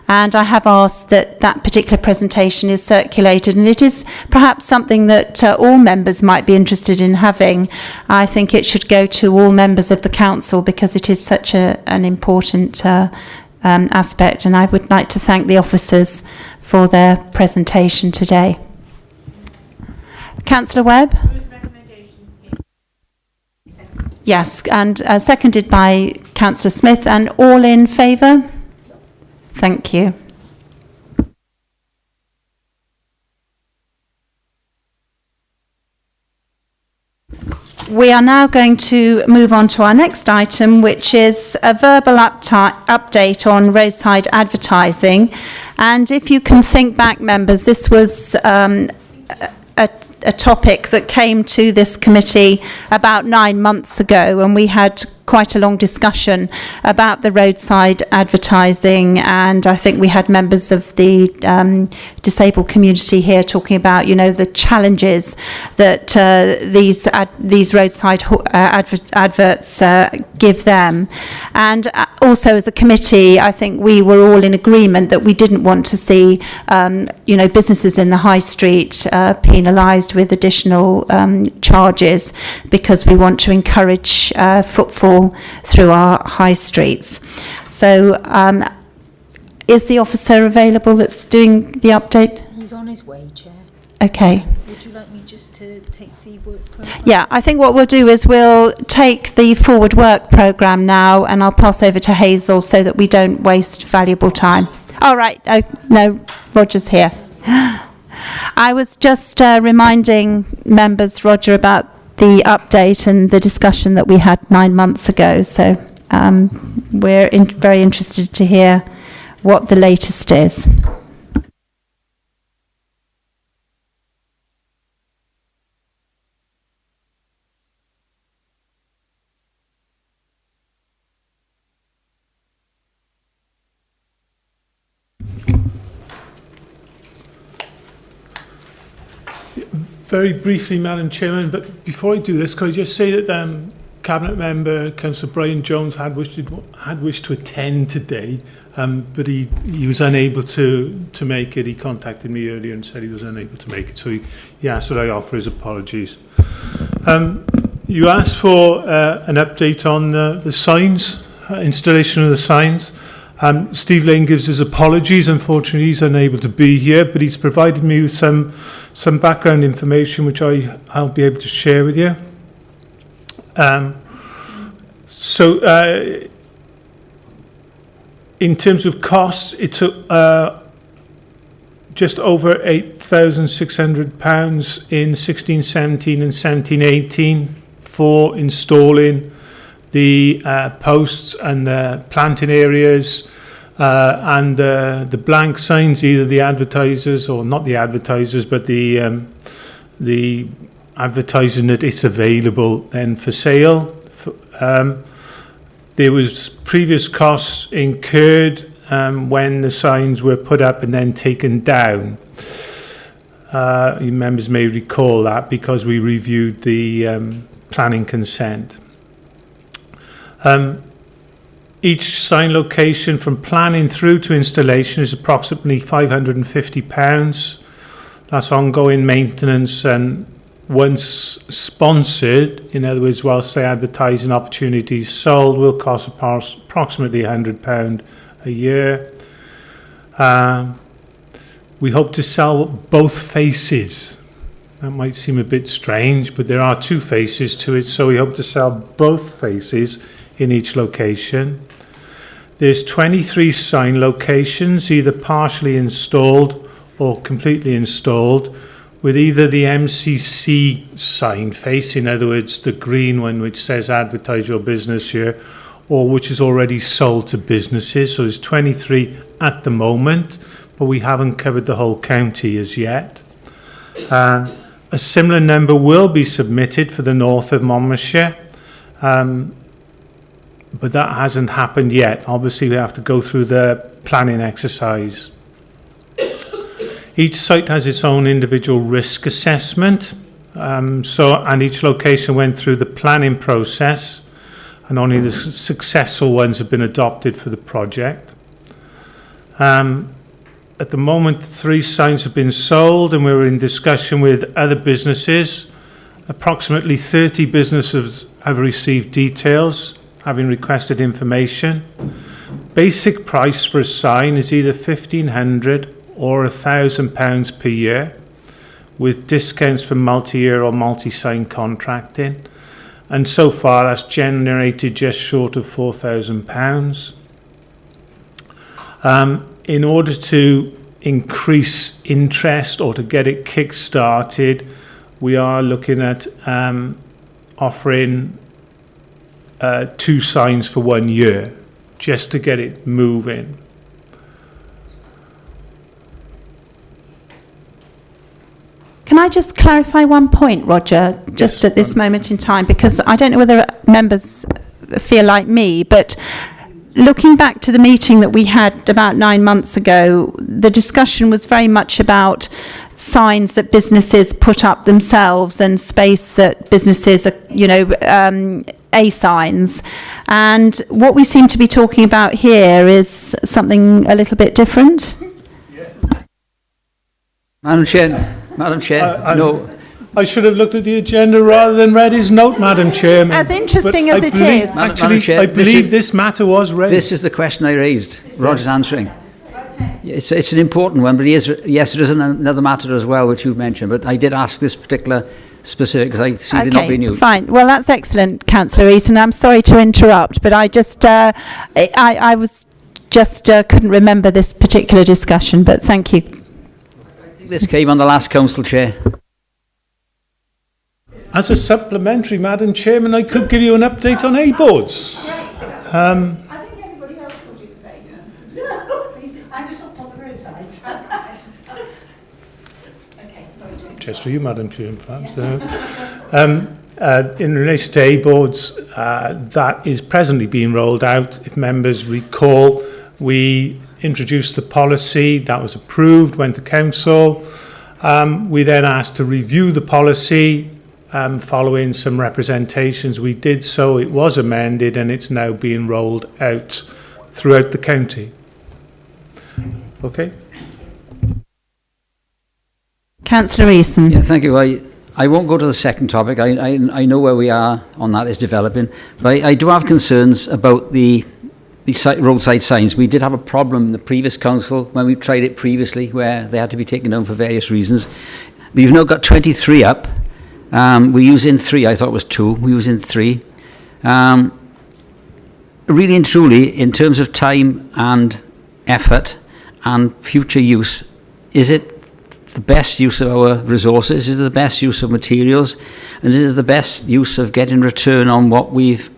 and I have asked that that particular presentation is circulated, and it is perhaps something that all members might be interested in having. I think it should go to all members of the council because it is such an important aspect, and I would like to thank the officers for their presentation today. Councillor Webb? Yes, and seconded by Councillor Smith, and all in favour? Thank you. We are now going to move on to our next item, which is a verbal update on roadside advertising. And if you can think back, members, this was a topic that came to this committee about 9 months ago, and we had quite a long discussion about the roadside advertising, and I think we had members of the disabled community here talking about, you know, the challenges that these roadside adverts give them. And also as a committee, I think we were all in agreement that we didn't want to see businesses in the high street penalised with additional charges, because we want to encourage footfall through our high streets. So is the officer available that's doing the update? He's on his way, Chair. Okay. Would you like me just to take the work programme? Yeah, I think what we'll do is we'll take the forward work programme now, and I'll pass over to Hazel so that we don't waste valuable time. All right. Oh, no, Roger's here. I was just reminding members, Roger, about the update and the discussion that we had 9 months ago. So we're very interested to hear what the latest is. Very briefly, Madam Chairman, but before I do this, could I just say that Cabinet Member Councillor Brian Jones had wished to attend today, but he was unable to make it. He contacted me earlier and said he was unable to make it, so he asked that I offer his apologies. You asked for an update on the signs, installation of the signs. Steve Lane gives his apologies. Unfortunately, he's unable to be here, but he's provided me with some background information which I'll be able to share with you. In terms of costs, it took just over £8,600 in 16-17 and 17-18 for installing the posts and the planting areas and the blank signs, either the advertisers, or not the advertisers, but the advertising that it's available then for sale. There was previous costs incurred when the signs were put up and then taken down. You members may recall that because we reviewed the planning consent. Each sign location from planning through to installation is approximately £550. That's ongoing maintenance, and once sponsored, in other words, whilst they advertise an opportunity sold, will cost approximately £100 a year. We hope to sell both faces. That might seem a bit strange, but there are two faces to it, so we hope to sell both faces in each location. There's 23 sign locations, either partially installed or completely installed, with either the MCC sign face, in other words, the green one which says advertise your business here, or which is already sold to businesses. So there's 23 at the moment, but we haven't covered the whole county as yet. A similar number will be submitted for the north of Monmouthshire, but that hasn't happened yet. Obviously, we have to go through the planning exercise. Each site has its own individual risk assessment, and each location went through the planning process, and only the successful ones have been adopted for the project. At the moment, 3 signs have been sold, and we're in discussion with other businesses. Approximately 30 businesses have received details, having requested information. Basic price for a sign is either £1,500 or £1,000 per year, with discounts for multi-year or multi-sign contracting. And so far, that's generated just short of £4,000. In order to increase interest or to get it kick-started, we are looking at offering 2 signs for 1 year, just to get it moving. Can I just clarify one point, Roger, just at this moment in time, because I don't know whether members feel like me, but looking back to the meeting that we had about 9 months ago, the discussion was very much about signs that businesses put up themselves and space that businesses are, A signs. And what we seem to be talking about here is something a little bit different. Madam Chair, no. I should have looked at the agenda rather than read his note, Madam Chairman. As interesting But as I it believe- is. Actually, Chair, I believe this matter was raised. This is the question I raised. Roger's answering. It's an important one, but yes, there is another matter as well, which you've mentioned. But I did ask this particular specific, because I see they're not being used. Fine. Well, that's excellent, Councillor Easton. I'm sorry to interrupt, but I just, I was just couldn't remember this particular discussion, but thank you. This came on the last council, Chair. As a supplementary, Madam Chairman, I could give you an update on A-boards. I think everybody else thought it was A-boards. I was up on the roadsides. Okay, sorry. Just for you, Madam Chairman, perhaps. In relation to A-boards, that is presently being rolled out. If members recall, we introduced the policy, that was approved, went to council. We then asked to review the policy. Following some representations, we did so, it was amended, and it's now being rolled out throughout the county. Okay? Councillor Easton. Yeah, thank you. I won't go to the second topic. I know where we are on that, is developing. But I do have concerns about the roadside signs. We did have a problem in the previous council when we tried it previously, where they had to be taken down for various reasons. We've now got 23 up. We're using 3. I thought it was 2. We're using 3. Really and truly, in terms of time and effort and future use, is it the best use of our resources? Is it the best use of materials? And is it the best use of getting return on what we've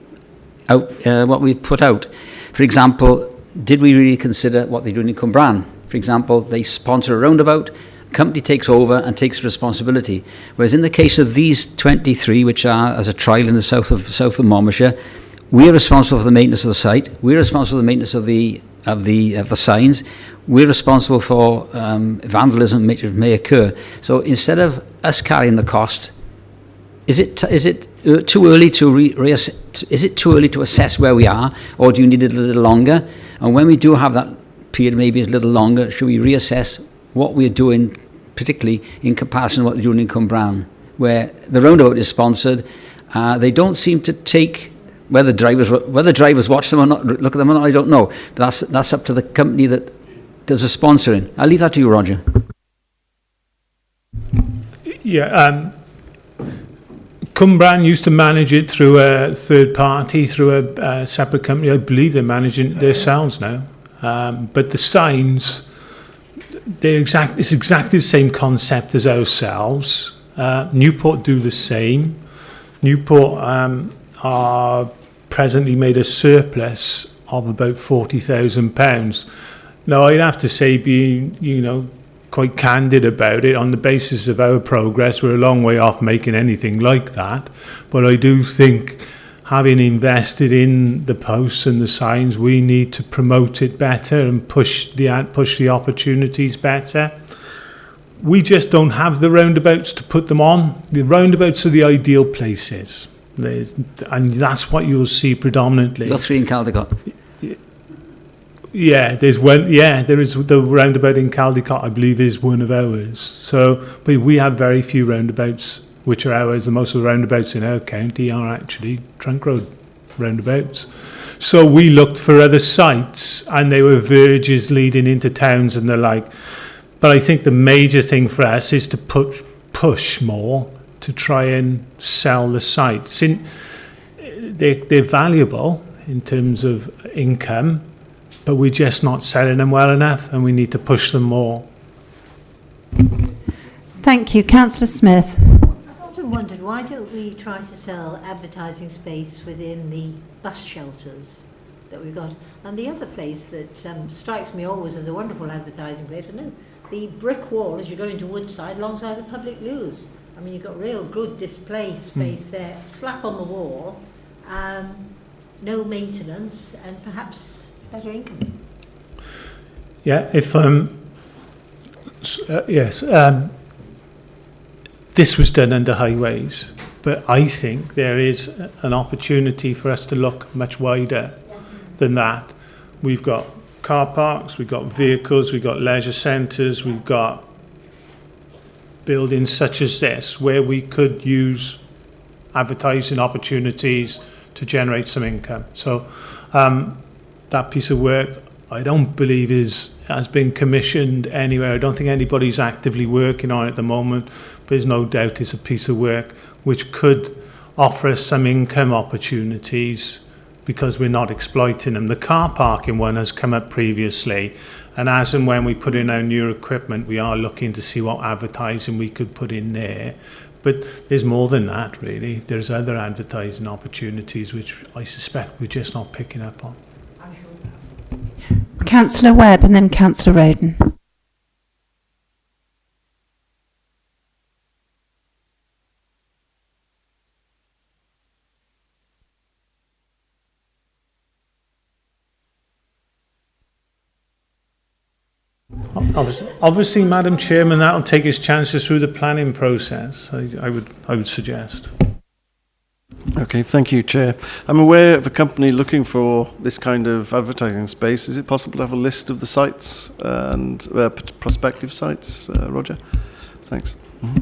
put out? For example, did we really consider what they're doing in Cwmbran? For example, they sponsor a roundabout, company takes over and takes responsibility. Whereas in the case of these 23, which are as a trial in the south of Monmouthshire, we're responsible for the maintenance of the site. We're responsible for the maintenance of the signs. We're responsible for vandalism which may occur. So instead of us carrying the cost, is it too early to assess where we are, or do you need it a little longer? And when we do have that period, maybe a little longer, should we reassess what we're doing, particularly in comparison to what they're doing in Cwmbran, where the roundabout is sponsored? They don't seem to take, whether drivers watch them or not, look at them or not, I don't know. But that's up to the company that does the sponsoring. I'll leave that to you, Roger. Yeah, Cwmbran used to manage it through a third party, through a separate company. I believe they're managing it themselves now. But the signs, it's exactly the same concept as ourselves. Newport do the same. Newport are presently made a surplus of about £40,000. Now, I'd have to say, being, quite candid about it, on the basis of our progress, we're a long way off making anything like that. But I do think, having invested in the posts and the signs, we need to promote it better and push the opportunities better. We just don't have the roundabouts to put them on. The roundabouts are the ideal places. And that's what you'll see predominantly. You're 3 in Caldecott. Yeah, there is the roundabout in Caldicott, I believe, is one of ours. So, but we have very few roundabouts which are ours. And most of the roundabouts in our county are actually trunk road roundabouts. So we looked for other sites, and they were verges leading into towns and the like. But I think the major thing for us is to push more to try and sell the sites. They're valuable in terms of income, but we're just not selling them well enough, and we need to push them more. Thank you. Councillor Smith. I've often wondered, why don't we try to sell advertising space within the bus shelters that we've got? And the other place that strikes me always as a wonderful advertising place, the brick wall as you go into Woodside alongside the public loos. I mean, you've got real good display space there, slap on the wall, no maintenance, and perhaps better income. Yeah, if yes, this was done under highways, but I think there is an opportunity for us to look much wider than that. We've got car parks, we've got vehicles, we've got leisure centres, we've got buildings such as this where we could use advertising opportunities to generate some income. So that piece of work, I don't believe has been commissioned anywhere. I don't think anybody's actively working on it at the moment, but there's no doubt it's a piece of work which could offer us some income opportunities because we're not exploiting them. The car parking one has come up previously, and as and when we put in our new equipment, we are looking to see what advertising we could put in there. But there's more than that, really. There's other advertising opportunities which I suspect we're just not picking up on. Councillor Webb and then Councillor Roden. Obviously, Madam Chairman, that'll take its chances through the planning process, I would suggest. Okay, thank you, Chair. I'm aware of a company looking for this kind of advertising space. Is it possible to have a list of the sites and prospective sites, Roger? Thanks. Mm-hmm.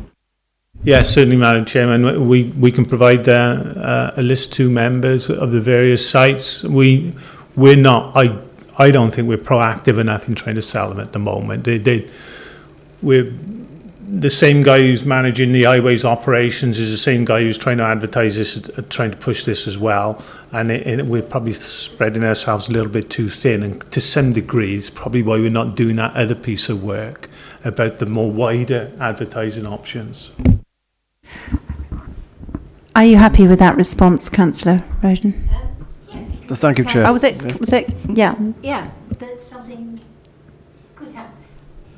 Yes, certainly, Madam Chairman. We can provide a list to members of the various sites. We're not. I don't think we're proactive enough in trying to sell them at the moment. We're the same guy who's managing the highways operations is the same guy who's trying to advertise this, trying to push this as well. And we're probably spreading ourselves a little bit too thin. And to some degree, it's probably why we're not doing that other piece of work about the more wider advertising options. Are you happy with that response, Councillor Roden? Thank you, Chair. Oh, was it? Yeah. Yeah, that something could happen.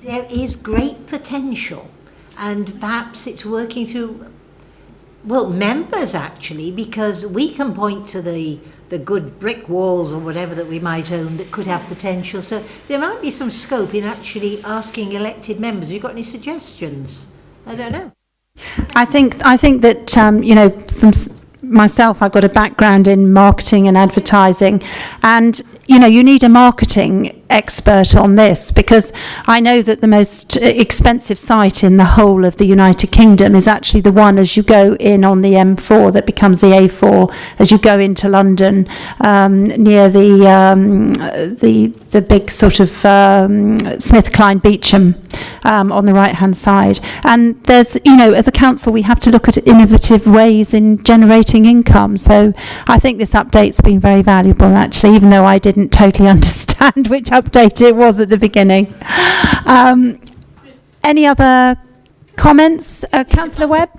There is great potential, and perhaps it's working through, well, members actually, because we can point to the good brick walls or whatever that we might own that could have potential. So there might be some scope in actually asking elected members. Have you got any suggestions? I don't know. I think that from myself, I've got a background in marketing and advertising, and you need a marketing expert on this, because I know that the most expensive site in the whole of the United Kingdom is actually the one as you go in on the M4 that becomes the A4 as you go into London, near the big sort of Smith Klein Beecham on the right hand side. And there's as a council we have to look at innovative ways in generating income. So I think this update's been very valuable actually, even though I didn't totally understand which update it was at the beginning. Any other comments? Councillor Webb?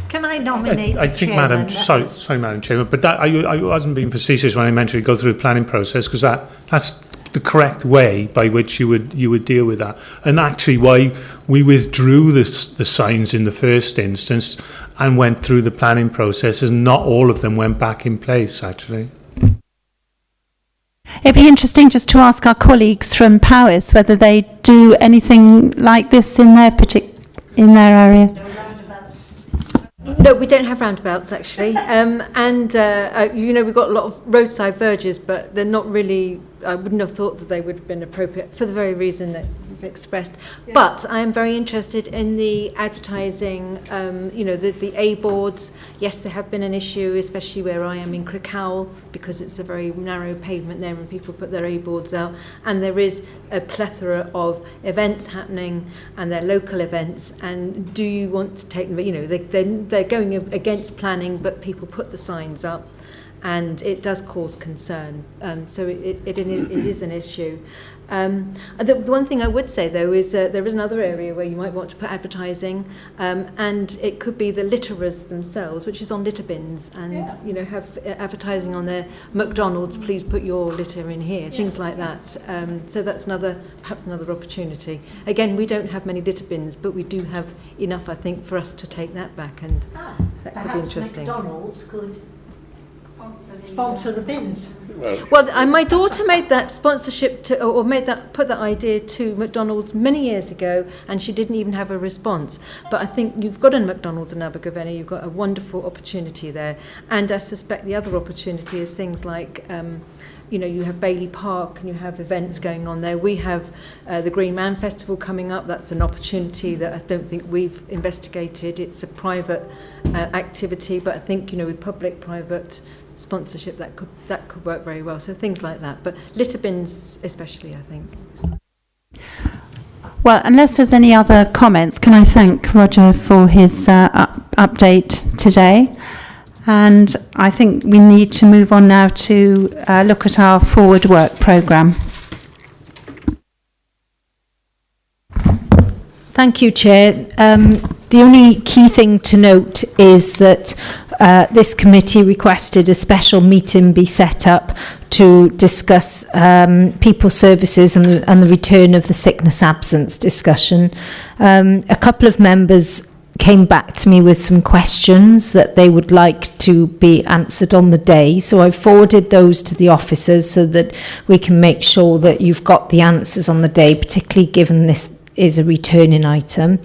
Can I nominate I think, Chairman? sorry, Madam Chairman, but that, I wasn't being facetious when I mentioned go through the planning process, because that's the correct way by which you would deal with that, and actually why we withdrew the signs in the first instance and went through the planning process, and not all of them went back in place actually. It'd be interesting just to ask our colleagues from Powys whether they do anything like this in their area. No, we don't have roundabouts actually, you know, we've got a lot of roadside verges, but they're not really. I wouldn't have thought that they would have been appropriate for the very reason that you've expressed. Yeah. But I am very interested in the advertising. You know, the A boards. Yes, there have been an issue, especially where I am in Crickhowell, because it's a very narrow pavement there, and people put their A boards out. And there is a plethora of events happening, and they're local events. And do you want to take them? You know, they're going against planning, but people put the signs up, and it does cause concern. So it is an issue. The one thing I would say, though, is there is another area where you might want to put advertising, and it could be the litterers themselves, which is on litter bins, and you know, have advertising on their McDonald's, please put your litter in here, things like that. So that's perhaps another opportunity. Again, we don't have many litter bins, but we do have enough, I think, for us to take that back, and that could be interesting. McDonald's could sponsor the bins. Well, my daughter made that sponsorship put that idea to McDonald's many years ago, and she didn't even have a response. But I think you've got a McDonald's in Abergavenny, you've got a wonderful opportunity there, and I suspect the other opportunity is things like you know, you have Bailey Park and you have events going on there. We have the Green Man Festival coming up. That's an opportunity that I don't think we've investigated. It's a private activity, but I think, you know, with public-private sponsorship, that could work very well. So things like that, but litter bins especially, I think. Well, unless there's any other comments, can I thank Roger for his update today? And I think we need to move on now to look at our forward work programme. Thank you, Chair. The only key thing to note is that this committee requested a special meeting be set up to discuss people services and the return of the sickness absence discussion. A couple of members came back to me with some questions that they would like to be answered on the day. So I forwarded those to the officers so that we can make sure that you've got the answers on the day, particularly given this is a returning item.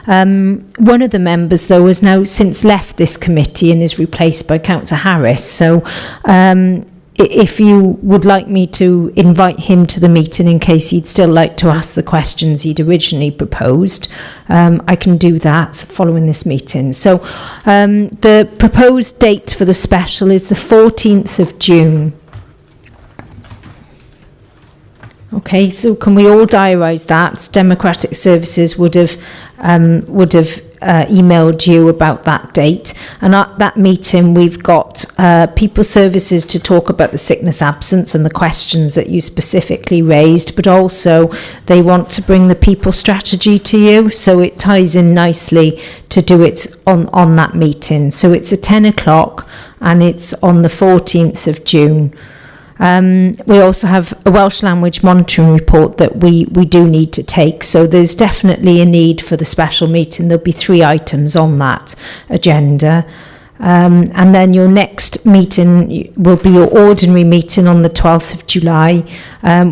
One of the members, though, has now since left this committee and is replaced by Councillor Harris. So if you would like me to invite him to the meeting in case he'd still like to ask the questions he'd originally proposed, I can do that following this meeting. So the proposed date for the special is the 14th of June. Okay, so can we all diarise that? Democratic Services would have emailed you about that date, and at that meeting we've got People Services to talk about the sickness absence and the questions that you specifically raised, but also they want to bring the people strategy to you, so it ties in nicely to do it on that meeting. So it's at 10 o'clock and it's on the 14th of June. We also have a Welsh language monitoring report that we do need to take, so there's definitely a need for the special meeting. There'll be 3 items on that agenda. And then your next meeting will be your ordinary meeting on the 12th of July.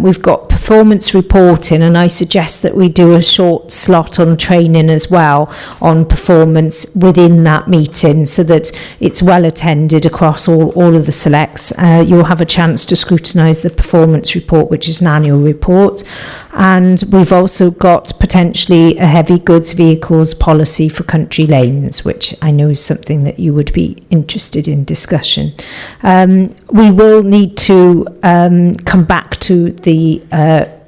We've got performance reporting, and I suggest that we do a short slot on training as well on performance within that meeting so that it's well attended across all of the selects. You'll have a chance to scrutinise the performance report, which is an annual report. And we've also got potentially a heavy goods vehicles policy for country lanes, which I know is something that you would be interested in discussion. We will need to come back to the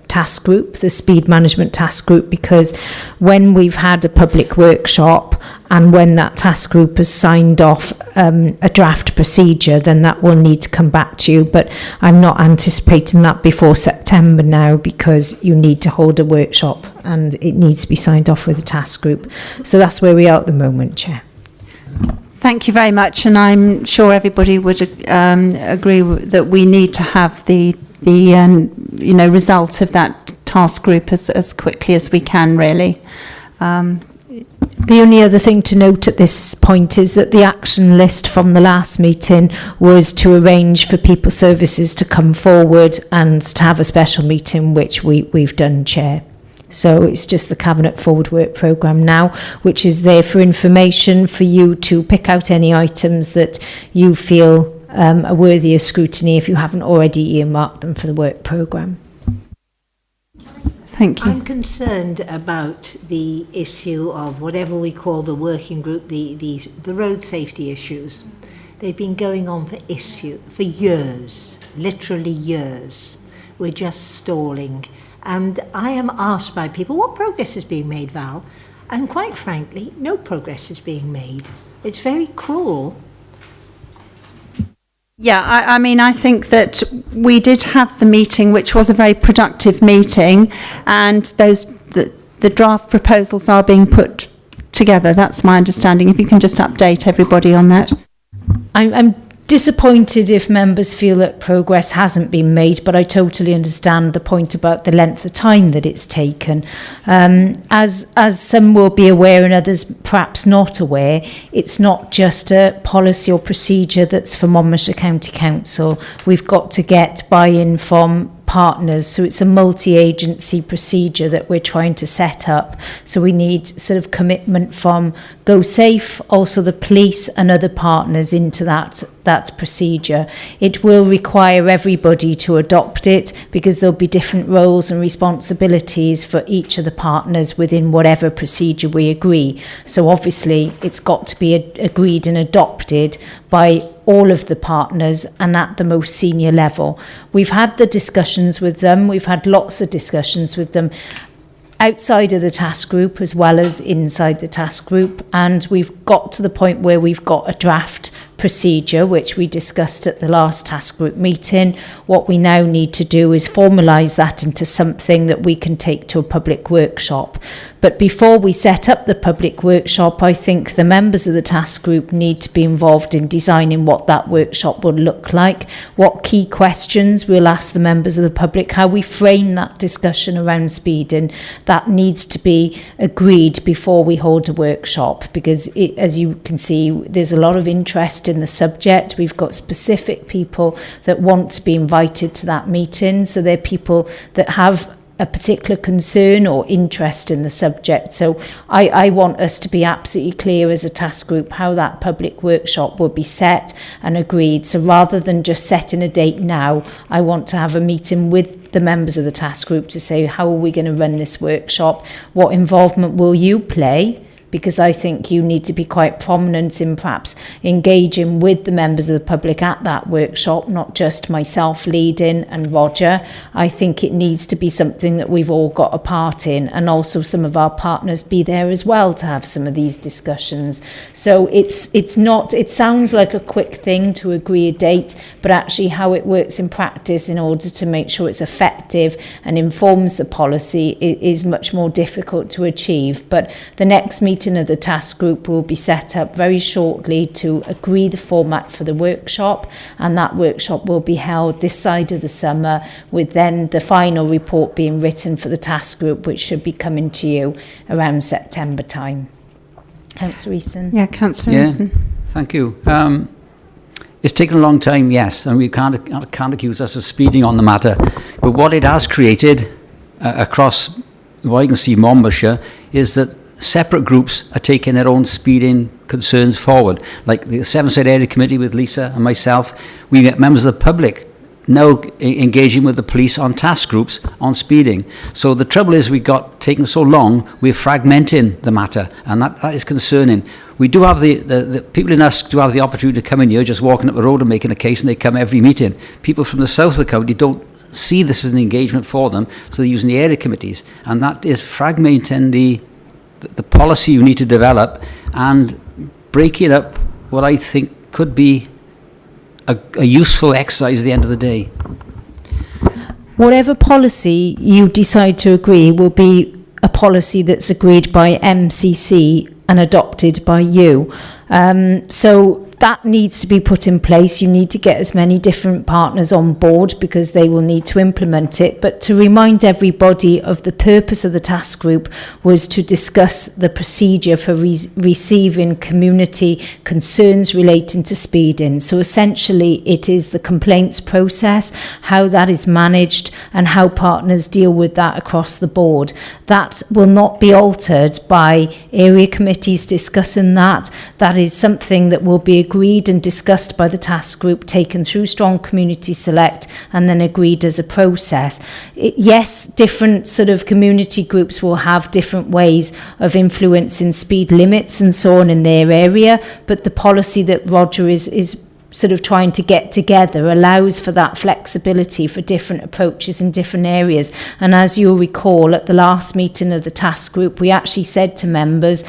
task group, the speed management task group, because when we've had a public workshop and when that task group has signed off a draft procedure, then that will need to come back to you. But I'm not anticipating that before September now, because you need to hold a workshop and it needs to be signed off with the task group. So that's where we are at the moment, Chair. Thank you very much, and I'm sure everybody would agree that we need to have the result of that task group as quickly as we can, really. The only other thing to note at this point is that the action list from the last meeting was to arrange for People Services to come forward and to have a special meeting, which we've done, Chair. So it's just the Cabinet Forward Work Programme now, which is there for information for you to pick out any items that you feel are worthy of scrutiny if you haven't already earmarked them for the work programme. Thank you. I'm concerned about the issue of whatever we call the working group, the road safety issues. They've been going on for years, literally years. We're just stalling. And I am asked by people, what progress is being made, Val? And quite frankly, no progress is being made. It's very cruel. Yeah, I mean, I think that we did have the meeting, which was a very productive meeting, and the draft proposals are being put together. That's my understanding. If you can just update everybody on that. I'm disappointed if members feel that progress hasn't been made, but I totally understand the point about the length of time that it's taken. As some will be aware and others perhaps not aware, it's not just a policy or procedure that's for Monmouthshire County Council. We've got to get buy-in from partners, so it's a multi-agency procedure that we're trying to set up. So we need sort of commitment from Go Safe, also the police and other partners into that procedure. It will require everybody to adopt it because there'll be different roles and responsibilities for each of the partners within whatever procedure we agree. So obviously it's got to be agreed and adopted by all of the partners and at the most senior level. We've had the discussions with them. We've had lots of discussions with them outside of the task group as well as inside the task group, and we've got to the point where we've got a draft procedure which we discussed at the last task group meeting. What we now need to do is formalise that into something that we can take to a public workshop. But before we set up the public workshop, I think the members of the task group need to be involved in designing what that workshop will look like, what key questions we'll ask the members of the public, how we frame that discussion around speeding. That needs to be agreed before we hold a workshop, because as you can see, there's a lot of interest in the subject. We've got specific people that want to be invited to that meeting, so they're people that have a particular concern or interest in the subject. So I want us to be absolutely clear as a task group how that public workshop will be set and agreed. So rather than just setting a date now, I want to have a meeting with the members of the task group to say, how are we going to run this workshop? What involvement will you play? Because I think you need to be quite prominent in perhaps engaging with the members of the public at that workshop, not just myself leading and Roger. I think it needs to be something that we've all got a part in, and also some of our partners be there as well to have some of these discussions. So it's not, it sounds like a quick thing to agree a date, but actually how it works in practice in order to make sure it's effective and informs the policy is much more difficult to achieve. But the next meeting of the task group will be set up very shortly to agree the format for the workshop, and that workshop will be held this side of the summer, with then the final report being written for the task group, which should be coming to you around September time. Councillor Eason. Yeah, Councillor Eason. Thank you. It's taken a long time, yes, and we can't accuse us of speeding on the matter, but what it has created across what you can see Monmouthshire is that separate groups are taking their own speeding concerns forward. Like the Seven-Side Area Committee with Lisa and myself, we get members of the public now engaging with the police on task groups on speeding. So the trouble is we got taking so long, we're fragmenting the matter, and that is concerning. We do have the people in us do have the opportunity to come in here just walking up the road and making a case, and they come every meeting. People from the south of the county don't see this as an engagement for them, so they're using the area committees, and that is fragmenting the policy you need to develop and breaking up what I think could be a useful exercise at the end of the day. Whatever policy you decide to agree will be a policy that's agreed by MCC and adopted by you. So that needs to be put in place. You need to get as many different partners on board because they will need to implement it. But to remind everybody of the purpose of the task group was to discuss the procedure for receiving community concerns relating to speeding. So essentially it is the complaints process, how that is managed and how partners deal with that across the board. That will not be altered by area committees discussing that. That is something that will be agreed and discussed by the task group, taken through Strong Community Select and then agreed as a process. Yes, different sort of community groups will have different ways of influencing speed limits and so on in their area, but the policy that Roger is sort of trying to get together allows for that flexibility for different approaches in different areas. And as you'll recall, at the last meeting of the task group, we actually said to members,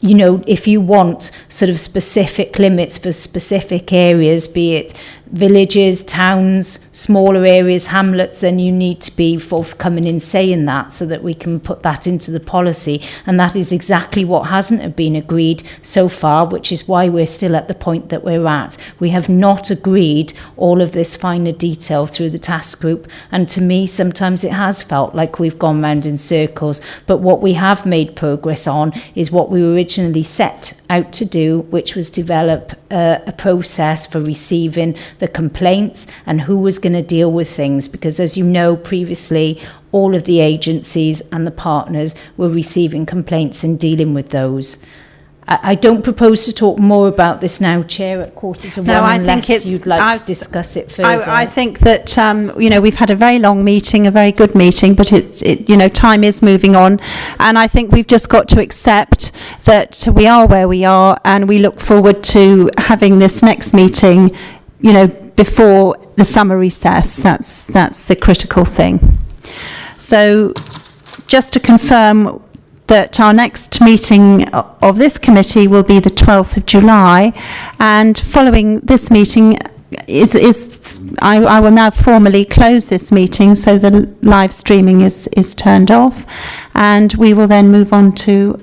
you know, if you want sort of specific limits for specific areas, be it villages, towns, smaller areas, hamlets, then you need to be forthcoming in saying that so that we can put that into the policy. And that is exactly what hasn't been agreed so far, which is why we're still at the point that we're at. We have not agreed all of this finer detail through the task group. And to me, sometimes it has felt like we've gone round in circles. But what we have made progress on is what we originally set out to do, which was develop a process for receiving the complaints and who was going to deal with things, because as you know, previously all of the agencies and the partners were receiving complaints and dealing with those. I don't propose to talk more about this now, Chair, at 1:45, unless you'd like to discuss it further. I think that, you know, we've had a very long meeting, a very good meeting, but you know, time is moving on. And I think we've just got to accept that we are where we are, and we look forward to having this next meeting, you know, before the summer recess. That's the critical thing. So just to confirm that our next meeting of this committee will be the 12th of July, and following this meeting I will now formally close this meeting, so the live streaming is turned off, and we will then move on to